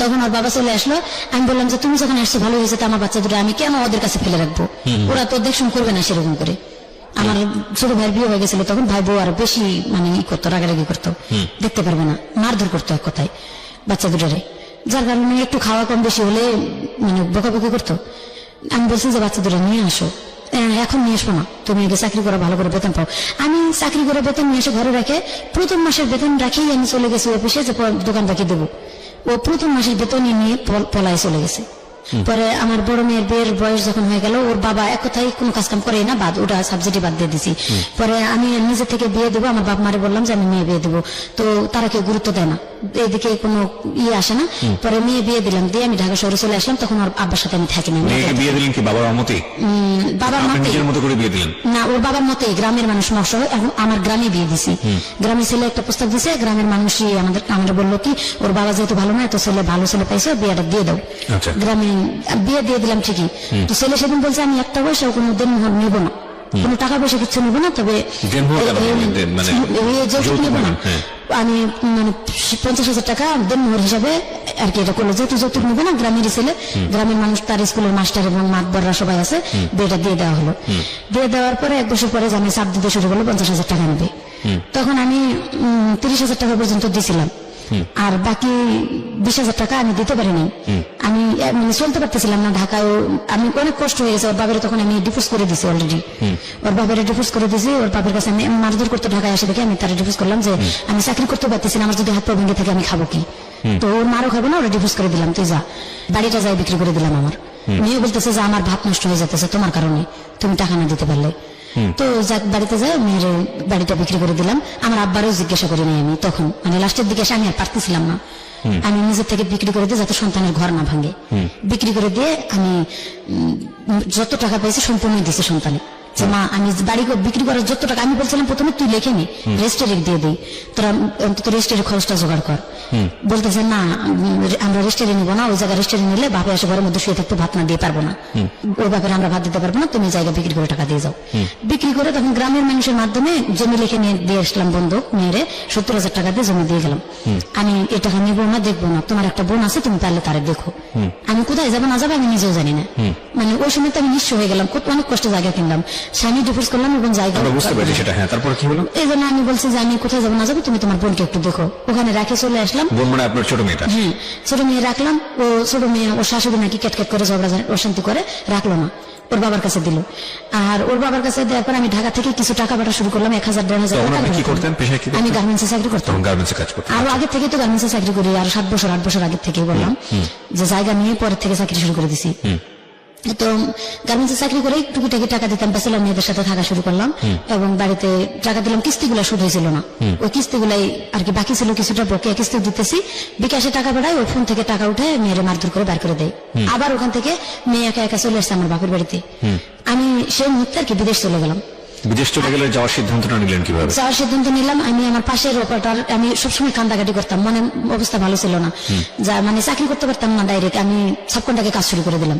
তখন ওর বাবা চলে আসলো, আমি বললাম যে তুমি যখন আসছো ভালো হয়েছে, তো আমার বাচ্চা দুটো আমি কেন ওদের কাছে ফেলে রাখবো, ওরা তো দেখশুন করবে না সেরকম করে। আমার ছোট ভাইয়ের বিয়ে হয়ে গেছিল, তখন ভাই বউ আরো বেশি মানে ই করতো, রাগারাগি করতো, দেখতে পারবে না, মারধর করতো এক কথায় বাচ্চা দুটারে, যার কারণে একটু খাওয়া কম বেশি হলে মানে বকাবকি করতো। আমি বলছি যে বাচ্চা দুটো নিয়ে আসো, এখন নিয়ে আসবো না, তুমি আগে চাকরি করে ভালো করে বেতন পাও। আমি চাকরি করে বেতন নিয়ে এসে ঘরে রাখে প্রথম মাসের বেতন রাখেই আমি চলে গেছি অফিসে, যে দোকান রাখি দেবো। ও প্রথম মাসের বেতনই নিয়ে পলায় চলে গেছে। পরে আমার বড় মেয়ের বিয়ের বয়স যখন হয়ে গেল, ওর বাবা এক কথায় কোনো কাজ কাম করে না, বাদ ওটা সাবজেক্টই বাদ দিয়ে দিছি। পরে আমি নিজে থেকে বিয়ে দেবো, আমার বাপ মারে বললাম যে আমি মেয়ে বিয়ে দেবো, তো তারা কেউ গুরুত্ব দেয় না, এইদিকে কোনো ইয়ে আসে না। পরে মেয়ে বিয়ে দিলাম, দিয়ে আমি ঢাকা শহরে চলে আসলাম, তখন ওর আব্বার সাথে আমি থাকি না। বিয়ে দিলেন কি বাবার অমতে? বাবার মতে, নিজের মতো করে বিয়ে দিলেন? না, ওর বাবার মতে, গ্রামের মানুষ নকশা হয়, এখন আমার গ্রামে বিয়ে দিছি। গ্রামের ছেলে একটা প্রস্তাব দিছে, গ্রামের মানুষই আমরা বললো কি ওর বাবা যেহেতু ভালো না, তো ছেলে ভালো ছেলে পাইছে, বিয়েটা দিয়ে দাও। গ্রামে বিয়ে দিয়ে দিলাম ঠিকই, তো ছেলে সেদিন বলছে আমি একটা পয়সা কোনো দেনমোহর নিব না, কোনো টাকা পয়সা কিছু নেবো না, তবে যৌতুক নেবো না। আমি মানে 50,000 টাকা দেনমোহর হিসাবে আর কি এটা করলো, যেহেতু যৌতুক নেবে না, গ্রামের ছেলে, গ্রামের মানুষ, তার স্কুলের মাস্টার এবং মাতবররা সবাই আছে, বিয়েটা দিয়ে দেওয়া হলো। দিয়ে দেওয়ার পরে 1 বছর পরে জামাই চাপ দিতে শুরু করলো 50,000 টাকা নেবে। তখন আমি 30,000 টাকা পর্যন্ত দিয়েছিলাম, আর বাকি 20,000 টাকা আমি দিতে পারিনি। আমি মানে চলতে পারতেছিলাম না ঢাকায়, আমি অনেক কষ্ট হয়ে গেছে। ওর বাবার তখন আমি ডিভোর্স করে দিছি অলরেডি, ওর বাবার ডিভোর্স করে দিয়েছি। ওর বাবার কাছে আমি মারধর করতে ঢাকায় আসে দেখে আমি তার ডিভোর্স করলাম, যে আমি চাকরি করতে পারতেছি না, আমার যদি হাত পা ভেঙে থাকে আমি খাবো কি, তো ওর মারও খাবো না, ওরা ডিভোর্স করে দিলাম, তুই যা। বাড়িটা যাই বিক্রি করে দিলাম। আমার মেয়ে বলতেছে যে আমার ভাত নষ্ট হয়ে যেতেছে তোমার কারণে, তুমি টাকা না দিতে পারলে। তো যাক, বাড়িতে যাই, মেয়ের বাড়িটা বিক্রি করে দিলাম। আমার আব্বারও জিজ্ঞাসা করি নাই আমি তখন, মানে লাস্টের দিকে এসে আমি আর পারতেছিলাম না, আমি নিজের থেকে বিক্রি করে দিই যাতে সন্তানের ঘর না ভাঙে। বিক্রি করে দিয়ে আমি যত টাকা পেয়েছি সম্পূর্ণ দিয়েছি সন্তানে, যে মা আমি বাড়ি বিক্রি করার যত টাকা, আমি বলছিলাম প্রথমে তুই লেখে নি, রেজিস্ট্রি দিয়ে দিই, তোরা অন্তত রেজিস্ট্রির খরচটা জোগাড় কর। বলতেছে না আমরা রেজিস্ট্রি নিবো না, ওই জায়গায় রেজিস্ট্রি নিলে বাপে এসে ঘরের মধ্যে শুয়ে থাকতে ভাত না দিয়ে পারবো না, ওই বাপের আমরা ভাত দিতে পারবো না, তুমি জায়গা বিক্রি করে টাকা দিয়ে যাও। বিক্রি করে তখন গ্রামের মানুষের মাধ্যমে জমি লিখে নিয়ে দিয়ে আসলাম বন্ধক, মেয়েরে 70,000 টাকা দিয়ে জমি দিয়ে গেলাম। আমি এ টাকা নিবো না, দেখবো না, তোমার একটা বোন আছে, তুমি পারলে তারে দেখো। আমি কোথায় যাবো না যাবো আমি নিজেও জানি না, মানে ওই সময় তো আমি নিঃস্ব হয়ে গেলাম, অনেক কষ্ট জায়গা কিনলাম, স্বামী ডিভোর্স করলাম এবং জায়গা তারপরে কি হলো? এই জন্য আমি বলছি যে আমি কোথায় যাবো না যাবো, তুমি তোমার বোনকে একটু দেখো। ওখানে রাখে চলে আসলাম। বোন মানে আপনার ছোট মেয়েটা? হ্যাঁ, ছোট মেয়ে রাখলাম। ও ছোট মেয়ে, ওর শাশুড়ি নাকি ক্যাটক্যাট করে ঝগড়া অশান্তি করে, রাখলো না, ওর বাবার কাছে দিল। আর ওর বাবার কাছে দেওয়ার পর আমি ঢাকা থেকে কিছু টাকা পাঠা শুরু করলাম, 1,000-1,500 টাকা। আমি গার্মেন্টসে চাকরি করতাম, আরো আগে থেকে তো গার্মেন্টসে চাকরি করি, আর 7 বছর 8 বছর আগে থেকে বললাম যে জায়গা নিয়ে পরে থেকে চাকরি শুরু করে দিছি। তো গার্মেন্টসে চাকরি করে টুকিটাকি টাকা দিতাম, ব্যাচেলর মেয়েদের সাথে থাকা শুরু করলাম, এবং বাড়িতে টাকা দিলাম। কিস্তিগুলো শুরু হয়েছিল না, ওই কিস্তিগুলাই আর কি বাকি ছিল, কিছুটা বকেয়া কিস্তি দিতেছি। বিকাশে টাকা পাঠায়, ওই ফোন থেকে টাকা উঠে মেয়েরে মারধর করে বার করে দেয়। আবার ওখান থেকে মেয়ে একা একা চলে আসছে আমার বাপের বাড়িতে। আমি সেই মুহূর্তে আর কি বিদেশ চলে গেলাম। বিদেশ চলে গেলে যাওয়ার সিদ্ধান্তটা নিলেন কিভাবে? যাওয়ার সিদ্ধান্ত নিলাম, আমি আমার পাশের অপারেটর, আমি সবসময় কান্দাকাটি করতাম, মনে অবস্থা ভালো ছিল না, যা মানে চাকরি করতে পারতাম না ডাইরেক্ট, আমি সাবকন্ট্রাক্টে কাজ শুরু করে দিলাম।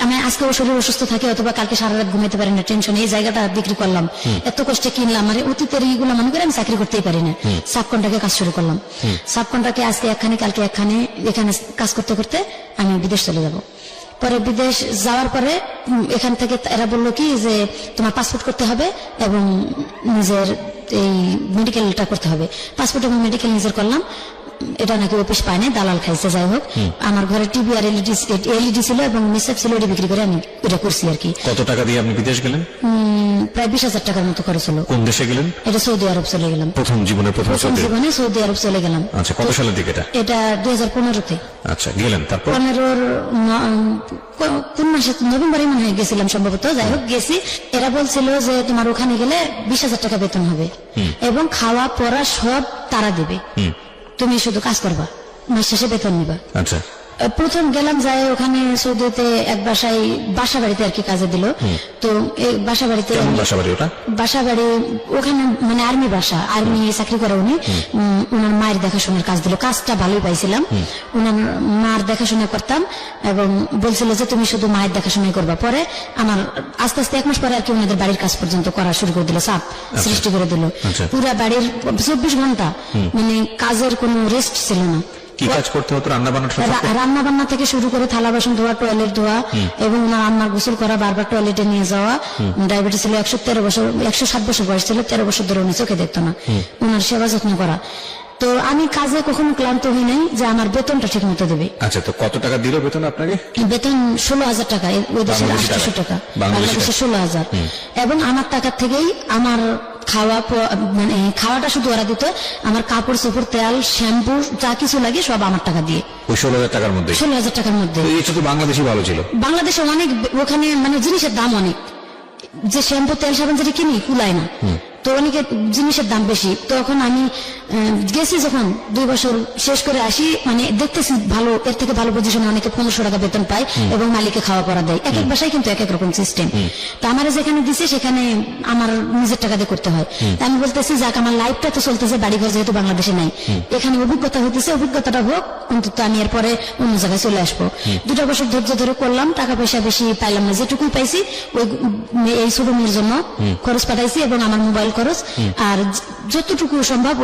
আমি আজকে ওর শরীর অসুস্থ থাকে, অথবা কালকে সারা রাত ঘুমাইতে পারি না, টেনশন, এই জায়গাটা বিক্রি করলাম, এত কষ্টে কিনলাম, মানে অতীতের এইগুলো মনে করে আমি চাকরি করতেই পারি না, সাবকন্ট্রাক্টে কাজ শুরু করলাম। সাবকন্ট্রাক্টে আজকে একখানে কালকে একখানে, এখানে কাজ করতে করতে আমি বিদেশ চলে যাব। পরে বিদেশ যাওয়ার পরে এখান থেকে এরা বললো কি যে তোমার পাসপোর্ট করতে হবে এবং নিজের এই মেডিকেলটা করতে হবে। পাসপোর্ট এবং মেডিকেল নিজের করলাম, এটা নাকি অফিস পায় নাই, দালাল খাইছে। যাই হোক, আমার ঘরে টিভি আর এলইডি ছিল এবং মিসেপ ছিল, ওটা বিক্রি করে আমি এটা করছি আর কি। কত টাকা দিয়ে আপনি বিদেশ গেলেন? প্রায় 20,000 টাকার মতো খরচ হলো। কোন দেশে গেলেন? এটা সৌদি আরব চলে গেলাম। প্রথম জীবনে সৌদি আরব চলে গেলাম। আচ্ছা, কত সালের দিকে এটা? এটা 2015-তে। আচ্ছা, গেলেন। তারপর 15-র কোন মাসে, নভেম্বরে মনে হয় গেছিলাম সম্ভবত। যাই হোক, গেছি। এরা বলছিল যে তোমার ওখানে গেলে 20,000 টাকা বেতন হবে এবং খাওয়া পড়া সব তারা দেবে, তুমি শুধু কাজ করবা, মাস শেষে বেতন নিবা। আচ্ছা, প্রথম গেলাম যাই ওখানে সৌদিতে এক বাসা বাড়িতে আর কি কাজে দিল। তো এই বাসা বাড়িতে কেমন বাসা বাড়ি ওটা? বাসা বাড়ি ওখানে মানে আর্মি বাসা, আর্মি চাকরি করে উনি। ওনার মায়ের দেখাশোনার কাজ দিল, কাজটা ভালোই পাইছিলাম। ওনার মার দেখাশোনা করতাম এবং বলছিল যে তুমি শুধু মায়ের দেখাশোনাই করবা। পরে আমার আস্তে আস্তে 1 মাস পরে আর কি ওনাদের বাড়ির কাজ পর্যন্ত করা শুরু করে দিল, চাপ সৃষ্টি করে দিল। আচ্ছা। পুরা বাড়ির 24 ঘন্টা মানে কাজের কোনো রেস্ট ছিল না। কি কাজ করতে হতো? রান্না বান্নার সাথে? রান্না বান্না থেকে শুরু করে থালা বাসন ধোয়া, টয়লেট ধোয়া এবং ওনার আম্মার গোসল করা, বারবার টয়লেটে নিয়ে যাওয়া। ডায়াবেটিস ছিল, 113 বছর, 107 বছর বয়স ছিল, 13 বছর ধরে উনি চোখে দেখতো না। ওনার সেবা যত্ন করা। তো আমি কাজে কখনো ক্লান্ত হই নাই যে আমার বেতনটা ঠিক মতো দেবে। আচ্ছা, তো কত টাকা দিল বেতন আপনাকে? বেতন 16,000 টাকা, ওই দেশের বাংলাদেশি 800 টাকা, বাংলাদেশি বাংলাদেশে 16,000। এবং আমার টাকা থেকেই আমার মানে খাওয়াটা শুধু ওরা দিত, আমার কাপড় চোপড়, তেল, শ্যাম্পু যা কিছু লাগে সব আমার টাকা দিয়ে। ওই 16,000 টাকার মধ্যে? 16,000 টাকার মধ্যে। তো এটা তো বাংলাদেশি ভালো ছিল। বাংলাদেশে অনেক ওখানে মানে জিনিসের দাম অনেক, যে শ্যাম্পু তেল সাবান যেটা কিনি কুলায় না, তো অনেকের জিনিসের দাম বেশি। তখন আমি গেছি যখন 2 বছর শেষ করে আসি, মানে দেখতেছি ভালো, এর থেকে ভালো পজিশনে অনেকে 1500 টাকা বেতন পায় এবং মালিকে খাওয়া পড়া দেয়। এক এক বাসায় কিন্তু এক এক রকম সিস্টেম। তো আমার যেখানে দিছে সেখানে আমার নিজের টাকা দিয়ে করতে হয়। তা আমি বলতেছি যাক, আমার লাইফটা তো চলতেছে, বাড়িঘর যেহেতু বাংলাদেশে নাই, এখানে অভিজ্ঞতা হতেছে, অভিজ্ঞতাটা হোক, অন্তত আমি এরপরে অন্য জায়গায় চলে আসবো। 2 বছর ধৈর্য ধরে করলাম, টাকা পয়সা বেশি পাইলাম না, যেটুকুই পাইছি ওই এই ছোট মেয়ের জন্য খরচ পাঠাইছি এবং আমার মোবাইল খরচ, আর যতটুকু সম্ভব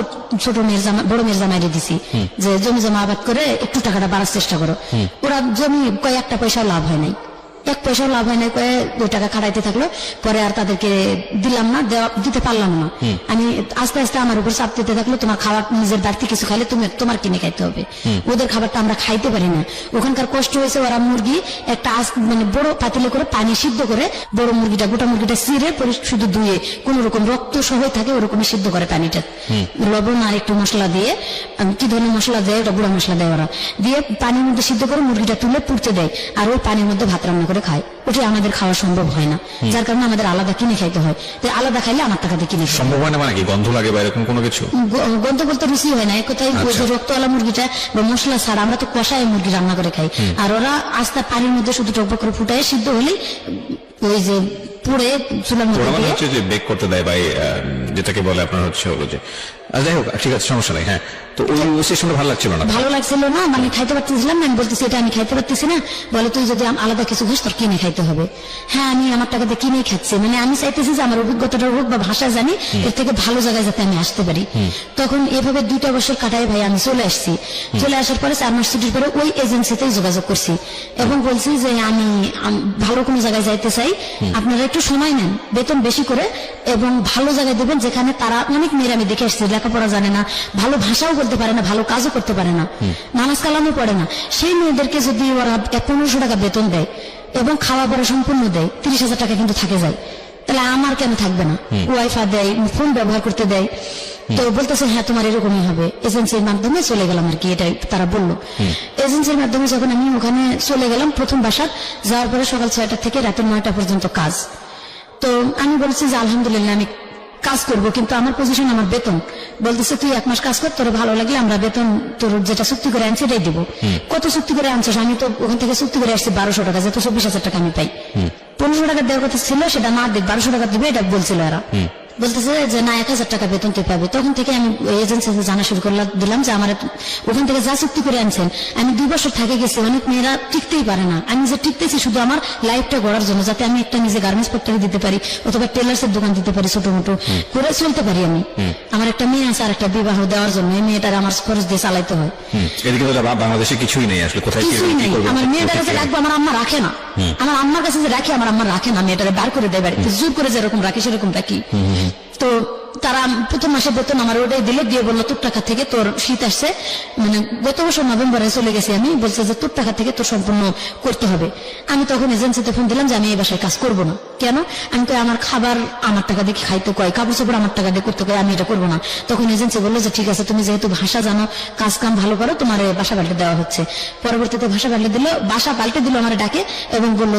ছোট মেয়ের বড় মেয়ের জামাইরে দিছি যে জমি জমা আবাদ করে একটু টাকাটা বাড়ার চেষ্টা করো। ওরা জমি কয়েকটা পয়সা লাভ হয় নাই, 1 পয়সাও লাভ হয় নাই, 2 টাকা খাটাইতে থাকলো। পরে আর তাদেরকে দিলাম না, দিতে পারলাম না। আমি আস্তে আস্তে আমার উপর চাপ দিতে থাকলো, তোমার খাবার নিজের বাড়তি কিছু খাইলে তোমার কিনে খাইতে হবে, ওদের খাবারটা আমরা খাইতে পারি না। ওখানকার কষ্ট হয়েছে, ওরা মুরগি একটা মানে বড় পাতিলে করে পানি সিদ্ধ করে বড় মুরগিটা, গোটা মুরগিটা চিরে শুধু ধুয়ে কোন রকম রক্ত সহ থাকে ওরকমই সিদ্ধ করে পানিটা, লবণ আর একটু মশলা দিয়ে, কি ধরনের মশলা দেয় ওটা গুঁড়া মশলা দেয় ওরা, দিয়ে পানির মধ্যে সিদ্ধ করে মুরগিটা তুলে পুড়তে দেয়, আর ওই পানির মধ্যে ভাত রান্না করে খায়। ওটা আমাদের খাওয়া সম্ভব হয় না, যার কারণে আমাদের আলাদা কিনে খাইতে হয়। তো আলাদা খাইলে আমার টাকা দিয়ে কিনে খাই। সম্ভব হয় না মানে কি? গন্ধ লাগে বা এরকম কোনো কিছু? গন্ধ বলতে রুচি হয় না, এক কথায় ওই যে রক্তওয়ালা মুরগিটা বা মশলা ছাড়া আমরা তো কষায় মুরগি রান্না করে খাই, আর ওরা আস্তে পানির মধ্যে শুধু টকবক করে ফুটায় সিদ্ধ হলেই ওই যে পুড়ে চুলার মধ্যে মানে দিয়ে হচ্ছে যে বেক করতে দেয় বা যেটাকে বলে আপনার হচ্ছে হলো যে, যাই হোক ঠিক আছে, সমস্যা নাই। হ্যাঁ, তো ওই সিস্টেমটা ভালো লাগছিল না? ভালো লাগছিল না, মানে খাইতে পারতেছিলাম না। আমি বলতেছি এটা আমি খাইতে পারতেছি না, বলে তুই যদি আলাদা কিছু খাস তোর কিনে খাইতে হবে। হ্যাঁ, আমি আমার টাকা দিয়ে কিনেই খাচ্ছি, মানে আমি চাইতেছি যে আমার অভিজ্ঞতাটা হোক বা ভাষা জানি, এর থেকে ভালো জায়গায় যাতে আমি আসতে পারি। তখন এভাবে 2 বছর কাটাই ভাই আমি চলে আসছি। চলে আসার পরে 4 মাস ছুটির পরে ওই এজেন্সিতেই যোগাযোগ করছি এবং বলছি যে আমি ভালো কোনো জায়গায় যাইতে চাই, আপনারা একটু সময় নেন, বেতন বেশি করে এবং ভালো জায়গায় দেবেন, যেখানে তারা অনেক মেয়েরা আমি দেখে আসছি লেখাপড়া জানে না, ভালো ভাষাও বলতে পারে না, ভালো কাজও করতে পারে না, নামাজ কালামও পড়ে না, সেই মেয়েদেরকে যদি ওরা 1500 টাকা বেতন দেয় এবং খাওয়া পড়া সম্পূর্ণ দেয়, 30,000 টাকা কিন্তু থাকে যায়, তাহলে আমার কেন থাকবে না? ওয়াইফাই দেয়, ফোন ব্যবহার করতে দেয়। তো বলতেছে হ্যাঁ তোমার এরকমই হবে। এজেন্সির মাধ্যমে চলে গেলাম আর কি, এটাই তারা বললো। এজেন্সির মাধ্যমে যখন আমি ওখানে চলে গেলাম, প্রথম বাসার যাওয়ার পরে সকাল 6টা থেকে রাতের 9টা পর্যন্ত কাজ। তো আমি বলছি যে আলহামদুলিল্লাহ আমি কাজ করব, কিন্তু আমার পজিশন, আমার বেতন বলতেছে তুই 1 মাস কাজ কর, তোর ভালো লাগলে আমরা বেতন তোর যেটা চুক্তি করে আনছি এটাই দিব। কত চুক্তি করে আনছিস? আমি তো ওখান থেকে চুক্তি করে আসছি 1200 টাকা, যেহেতু 24,000 টাকা আমি পাই। 1500 টাকা দেওয়ার কথা ছিল, সেটা না দেখ 1200 টাকা দিবে এটা বলছিল এরা। বলতেছে যে না 1000 টাকা বেতন তুই পাবে। তখন থেকে আমি এজেন্সিতে জানা শুরু করলাম, দিলাম যে আমার ওখান থেকে যা চুক্তি করে আনছেন, আমি 2 বছর থেকে গেছি, অনেক মেয়েরা টিকতেই পারে না, আমি যে টিকতেছি শুধু আমার লাইফটা গড়ার জন্য, যাতে আমি একটা নিজে গার্মেন্টস ফ্যাক্টরি দিতে পারি অথবা টেলার্সের দোকান দিতে পারি, ছোট মোটো করে চলতে পারি আমি। আমার একটা মেয়ে আছে, আর একটা বিবাহ দেওয়ার জন্য এই মেয়েটার আমার খরচ দিয়ে চালাইতে হয়। এদিকে তো বাংলাদেশে কিছুই নেই আসলে, কোথায় কিছুই নেই। আমার মেয়েটার কাছে রাখবো, আমার আম্মা রাখে না, আমার আম্মার কাছে যে রাখি আমার আম্মা রাখে না, মেয়েটারে বার করে দেয় বাড়িতে, জোর করে যেরকম রাখি সেরকম রাখি। তো তারা প্রথম মাসে বেতন আমার ওটাই দিল, দিয়ে বললো তোর টাকা থেকে তোর শীত আসছে, মানে গত বছর নভেম্বরে চলে গেছি আমি, বলছে যে তোর টাকা থেকে তোর সম্পূর্ণ করতে হবে। আমি তখন এজেন্সিতে ফোন দিলাম যে আমি এই বাসায় কাজ করবো না। কেন? আমি কই আমার খাবার আমার টাকা দিয়ে খাইতে কয়, কাপড় চোপড় আমার টাকা দিয়ে করতে কয়, আমি এটা করবো না। তখন এজেন্সি বললো যে ঠিক আছে, তুমি যেহেতু ভাষা জানো, কাজ কাম ভালো করো, তোমার বাসা পাল্টে দেওয়া হচ্ছে। পরবর্তীতে বাসা পাল্টে দিল আমার ডাকে এবং বললো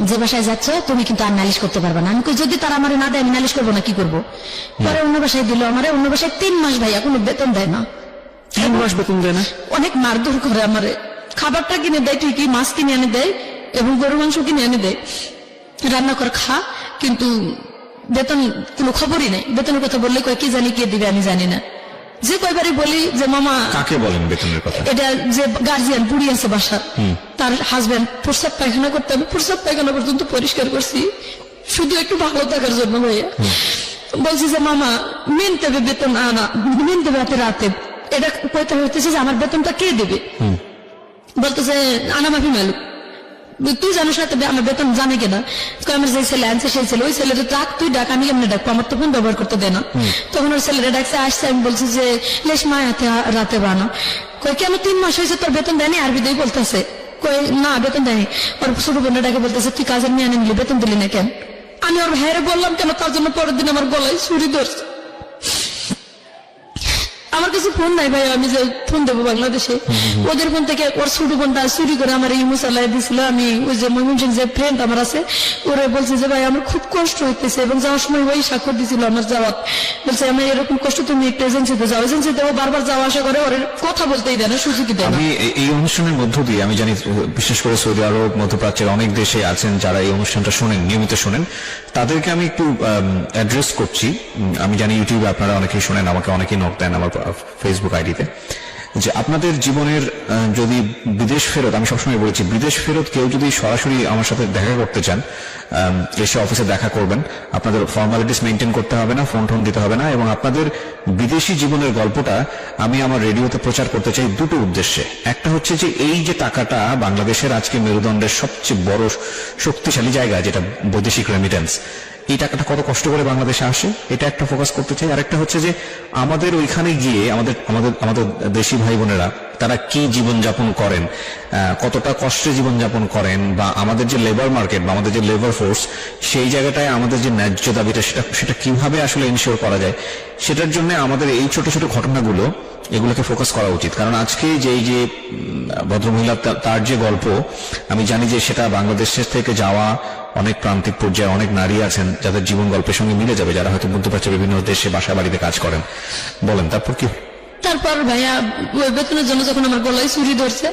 যে বাসায় যাচ্ছ তুমি কিন্তু আর নালিশ করতে পারবে না। আমি কই যদি তারা আমার না দেয় আমি নালিশ করবো না, কি করবো? পরে অন্য বাসায় দিল আমার, অন্য বাসায় 3 মাস ভাইয়া কোনো বেতন দেয় না। 3 মাস বেতন দেয় না? অনেক মারধর করে আমারে। খাবারটা কিনে দেয় ঠিকই, মাছ কিনে এনে দেয় এবং গরুর মাংস কিনে এনে দেয়, রান্না করে খা, কিন্তু বেতন কোনো খবরই নেই। বেতনের কথা বললে কয় কি জানি কে দিবে আমি জানি না। যে কয়বারই বলি যে মামা, কাকে বলেন বেতনের কথা? এটা যে গার্জিয়ান বুড়ি আছে বাসার, তার হাজবেন্ড প্রস্রাব পায়খানা করতে, আমি প্রস্রাব পায়খানা পর্যন্ত পরিষ্কার করছি শুধু একটু ভালো থাকার জন্য ভাইয়া। বলছি যে মামা মেন দেবে বেতন, আনা মেন দেবে রাতে, এটা কইতে হইতেছে যে আমার বেতনটা কে দেবে? বলতেছে আনা মাফি মালুক, তুই জানিস না তবে আমার বেতন জানে কিনা? আমার যে ছেলে আনছে সেই ছেলে, ওই ছেলেটা ডাক, তুই ডাক, আমি এমনি ডাকবো, আমার তো ফোন ব্যবহার করতে দেয় না। তখন ওর ছেলেটা ডাকছে, আসছে, আমি বলছি যে লেশ মা রাতে বানো। কই কেন 3 মাস হয়েছে তোর বেতন দেয়নি? আরবি দিয়ে বলতেছে, কই না বেতন দেয়নি। ওর ছোট বোনটা ডাকে বলতেছে তুই কাজের মেয়ে আনি নিলি, বেতন দিলি না কেন? আমি ওর ভাইয়ের বললাম কেন, তার জন্য পরের দিন আমার গলায় ছুরি ধরছে। আমার কাছে ফোন নাই ভাই, আমি যে ফোন দেবো বাংলাদেশে, ওদের ফোন থেকে ওর ছোট বোনটা চুরি করে আমার ইমো চালাই দিছিল। আমি ওই যে ময়মনসিং যে ফ্রেন্ড আমার আছে, ওরা বলছে যে ভাই আমার খুব কষ্ট হইতেছে, এবং যাওয়ার সময় ওই স্বাক্ষর দিছিল আমার যাওয়ার, বলছে আমি এরকম কষ্ট, তুমি একটু এজেন্সিতে যাও। এজেন্সিতে ও বারবার যাওয়া আসা করে, ওর কথা বলতেই দেয় না, সুযোগই দেয় না। আমি এই অনুষ্ঠানের মধ্য দিয়ে আমি জানি বিশেষ করে সৌদি আরব, মধ্যপ্রাচ্যের অনেক দেশে আছেন যারা এই অনুষ্ঠানটা শোনেন, নিয়মিত শোনেন, তাদেরকে আমি একটু অ্যাড্রেস করছি। আমি জানি ইউটিউবে আপনারা অনেকেই শোনেন, আমাকে অনেকেই নক দেন আমার ফেসবুক আইডিতে, যে আপনাদের জীবনের যদি বিদেশ ফেরত, আমি সবসময় বলেছি বিদেশ ফেরত কেউ যদি সরাসরি আমার সাথে দেখা করতে চান, এসে অফিসে দেখা করবেন, আপনাদের ফর্মালিটিস মেনটেন করতে হবে না, ফোন টোন দিতে হবে না, এবং আপনাদের বিদেশি জীবনের গল্পটা আমি আমার রেডিওতে প্রচার করতে চাই দুটো উদ্দেশ্যে। একটা হচ্ছে যে এই যে টাকাটা বাংলাদেশের আজকে মেরুদণ্ডের সবচেয়ে বড় শক্তিশালী জায়গা যেটা বৈদেশিক রেমিটেন্স, এই টাকাটা কত কষ্ট করে বাংলাদেশে আসে, এটা একটা ফোকাস করতে চাই। আরেকটা হচ্ছে যে আমাদের ওইখানে গিয়ে আমাদের দেশি ভাই বোনেরা তারা কি জীবনযাপন করেন, কতটা কষ্টে জীবনযাপন করেন, বা আমাদের যে লেবার মার্কেট বা আমাদের যে লেবার ফোর্স, সেই জায়গাটায় আমাদের যে ন্যায্য দাবিটা সেটা কিভাবে আসলে ইনশিওর করা যায়, সেটার জন্য আমাদের এই ছোট ছোট ঘটনাগুলো এগুলোকে ফোকাস করা উচিত। কারণ আজকে যে ভদ্রমহিলা তার যে গল্প, আমি জানি যে সেটা বাংলাদেশের থেকে যাওয়া অনেক প্রান্তিক পর্যায়ে অনেক নারী আছেন যাদের জীবন গল্পের সঙ্গে মিলে যাবে, যারা হয়তো মধ্যপ্রাচ্যের বিভিন্ন দেশে বাসা বাড়িতে কাজ করেন। বলেন তারপর কি? তারপর ভাইয়া ওই বেতনের জন্য যখন আমার গলায় ছুরি ধরছে,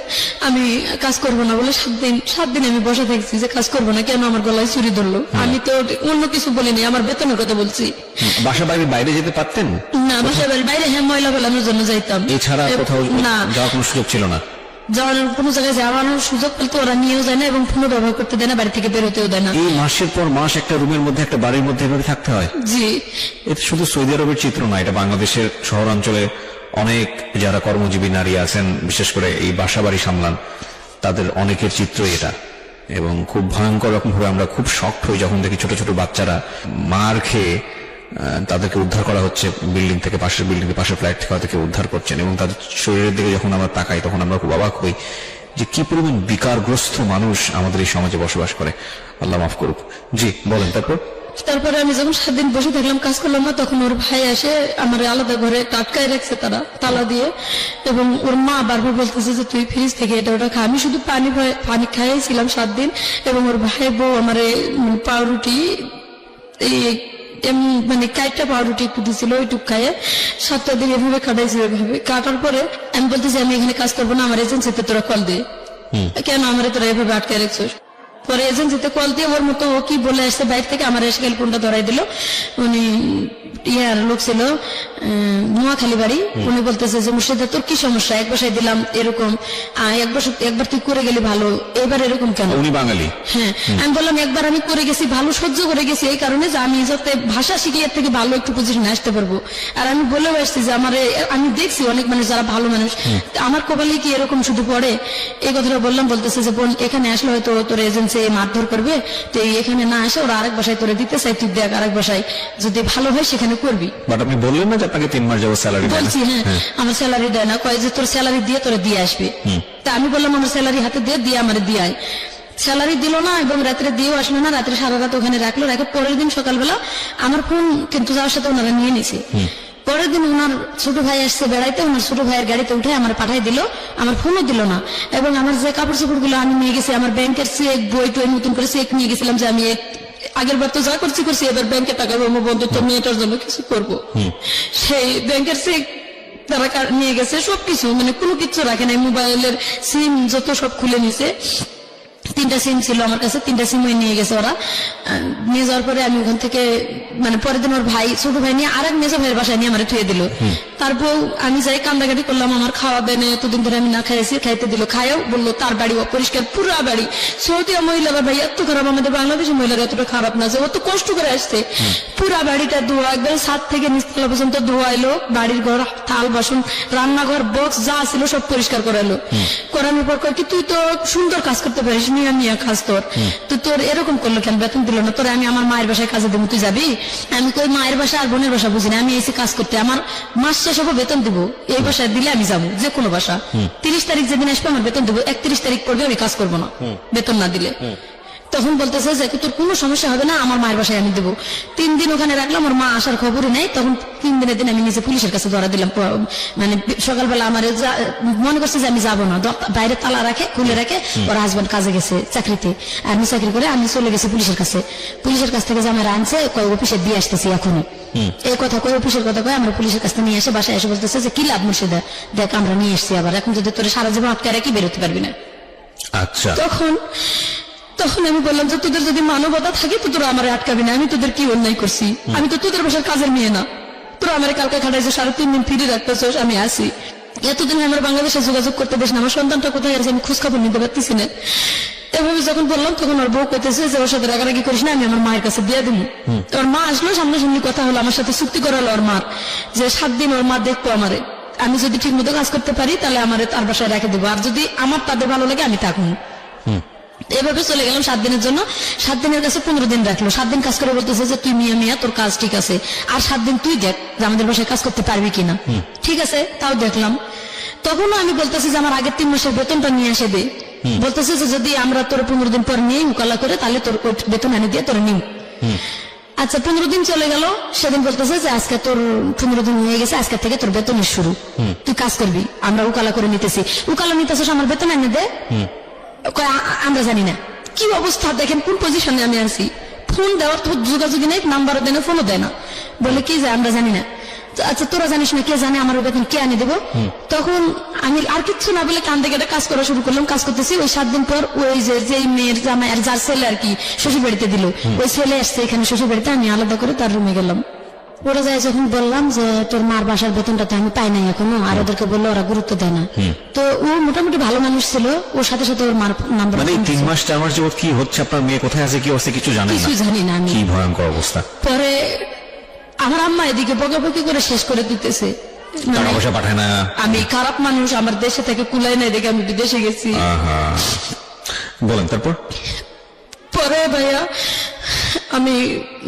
আমি কাজ করবো না বলে 7 দিন আমি বসে থাকছি যে কাজ করবো না, কেন আমার গলায় ছুরি ধরলো? আমি তো অন্য কিছু বলিনি, আমার বেতনের কথা বলছি। বাসা বাড়ির বাইরে যেতে পারতেন না? বাসা বাড়ির বাইরে হ্যাঁ ময়লা ফেলানোর জন্য যাইতাম, এছাড়া কোথাও না যাওয়ার কোনো সুযোগ ছিল না? যাওয়ার কোনো জায়গায় যাওয়ার সুযোগ পেলে ওরা নিয়েও যায় না, এবং ফোনও ব্যবহার করতে দেয় না, বাড়ি থেকে বেরোতেও দেয় না। এই মাসের পর মাস একটা রুমের মধ্যে, একটা বাড়ির মধ্যে এভাবে থাকতে হয়? জি। এটা শুধু সৌদি আরবের চিত্র না, এটা বাংলাদেশের শহরাঞ্চলে অনেক যারা কর্মজীবী নারী আছেন, বিশেষ করে এই বাসা বাড়ি সামলান, তাদের অনেকের চিত্রই এটা। এবং খুব ভয়ঙ্কর রকম ভাবে আমরা খুব শক্ট হই যখন দেখি ছোট ছোট বাচ্চারা মার খেয়ে তাদেরকে উদ্ধার করা হচ্ছে বিল্ডিং থেকে, পাশের বিল্ডিং থেকে, পাশের ফ্ল্যাট থেকে হয়তো উদ্ধার করছেন, এবং তাদের শরীরের দিকে যখন আমরা তাকাই তখন আমরা খুব অবাক হই যে কি পরিমাণ বিকারগ্রস্ত মানুষ আমাদের এই সমাজে বসবাস করে। আল্লাহ মাফ করুক। জি বলেন তারপর? তারপরে আমি যখন 7 দিন বসে থাকলাম, কাজ করলাম না, তখন ওর ভাই আসে আমার আলাদা ঘরে আটকায় রাখছে তারা তালা দিয়ে, এবং ওর মা বারবার বলতেছে যে তুই ফ্রিজ থেকে এটা ওটা খা। আমি শুধু পানি খাইয়েছিলাম 7 দিন, এবং ওর ভাই বউ আমার পাউরুটি মানে 4টা পাউরুটি একটু দিছিল, ওইটুক খাইয়ে 7টা দিন এভাবে কাটাইছি। ওইভাবে কাটার পরে আমি বলতেছি আমি এখানে কাজ করবো না, আমার এজেন্সিতে তোরা কল দিয়ে, কেন আমার তোরা এভাবে আটকায় রাখছিস? পরে এজেন্সিতে কল দিয়ে ওর মতো ও কি বলে আসছে বাইরে থেকে, আমার এসে গেল ফোনটা ধরাই দিল। উনি ইয়ার লোক ছিল, নোয়াখালী বাড়ি। উনি বলতেছে যে মুর্শিদা তোর কি সমস্যা, এক বাসায় দিলাম এরকম, একবার তুই করে গেলি ভালো, এবার এরকম কেন? উনি বাঙালি? হ্যাঁ। আমি বললাম একবার আমি করে গেছি ভালো, সহ্য করে গেছি এই কারণে যে আমি যাতে ভাষা শিখে এর থেকে ভালো একটু পজিশনে আসতে পারবো। আর আমি বলেও আসছি যে আমি দেখছি অনেক মানুষ যারা ভালো মানুষ, আমার কপালে কি এরকম শুধু পড়ে? এই কথাটা বললাম। বলতেছে যে বোন এখানে আসলে হয়তো তোর এজেন্সি মারধর করবে, তো এখানে না আসে ওরা আরেক বাসায় তোরে দিতে চাই, তুই দেখ আরেক বাসায় যদি ভালো হয় সেখানে করবি। বাট আপনি বললেন না যে আপনাকে 3 মাস যাবো স্যালারি? বলছি হ্যাঁ, আমার স্যালারি দেয় না, কয় যে তোর স্যালারি দিয়ে তোরে দিয়ে আসবে। তা আমি বললাম আমার স্যালারি হাতে দিয়ে আমার দিয়ে আয়। স্যালারি দিল না, এবং রাত্রে দিয়েও আসলো না, রাত্রে সারা রাত ওখানে রাখলো। রেখে পরের দিন সকালবেলা আমার ফোন কিন্তু যাওয়ার সাথে ওনারা নিয়ে নিছে। পরের দিন ওনার ছোট ভাই আসছে বেড়াইতে, ওনার ছোট ভাইয়ের গাড়িতে উঠে আমার পাঠাই দিল, আমার ফোনও দিল না। এবং আমার যে কাপড় চোপড় গুলো আমি নিয়ে গেছি, আমার ব্যাংকের চেক বই টই নতুন করে চেক নিয়ে গেছিলাম যে আমি আগের বার তো যা করছি এবার ব্যাংকে টাকা জমা বন্ধ, তো মেয়েটার জন্য কিছু করবো। সেই ব্যাংকের চেক তারা নিয়ে গেছে সবকিছু, মানে কোনো কিছু রাখে নাই, মোবাইলের সিম যত সব খুলে নিছে। 3টা সিম ছিল আমার কাছে, 3টা সিম নিয়ে গেছে ওরা। নিয়ে যাওয়ার পরে আমি ওখান থেকে মানে পরের দিন ওর ভাই, ছোট ভাই নিয়ে আরেক মেজো ভাইয়ের বাসায় নিয়ে আমার থুয়ে দিল। তারপর আমি যাই কান্দাকাটি করলাম, আমার খাওয়া দেনে এতদিন ধরে আমি না খাইছি, খাইতে দিল, খাইও বললো তার বাড়ি অপরিষ্কার, পুরা বাড়ি। সৌদি মহিলারা ভাই এত খারাপ, আমাদের বাংলাদেশের মহিলারা এতটা খারাপ না যে অত কষ্ট করে আসছে। পুরা বাড়িটা ধোয়া, একবার ছাদ থেকে নিচতলা পর্যন্ত ধোয়াইলো, বাড়ির ঘর, থাল বাসন, রান্নাঘর, বক্স যা ছিল সব পরিষ্কার করাইলো। করানোর পর কয় কি তুই তো সুন্দর কাজ করতে পারিস, মিয়া কাজ তো তোর এরকম করলো কেন, বেতন দিল না তোর? আমি আমার মায়ের বাসায় কাজে দেবো, তুই যাবি? আমি কই মায়ের বাসা আর বোনের বাসা বুঝি না, আমি এসে কাজ করতে, আমার মাস শেষ হবো বেতন দিব, এই বাসায় দিলে আমি যাবো, যে কোনো বাসা। 30 তারিখ যেদিন আসবে আমার বেতন দেবো, 31 তারিখ পড়বে আমি কাজ করবো না বেতন না দিলে। তখন বলতেছে যে তোর কোনো সমস্যা হবে না, আমার মায়ের বাসায় আমি দেবো। 3 দিন ওখানে রাখলাম, ওর মা আসার খবরই নেই। তখন 3 দিনের দিন আমি নিজে পুলিশের কাছে ধরা দিলাম। মানে সকালবেলা আমার মনে করছে যে আমি যাবো না, বাইরে তালা রাখে, খুলে রাখে, ওর হাজবেন্ড কাজে গেছে চাকরিতে, আর আমি চাকরি করে আমি চলে গেছি পুলিশের কাছে। পুলিশের কাছ থেকে যে আমার আনছে, কয় অফিসে দিয়ে আসতেছি এখনই, এই কথা কয়, অফিসের কথা কয়, আমরা পুলিশের কাছে নিয়ে আসে, বাসায় এসে বলতেছে যে কি লাভ মুর্শিদা, দেখ আমরা নিয়ে এসছি আবার, এখন যদি তোর সারা জীবন আটকে রাখি বেরোতে পারবি না। আচ্ছা, তখন আমি বললাম যে তোদের যদি মানবতা থাকে তো তোরা আমার আটকাবি না, আমি তোদের কি অন্যায় করছি? আমি তো তোদের বাসার কাজের মেয়ে না, তোরা আমার কালকে খাটাইছে, 3.5 দিন ফিরে রাখতেছ, আমি আসি। এতদিন আমার বাংলাদেশে যোগাযোগ করতে দেশ না, আমার সন্তানটা কোথায় আছে আমি খোঁজ খবর নিতে পারতেছি না। এভাবে যখন বললাম তখন ওর বউ কইতেছে যে ওর সাথে রাগারাগি করিস না, আমি আমার মায়ের কাছে দিয়ে দিব। ওর মা আসলো, সামনাসামনি কথা হলো, আমার সাথে চুক্তি করালো ওর মার যে 7 দিন ওর মা দেখবো আমারে, আমি যদি ঠিক মতো কাজ করতে পারি তাহলে আমারে তার বাসায় রেখে দেবো, আর যদি আমার তাদের ভালো লাগে আমি থাকুন। এভাবে চলে গেলাম 7 দিনের জন্য। 7 দিনের কাছে 15 দিন রাখলো। 7 দিন কাজ করে বলতেছে যে তুই মিয়া তোর কাজ ঠিক আছে, আর 7 দিন তুই দেখ যে আমাদের বাসায় কাজ করতে পারবি কিনা। ঠিক আছে, তাও দেখলাম। তখনও আমি বলতেছি যে আমার আগের 3 মাসের বেতনটা নিয়ে আসে দে। বলতেছে যে যদি আমরা তোর 15 দিন পর নিয়ে মোকালা করে তাহলে তোর বেতন এনে দিয়ে তোর নিম। আচ্ছা, 15 দিন চলে গেল। সেদিন বলতেছে যে আজকে তোর 15 দিন হয়ে গেছে, আজকে থেকে তোর বেতনের শুরু, তুই কাজ করবি, আমরা উকালা করে নিতেছি। উকালা নিতেছিস, আমার বেতন এনে দে। আমরা জানি না কি অবস্থা, দেখেন কোন পজিশনে আমি আছি। ফোন দেওয়ার তো যোগাযোগই নেই, নাম্বারও দেয় না, ফোনও দেয় না, বলে কি যে আমরা জানি না। আচ্ছা তোরা জানিস না, কে জানে আমার বেতন কে আনি দেবো? তখন আমি আর কিচ্ছু না বলে কান থেকে কাজ করা শুরু করলাম। কাজ করতেছি, ওই 7 দিন পর ওই যে মেয়ের জামাই আর যার ছেলে আর কি শ্বশুর বাড়িতে দিল, ওই ছেলে আসছে এখানে শ্বশুর বাড়িতে, আমি আলাদা করে তার রুমে গেলাম। ওরা যায় যখন বললাম যে তোর মার বাসার বেতনটা তো আমি পাই নাই এখনো, আর ওদেরকে বললো ওরা গুরুত্ব দেয় না। তো ও মোটামুটি ভালো মানুষ ছিল, ওর সাথে সাথে ওর মার নাম্বার। মানে 3 মাস 4 মাস যাবত কি হচ্ছে, আপনার মেয়ে কোথায় আছে, কি অবস্থা কিছু জানেন না? কিছু জানি না আমি। কি ভয়ঙ্কর অবস্থা। পরে আমার আম্মা এদিকে বকাবকি করে শেষ করে দিতেছে, টাকা পয়সা পাঠায় না, আমি খারাপ মানুষ, আমার দেশে থেকে কুলাই নাই দেখে আমি বিদেশে গেছি। বলেন তারপর? পরে ভাইয়া আমি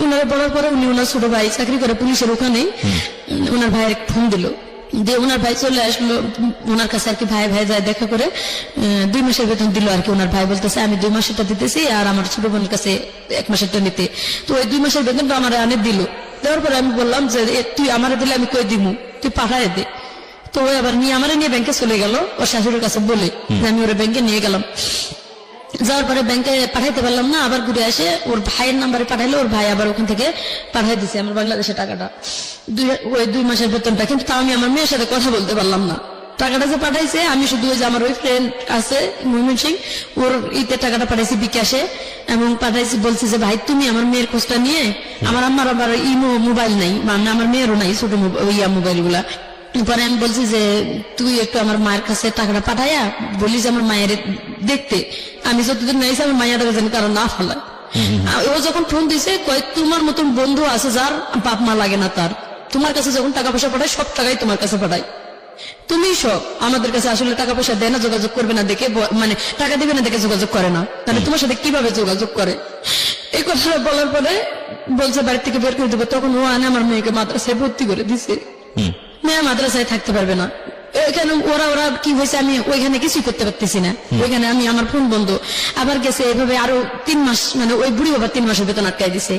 উনারে বলার পরে উনি ওনার ছোট ভাই চাকরি করে পুলিশের ওখানে, ওনার ভাইয়ের ফোন দিল, দিয়ে ওনার ভাই চলে আসলো ওনার কাছে আর কি। ভাই যায় দেখা করে 2 মাসের বেতন দিল আর কি। ওনার ভাই বলতেছে আমি 2 মাসেরটা দিতেছি আর আমার ছোট বোনের কাছে 1 মাসেরটা নিতে। তো ওই 2 মাসের বেতনটা আমার আনে দিল। দেওয়ার পরে আমি বললাম যে তুই আমারে দিলে আমি কই দিমু, তুই পাঠায় দে। তো ওই আবার আমারে নিয়ে ব্যাংকে চলে গেল ওর শাশুড়ির কাছে বলে, আমি ওরা ব্যাংকে নিয়ে গেলাম। যাওয়ার পরে ব্যাংকে পাঠাইতে পারলাম না, আবার ঘুরে আসে ওর ভাইয়ের নাম্বারে পাঠাইলো, ওর ভাই আবার ওখান থেকে পাঠাই দিছে আমার বাংলাদেশের টাকাটা, ওই 2 মাসের বেতনটা। কিন্তু তাও আমি আমার মেয়ের সাথে কথা বলতে পারলাম না। টাকাটা যে পাঠাইছে আমি শুধু ওই যে আমার ওই ফ্রেন্ড আছে ময়মন সিং, ওর ঈদের টাকাটা পাঠাইছি বিকাশে, এবং পাঠাইছি বলছি যে ভাই তুমি আমার মেয়ের খোঁজটা নিয়ে, আমার আম্মার আবার ইমো মোবাইল নাই, মানে আমার মেয়েরও নাই ছোট মোবাইল গুলা। পরে আমি বলছি যে তুই একটু আমার মায়ের কাছে টাকাটা পাঠাইয়া বলি যে আমার মায়ের দেখতে, আমি যতদিন নাইছি আমার মায়ের যেন কারণ না ফেলায়। ও যখন ফোন দিছে কয় তোমার মতন বন্ধু আছে যার বাপ মা লাগে না তার, তোমার কাছে যখন টাকা পয়সা পাঠায় সব টাকাই তোমার কাছে পাঠায়, তুমি সব আমাদের কাছে আসলে টাকা পয়সা দেয় না, যোগাযোগ করবে না দেখে, মানে টাকা দিবে না দেখে যোগাযোগ করে না, তাহলে তোমার সাথে কিভাবে যোগাযোগ করে? এই কথাটা বলার পরে বলছে বাড়ি থেকে বের করে দেবো। তখন ও আনে আমার মেয়েকে মাদ্রাসায় ভর্তি করে দিছে। মেয়ে মাদ্রাসায় থাকতে পারবে না, এখানে ওরা কি হয়েছে আমি ওইখানে কিছুই করতে পারতেছি না, ওইখানে আমি আমার ফোন বন্ধ। আবার গেছে এভাবে আরো 3 মাস, মানে ওই বুড়ি বাবা 3 মাসের বেতন আটকাই দিছে।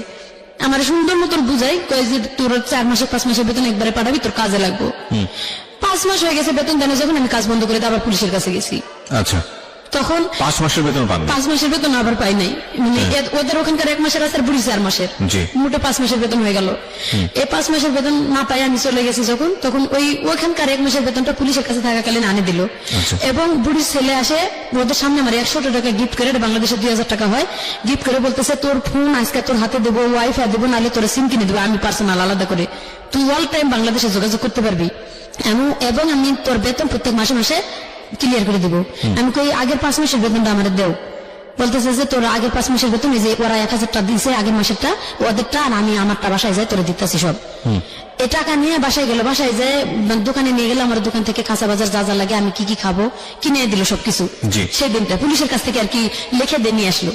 আমার সুন্দর মতন বুঝাই কয় যে তোর 4 মাসে 5 মাসের বেতন একবারে পাঠাবি, তোর কাজে লাগবো। 5 মাস হয়ে গেছে বেতন দেনে, যখন আমি কাজ বন্ধ করে আবার পুলিশের কাছে গেছি। আচ্ছা, তখন 5 মাসের বেতন পান 5 মাসের বেতন আবার পাই নাই, মানে ওদের ওখানকার 1 মাসের আছে, বুড়ি 4 মাসের, জি। মোটে 5 মাসের বেতন হয়ে গেল। এই 5 মাসের বেতন না পাই আমি চলে গেছি যখন, তখন ওইখানকার 1 মাসের বেতনটা পুলিশের কাছে থাকাকালীন আনে দিল। আচ্ছা। এবং বুড়ির ছেলে আসে ওদের সামনে আমার 100 টাকা গিফট করে, এটা বাংলাদেশে 2000 টাকা হয়, গিফট করে বলতেছে তোর ফোন আজকে তোর হাতে দেবো, ওয়াইফাই দেবো, নাহলে তোর সিম কিনে দেবো আমি পার্সোনাল আলাদা করে, তুই অল টাইম বাংলাদেশে যোগাযোগ করতে পারবি, এবং আমি তোর বেতন প্রত্যেক মাসে মাসে ক্লিয়ার করে দিব। আমি কই আগের 5 মাসের বেতনটা আমার দেও। বলতেছে যে তোর আগের 5 মাসের বেতন, এই যে ওরা 1000 টাকা দিয়েছে আগের মাসেরটা, ওদেরটা, আর আমি আমারটা বাসায় যাই তোরে দিতেছি সব। এই টাকা নিয়ে বাসায় গেল, বাসায় যে দোকানে নিয়ে গেল, আমার দোকান থেকে কাঁচা বাজার যা যা লাগে আমি কি কি খাবো কিনে দিল সবকিছু। জি। সেই দিনটা পুলিশের কাছ থেকে আর কি লিখে দিয়ে নিয়ে আসলো,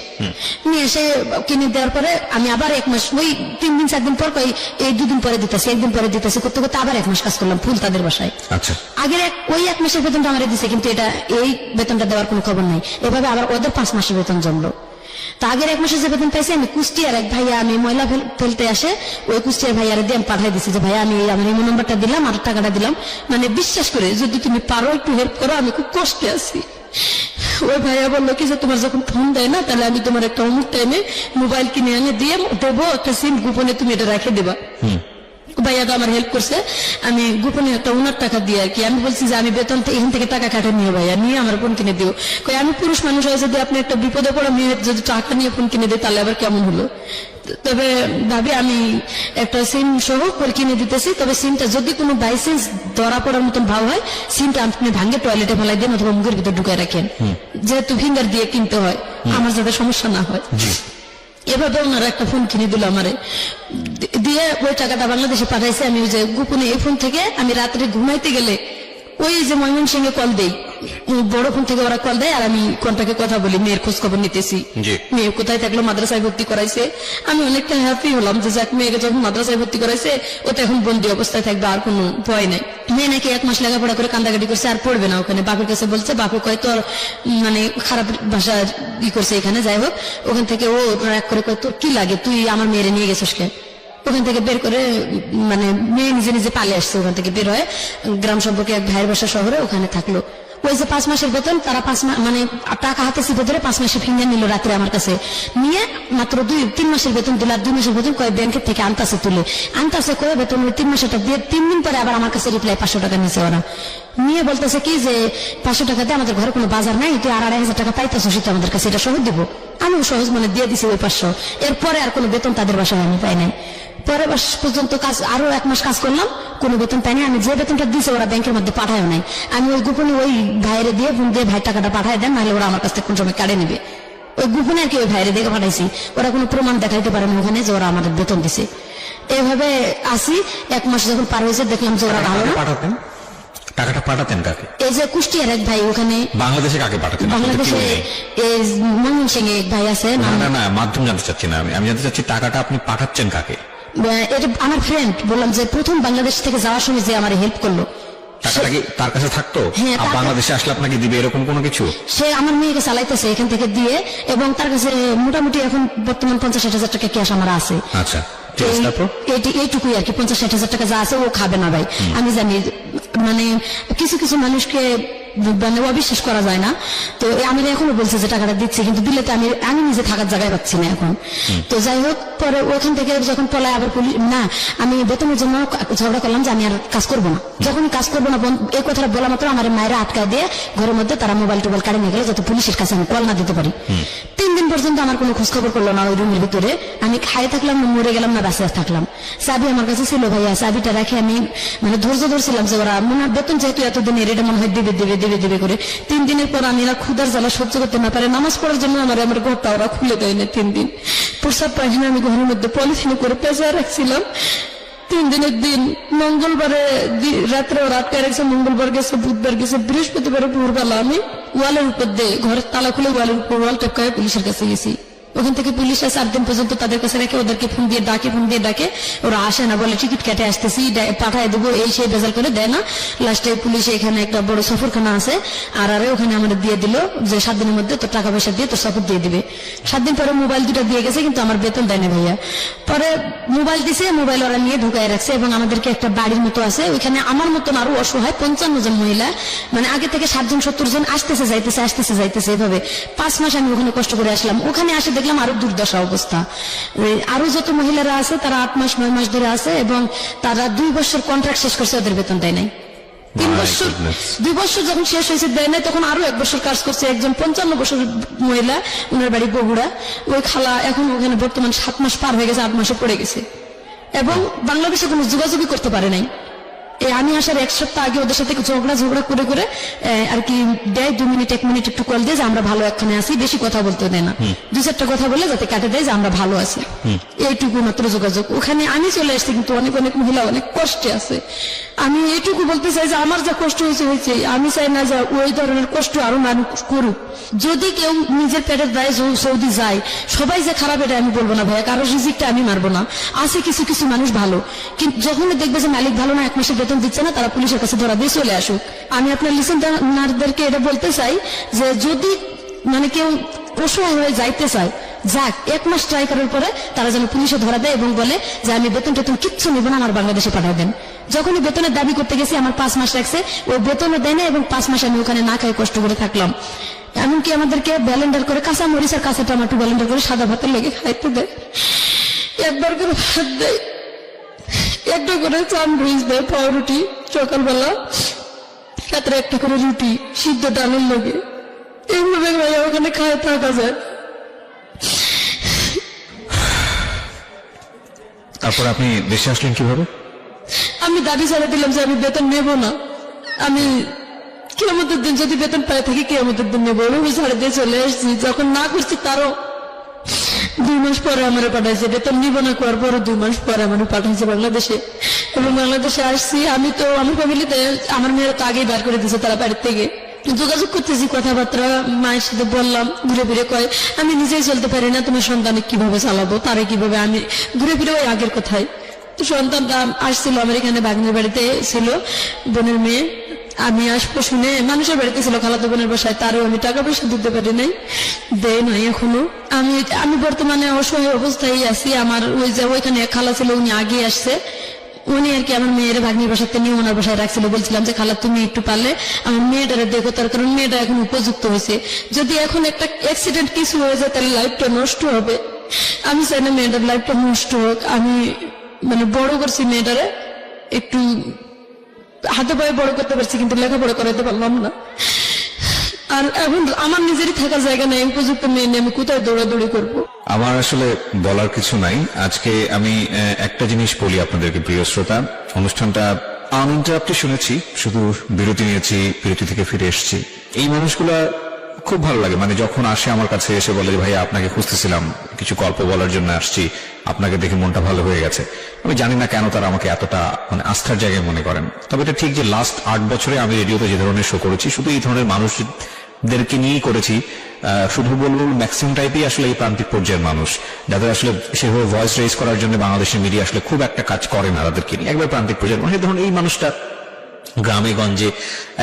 নিয়ে এসে কিনে দেওয়ার পরে আমি আবার 1 মাস, ওই 3 দিন 4 দিন পর এই 2 দিন পরে দিতেছি, 1 দিন পরে দিতেছি, করতে করতে আবার 1 মাস কাজ করলাম ফুল তাদের বাসায়। আচ্ছা। আগের ওই 1 মাসের বেতনটা আমার দিছে, কিন্তু এটা এই বেতনটা দেওয়ার কোনো খবর নাই। এভাবে আবার ওদের 5 মাসের বেতন জমলো। তা আগের 1 মাসের যে বেতন পাইছি আমি কুষ্টিয়ার এক ভাইয়া, আমি ময়লা ফেলতে আসে, ওই কুষ্টিয়ার ভাইয়ারে দিয়ে আমি পাঠাই দিছি যে ভাইয়া আমি আমার এই নম্বরটা দিলাম আর টাকাটা দিলাম, মানে বিশ্বাস করে যদি তুমি পারো একটু হেল্প করো, আমি খুব কষ্টে আছি। ওই ভাইয়া বললো কি যে তোমার যখন ফোন দেয় না, তাহলে আমি তোমার একটা অমুক টাইমে মোবাইল কিনে এনে দিয়ে দেবো, একটা সিম গোপনে তুমি এটা রেখে দেবা। ভাইয়া তো আমার হেল্প করছে, আমি গোপনে একটা 1,000 টাকা দিয়ে আর কি, আমি বলছি যে আমি বেতন এখান থেকে টাকা কাটে নিও ভাইয়া, নিয়ে আমার ফোন কিনে দিও। কই আমি পুরুষ মানুষ হয়ে যদি আপনি একটা বিপদে পড়া মেয়ে যদি টাকা নিয়ে ফোন কিনে দিই তাহলে আবার কেমন হলো। তবে ভাবি আমি একটা সিম সহ করে কিনে দিতেছি, তবে সিমটা যদি কোনো বাইসেন্স ধরা পড়ার মতন ভাব হয়, সিমটা আপনি ভাঙ্গে টয়লেটে ফেলাই দেন অথবা মুখের ভিতরে ঢুকায় রাখেন, যেহেতু ফিঙ্গার দিয়ে কিনতে হয়, আমার যাতে সমস্যা না হয়। এভাবে ওনারা একটা ফোন কিনে দিল আমারে, দিয়ে ওই টাকাটা বাংলাদেশে পাঠাইছে। আমি ওই যে গোপনে এই ফোন থেকে আমি রাত্রে ঘুমাইতে গেলে ওই যে ময়মনসিংহে কল দেই, বড় ফোন থেকে ওরা কল দেয়, আর আমি কন্টাক্টে কথা বলি, মেয়ের খোঁজ খবর নিতেছি, মেয়ে কোথায় থাকলো, মাদ্রাসায় ভর্তি করাইছে। আমি অনেকটা হ্যাপি হলাম যে যাক মেয়েকে যখন মাদ্রাসায় ভর্তি করাইছে ও তো এখন বন্দি অবস্থায় থাকবে, আর কোনো ভয় নাই। মেয়ে নাকি 1 মাস লেখাপড়া করে কান্দাকাটি করছে, আর পড়বে না ওখানে, বাপের কাছে বলছে, বাপে কয় তোর মানে খারাপ ভাষা করছে এখানে, যাই হোক ওখান থেকে ও রাগ করে কয় তোর কি লাগে, তুই আমার মেয়েরে নিয়ে গেছিস কেন। ওখান থেকে বের করে মানে মেয়ে নিজে নিজে পালিয়ে আসছে, ওখান থেকে বের হয়ে গ্রাম সম্পর্কে এক ভাইয়ের বাসা শহরে ওখানে থাকলো। ওই যে 5 মাসের বেতন তারা 5 মাস মানে টাকা হাতে চিপে ধরে 5 মাসের ফিঙ্গার নিল রাত্রে আমার কাছে, নিয়ে মাত্র 2-3 মাসের বেতন দিল, আর 2 মাসের বেতন কয় ব্যাংকের থেকে আনতাছে, তুলে আনতাছে কয়ে বেতন 3 মাসেরটা দিয়ে 3 দিন পরে আবার আমার কাছে রিপ্লাই 500 টাকা নিয়েছে ওরা, নিয়ে বলতেছে কি যে 500 টাকা দিয়ে আমাদের ঘরে কোনো বাজার নাই, তুই আর 2,500 টাকা পাইতেছ সেটা আমাদের কাছে, এটা সহজ দিব। আমি সহজ মানে দিয়ে দিছি ওই 500। এরপরে আর কোনো বেতন তাদের বাসায় আমি পাই নাই। পরের মাস পর্যন্ত কাজ, আরো 1 মাস কাজ করলাম, কোনো বেতন পাইনি। আমি যে বেতনটা দিয়েছে ওরা ব্যাংকের মধ্যে পাঠায় নাই, আমি ওই গোপনে ওই ভাইরে দিয়ে ফোন দিয়ে ভাই টাকাটা পাঠায় দেন, নাহলে ওরা আমার কাছ থেকে কোন সময় কাটে নেবে। ওই গোপনে আর কি ওই ভাইরে দেখে পাঠাইছি, ওরা কোনো প্রমাণ দেখাইতে পারেনি ওখানে যে ওরা আমাদের বেতন দিছে। এইভাবে আসি 1 মাস যখন পার হয়েছে দেখলাম যে ওরা ভালো না। টাকাটা পাঠাতেন কাকে? এই যে কুষ্টিয়ার এক ভাই ওখানে, বাংলাদেশে কাকে পাঠাতেন? বাংলাদেশে ময়মনসিংহে এক ভাই আছে। না মাধ্যম জানতে চাচ্ছি না, আমি জানতে চাচ্ছি টাকাটা আপনি পাঠাচ্ছেন কাকে? এটা আমার ফ্রেন্ড, বললাম যে প্রথম বাংলাদেশ থেকে যাওয়ার সময় যে আমার হেল্প করলো। টাকাটা কি তার কাছে থাকতো? হ্যাঁ, বাংলাদেশে আসলে আপনাকে দিবে এরকম কোনো কিছু? সে আমার মেয়েকে চালাইতেছে এখান থেকে দিয়ে, এবং তার কাছে মোটামুটি এখন বর্তমান 50-60 হাজার টাকা ক্যাশ আমার আছে। আচ্ছা, এইটুকুই আর কি, 50-60 হাজার টাকা যা আছে ও খাবে না ভাই, আমি জানি। মানে কিছু কিছু মানুষকে মানে অবিশ্বাস করা যায় না। তো আমি এখনো বলছি যে টাকাটা দিচ্ছি, কিন্তু দিলে তো আমি নিজে থাকার জায়গায় পাচ্ছি না এখন। তো যাই হোক, পরে ওখান থেকে যখন পলায় আবার না, আমি বেতনের জন্য ঝগড়া করলাম যে আমি আর কাজ করবো না। যখন কাজ করবো না এই কথাটা বলা মাত্র আমার মায়েরা আটকায় দিয়ে ঘরের মধ্যে তারা মোবাইল টোবাইল কাড়ে নিয়ে গেল, যাতে পুলিশের কাছে আমি কল না দিতে পারি। 3 দিন পর্যন্ত আমার কোনো খোঁজ খবর করলো না ওই রুমের ভিতরে। আমি খাই থাকলাম না মরে গেলাম না বাঁচে থাকলাম। চাবি আমার কাছে ছিল ভাইয়া, চাবিটা রাখে আমি মানে ধৈর্য ধরছিলাম যে ওরা মনে বেতন যেহেতু এতদিন এটা মনে হয় দেবে দেবে দেবে দেবে করে। 3 দিনের পর আমি এরা ক্ষুধার জ্বালা সহ্য করতে না পারে নামাজ পড়ার জন্য আমার ঘরটা ওরা খুলে দেয় না। 3 দিন প্রসাব পায়খানা আমি ঘরের মধ্যে পলিথিনে করে পেঁচায় রাখছিলাম। 3 দিনের দিন মঙ্গলবারে রাত্রে ওরা আটকায় রাখছে, মঙ্গলবার গেছে, বুধবার গেছে, বৃহস্পতিবার ভোরবেলা আমি ওয়ালের উপর দিয়ে ঘরের তালা খুলে ওয়ালের উপর ওয়াল টপকায় পুলিশের কাছে গেছি। ওখান থেকে পুলিশ 4 দিন পর্যন্ত তাদের কাছে রেখে ওদেরকে ফোন দিয়ে ডাকে, ওরা আসে না, বলে টিকিট কেটে আসতেছি পাঠায় দেবো, এই সেই বেজাল করে দেয় না। লাস্টে পুলিশ এখানে একটা বড় সফরখানা আছে আর ওখানে আমাদের দিয়ে দিল যে 7 দিনের মধ্যে তোর টাকা পয়সা দিয়ে তোর সফর দিয়ে দিবে। 7 দিন পরে মোবাইল দুটো দিয়ে গেছে, কিন্তু আমার বেতন দেয় না ভাইয়া। পরে মোবাইল দিছে, মোবাইল ওরা নিয়ে ঢুকায় রাখছে এবং আমাদেরকে একটা বাড়ির মতো আছে, ওইখানে আমার মতন আরো অসহায় 55 জন মহিলা, মানে আগে থেকে 60 জন 70 জন আসতেছে যাইতেছে এভাবে 5 মাস আমি ওখানে কষ্ট করে আসলাম। ওখানে আসে দেখলাম আরো দুর্দশা অবস্থা। আরো যত মহিলারা আছে তারা 8 মাস 9 মাস ধরে আছে এবং তারা 2 বছর কন্ট্রাক্ট শেষ করছে, ওদের বেতন দেয় নাই। 3 বছর 2 বছর যখন শেষ হয়েছে দেয় নাই, তখন আরো 1 বছর কাজ করছে একজন 55 বছর মহিলা, ওনার বাড়ি বগুড়া। ওই খালা এখন ওখানে বর্তমান 7 মাস পার হয়ে গেছে, 8 মাসে পড়ে গেছে এবং বাংলাদেশে কোনো যোগাযোগই করতে পারে নাই। আমি আসার 1 সপ্তাহ আগে ওদের সাথে ঝগড়া করে আর কি দেয় 2 মিনিট 1 মিনিট একটু কল দিয়ে যে আমরা ভালো একখানে আছি, বেশি কথা বলতে দেয় না, 2-4টা কথা বলে যাতে কাটে দেয় যে আমরা ভালো আছি, এইটুকু মাত্র যোগাযোগ। ওখানে আমি চলে আসছি, কিন্তু অনেক মহিলা অনেক কষ্টে আছে। আমি এইটুকু বলতে চাই যে আমার যা কষ্ট হয়েছে, আমি চাই না যে ওই ধরনের কষ্ট আরো মানুষ করুক। যদি কেউ নিজের পেটের দায়ে সৌদি যায়, সবাই যে খারাপ এটা আমি বলবো না ভাইয়া, কারো রিজিকটা আমি মারবো না। আছে কিছু মানুষ ভালো, কিন্তু যখন দেখবে যে মালিক ভালো না, 1 মাসের বেতন দিচ্ছে না, তারা পুলিশের কাছে ধরা দিয়ে চলে আসুক। আমি আপনার লিসেনারদেরকে এটা বলতে চাই যে যদি মানে কেউ অসহায় হয়ে যাইতে চায়, যাক 1 মাস ট্রাই করার পরে তারা যেন পুলিশে ধরা দেয় এবং বলে যে আমি বেতন কিচ্ছু নেব না, আমার বাংলাদেশে পাঠাই দেন। যখনই বেতনের দাবি করতে গেছি আমার 5 মাস রাখছে, ওই বেতনও দেয় না এবং 5 মাস আমি ওখানে না খাই কষ্ট করে থাকলাম। এমনকি আমাদেরকে ব্যালেন্ডার করে কাঁচা মরিচ আর কাঁচা টমেটো ব্যালেন্ডার করে সাদা ভাতের লেগে খাইতে দেয়, একবার করে ভাত দেয়, একটা করে স্যান্ডউইচ দেয়, পাউরুটি সকালবেলা, রাত্রে একটা করে রুটি সিদ্ধ ডালের লগে, এইভাবে ভাইয়া ওখানে খায় থাকা যায়। তারপর আপনি দেশে আসলেন কিভাবে? আমি দাবি ছাড়া দিলাম যে আমি বেতন নেব না, আমি কিয়ামতের দিন যদি বেতন পাই থাকি কিয়ামতের দিন নেবো, আমি ছাড়া দিয়ে চলে আসছি। যখন না করছি তারও 2 মাস পরে আমার পাঠাইছে, বেতন নিব না করার পরে 2 মাস পরে আমার পাঠাইছে বাংলাদেশে। এবং বাংলাদেশে আসছি আমি, তো আমার ফ্যামিলিতে আমার মেয়েরা তো আগেই বার করে দিয়েছে, তারা বাড়ির থেকে যোগাযোগ করতেছি, কথাবার্তা মায়ের সাথে বললাম, ঘুরে ফিরে কয় আমি নিজেই চলতে পারি না, তোমার সন্তানে কিভাবে চালাবো, তারে কিভাবে, আমি ঘুরে ফিরে ওই আগের কথাই। তো সন্তানটা আসছিল আমার এখানে, বাগনের বাড়িতে ছিল বোনের মেয়ে, আমি আসবো শুনে মানুষের বাড়িতে ছিল খালাতো বোনের বাসায়, তারও আমি টাকা পয়সা দিতে পারি নাই, দেয় নাই এখনো। আমি বর্তমানে অসহায় অবস্থায় আছি। আমার ওই যে ওইখানে এক খালা ছিল, উনি আগে আসছে, উনি আর কি আমার মেয়ের ভাগ্নির বাসাতে নিয়ে ওনার বাসায় রাখছিল। বলছিলাম যে খালা তুমি একটু পারলে আমার মেয়েটারে দেখো, তার কারণ মেয়েটা এখন উপযুক্ত হয়েছে, যদি এখন একটা অ্যাক্সিডেন্ট কিছু হয়ে যায় তাহলে লাইফটা নষ্ট হবে। আমি চাই না মেয়েটার লাইফটা নষ্ট হোক। আমি মানে বড় করছি মেয়েটারে, একটু হাতে পায়ে বড় করতে পারছি, কিন্তু লেখাপড়া করাইতে পারলাম না। আর এখন আমার নিজেরই থাকার জায়গা নেই, উপযুক্ত মেয়ে নিয়ে আমি কোথায় দৌড়াদৌড়ি করবো? আমার আসলে বলার কিছু নাই। আজকে আমি একটা জিনিস বলি আপনাদেরকে, প্রিয় শ্রোতা, অনুষ্ঠানটা আনইন্টারাপ্টেড শুনেছি, শুধু বিরতি নিয়েছি, বিরতি থেকে ফিরে এসেছি। এই মানুষগুলা খুব ভালো লাগে, মানে যখন আসে আমার কাছে এসে বলে ভাই আপনাকে খুঁজতেছিলাম, কিছু গল্প বলার জন্য আসছি, আপনাকে দেখে মনটা ভালো হয়ে গেছে। আমি জানি না কেন তারা আমাকে এতটা মানে আস্থার জায়গায় মনে করেন। তবে এটা ঠিক যে লাস্ট 8 বছরে আমি রেডিওতে যে ধরনের শো করেছি, শুধু এই ধরনের মানুষদেরকে নিয়েই করেছি। শুধু বলবো ম্যাক্সিমাম টাইপই আসলে এই প্রান্তিক পর্যায়ের মানুষ, যাদের আসলে সেভাবে ভয়েস রেজ করার জন্য বাংলাদেশের মিডিয়া আসলে খুব একটা কাজ করে না, তাদেরকে নিয়ে একবার প্রান্তিক পর্যায়ের মানুষ। ধরুন এই মানুষটা গ্রামে গঞ্জে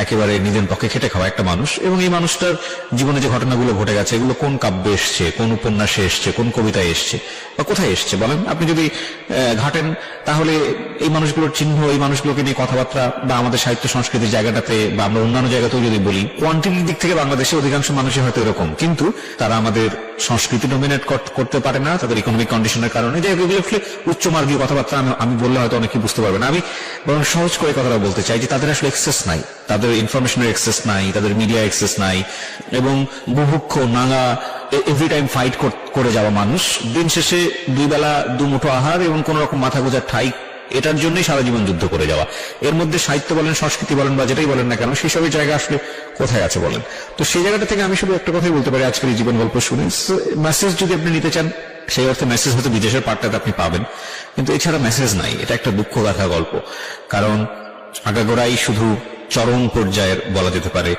একেবারে নিজের পক্ষে খেটে খাওয়া একটা মানুষ, এবং এই মানুষটার জীবনে যে ঘটনাগুলো ঘটে গেছে এগুলো কোন কাব্যে এসছে, কোন উপন্যাসে এসছে, কোন কবিতায় এসছে, বা কোথায় এসছে বলেন? আপনি যদি ঘাটেন তাহলে এই মানুষগুলোর চিহ্ন, এই মানুষগুলোকে নিয়ে কথাবার্তা বা আমাদের সাহিত্য সংস্কৃতির জায়গাটাতে বা আমরা অন্যান্য জায়গাতেও যদি বলি, কোয়ান্টিটির দিক থেকে বাংলাদেশে অধিকাংশ মানুষই হয়তো এরকম, কিন্তু তারা আমাদের সংস্কৃতি ডমিনেট করতে পারে না তাদের ইকোনমিক কন্ডিশনের কারণে। যে এগুলো আসলে উচ্চমার্গীয় কথাবার্তা আমি বললে হয়তো অনেকেই বুঝতে পারবে না। আমি বরং সহজ করে কথাটা বলতে চাই যে তাদের আসলে এক্সেস নাই, তাদের ইনফরমেশনের এক্সেস নাই, তাদের মিডিয়া এক্সেস নাই, এবং বুভুক্ষ নাঙা এভরি টাইম ফাইট করে যাওয়া মানুষ, দিন শেষে 2 বেলা 2 মুঠো আহার এবং কোন রকম মাথা গোজার ঠাই, এটার জন্যই সারা জীবন যুদ্ধ করে যাওয়া। এর মধ্যে সাহিত্য বলেন, সংস্কৃতি বলেন বা যেটাই বলেন না কেন, সেই সবই জায়গা আসলে কোথায় আছে বলেন? তো সেই জায়গাটা থেকে আমি শুধু একটা কথাই বলতে পারি, আজকের এই জীবন গল্প শুনে মেসেজ যদি আপনি নিতে চান, সেই অর্থে মেসেজ হয়তো বিদেশের পার্টটাতে আপনি পাবেন, কিন্তু এছাড়া মেসেজ নাই। এটা একটা দুঃখ গাথা গল্প, কারণ আগাগোড়াই শুধু চরম পর্যায়ের বলা যেতে পারে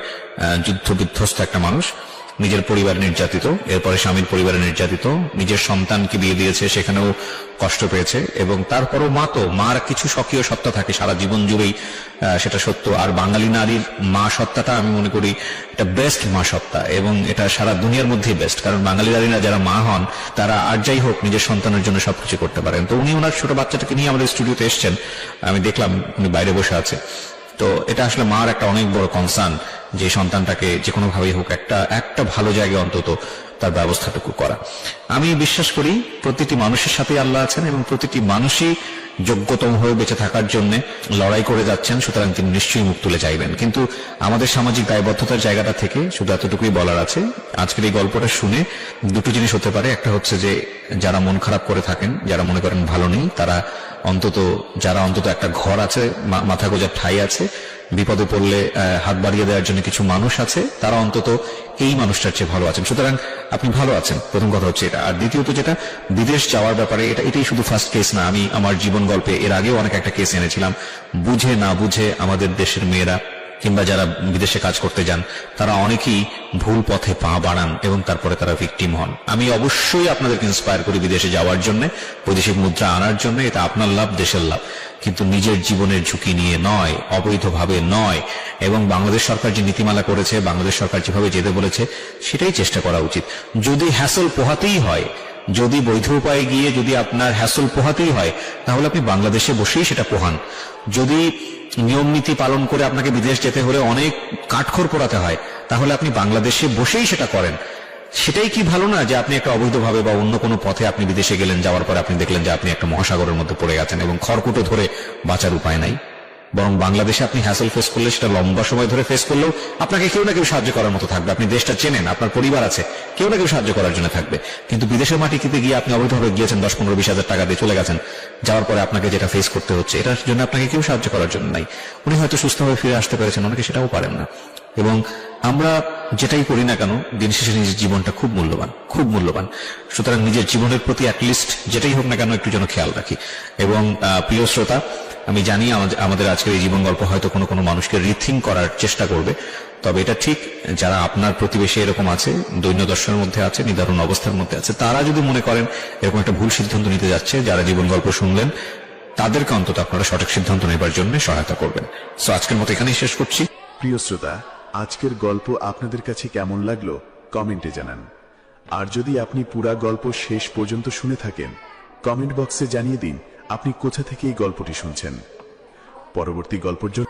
যুদ্ধ বিধ্বস্ত একটা মানুষ, নিজের পরিবারে নির্যাতিত, এরপরে স্বামীর পরিবারে নির্যাতিত, নিজের সন্তানকে বিয়ে দিয়েছে, সেখানেও কষ্ট পেয়েছে, এবং তারপরও মার কিছু স্বকীয় সত্তা থাকে সারা জীবন জুড়েই, সেটা সত্য। আর বাঙালি নারীর মা সত্তাটা আমি মনে করি এটা বেস্ট মা সত্তা, এবং এটা সারা দুনিয়ার মধ্যেই বেস্ট। কারণ বাঙালি নারীরা যারা মা হন তারা আর যাই হোক নিজের সন্তানের জন্য সবকিছু করতে পারেন। তো উনি ওনার ছোট বাচ্চাটাকে নিয়ে আমাদের স্টুডিওতে এসছেন, আমি দেখলাম উনি বাইরে বসে আছে। তো এটা আসলে মার একটা অনেক বড় কনসার্ন যে সন্তানটাকে যে কোনো ভাবেই হোক একটা ভালো জায়গায় অন্তত তার ব্যবস্থাটুকু করা। আমি বিশ্বাস করি প্রতিটি মানুষের সাথে আল্লাহ আছেন এবং প্রতিটি মানুষই যোগ্যতম হয়ে বেঁচে থাকার জন্য লড়াই করে যাচ্ছেন, সুতরাং তিনি নিশ্চয়ই মুখ তুলে চাইবেন। কিন্তু আমাদের সামাজিক দায়বদ্ধতার জায়গাটা থেকে শুধু এতটুকুই বলার আছে, আজকের এই গল্পটা শুনে দুটো জিনিস হতে পারে। একটা হচ্ছে যে যারা মন খারাপ করে থাকেন, যারা মনে করেন ভালো নেই, তারা যারা অন্তত একটা ঘর আছে, মাথা গোজার ঠাঁই আছে, বিপদে পড়লে হাত বাড়িয়ে দেওয়ার জন্য কিছু মানুষ আছে, তারা অন্তত এই মানুষটার চেয়ে ভালো আছেন। সুতরাং আপনি ভালো আছেন, প্রথম কথা হচ্ছে এটা। আর দ্বিতীয়ত যেটা বিদেশ যাওয়ার ব্যাপারে, এটাই শুধু ফার্স্ট কেস না। আমি আমার জীবন গল্পে এর আগেও অনেক একটা কেস এনেছিলাম। বুঝে না বুঝে আমাদের দেশের মেয়েরা কিংবা যারা বিদেশে কাজ করতে যান তারা অনেকেই ভুল পথে পা বাড়ান এবং তারপরে তারা ভিকটিম হন। আমি অবশ্যই আপনাদেরকে ইন্সপায়ার করি বিদেশে যাওয়ার জন্য, বৈদেশিক মুদ্রা আনার জন্য। এটা আপনার লাভ, দেশের লাভ, কিন্তু নিজের জীবনের ঝুঁকি নিয়ে নয়, অবৈধভাবে নয়। এবং বাংলাদেশ সরকার যে নীতিমালা করেছে, বাংলাদেশ সরকার যেভাবে যেতে বলেছে, সেটাই চেষ্টা করা উচিত। যদি হ্যাসল পোহাতেই হয়, যদি বৈধ উপায়ে গিয়ে যদি আপনার হ্যাসল পোহাতেই হয়, তাহলে আপনি বাংলাদেশে বসেই সেটা পোহান। যদি নিয়ম নীতি পালন করে আপনাকে বিদেশ যেতে হলে অনেক কাঠখড় পোড়াতে হয়, তাহলে আপনি বাংলাদেশে বসেই সেটা করেন। সেটাই কি ভালো না যে আপনি একটা অবৈধভাবে বা অন্য কোনো পথে আপনি বিদেশে গেলেন, যাওয়ার পরে আপনি দেখলেন যে আপনি একটা মহাসাগরের মধ্যে পড়ে গেছেন এবং খড়কুটো ধরে বাঁচার উপায় নাই। বরং বাংলাদেশে আপনি হ্যাসল ফেস করলে, সেটা লম্বা সময় ধরে ফেস করলেও আপনাকে কেউ না কেউ সাহায্য করার মতো থাকবে। আপনি দেশটা চেনেন, আপনার পরিবার আছে, কেউ না কেউ সাহায্য করার জন্য থাকবে। কিন্তু বিদেশের মাটিতে গিয়ে আপনি অবৈধভাবে গিয়েছেন, 10-15-20 হাজার টাকা দিয়ে চলে গেছেন, যাওয়ার পরে আপনাকে যেটা ফেস করতে হচ্ছে, এটার জন্য আপনাকে কেউ সাহায্য করার জন্য নাই। উনি হয়তো সুস্থভাবে ফিরে আসতে পেরেছেন, অনেকে সেটাও পারেন না। এবং আমরা যেটাই করি না কেন, দিন শেষে নিজের জীবনটা খুব মূল্যবান, খুব মূল্যবান। সুতরাং নিজের জীবনের প্রতি অ্যাটলিস্ট যেটাই হোক না কেন একটু যেন খেয়াল রাখি। এবং প্রিয় শ্রোতা, আমি জানি আমাদের আজকের এই জীবন গল্প হয়তো কোনো কোনো মানুষকে রিথিঙ্ক করার চেষ্টা করবে, তবে এটা ঠিক যারা আপনার প্রতিবেশী এরকম আছে, দৈন্যদর্শনের মধ্যে আছে, নিদারুণ অবস্থার মধ্যে আছে, তারা যদি মনে করেন এরকম একটা ভুল সিদ্ধান্ত নিতে যাচ্ছে, যারা জীবন গল্প শুনলেন তাদেরকে অন্তত আপনারা সঠিক সিদ্ধান্ত নেবার জন্য সহায়তা করবেন। সো আজকের মতো এখানেই শেষ করছি। প্রিয় শ্রোতা, আজকের গল্প আপনাদের কাছে কেমন লাগলো কমেন্টে জানান। আর যদি আপনি পুরা গল্প শেষ পর্যন্ত শুনে থাকেন, কমেন্ট বক্সে জানিয়ে দিন আপনি কোথা থেকে এই গল্পটি শুনছেন। পরবর্তী গল্পের জন্য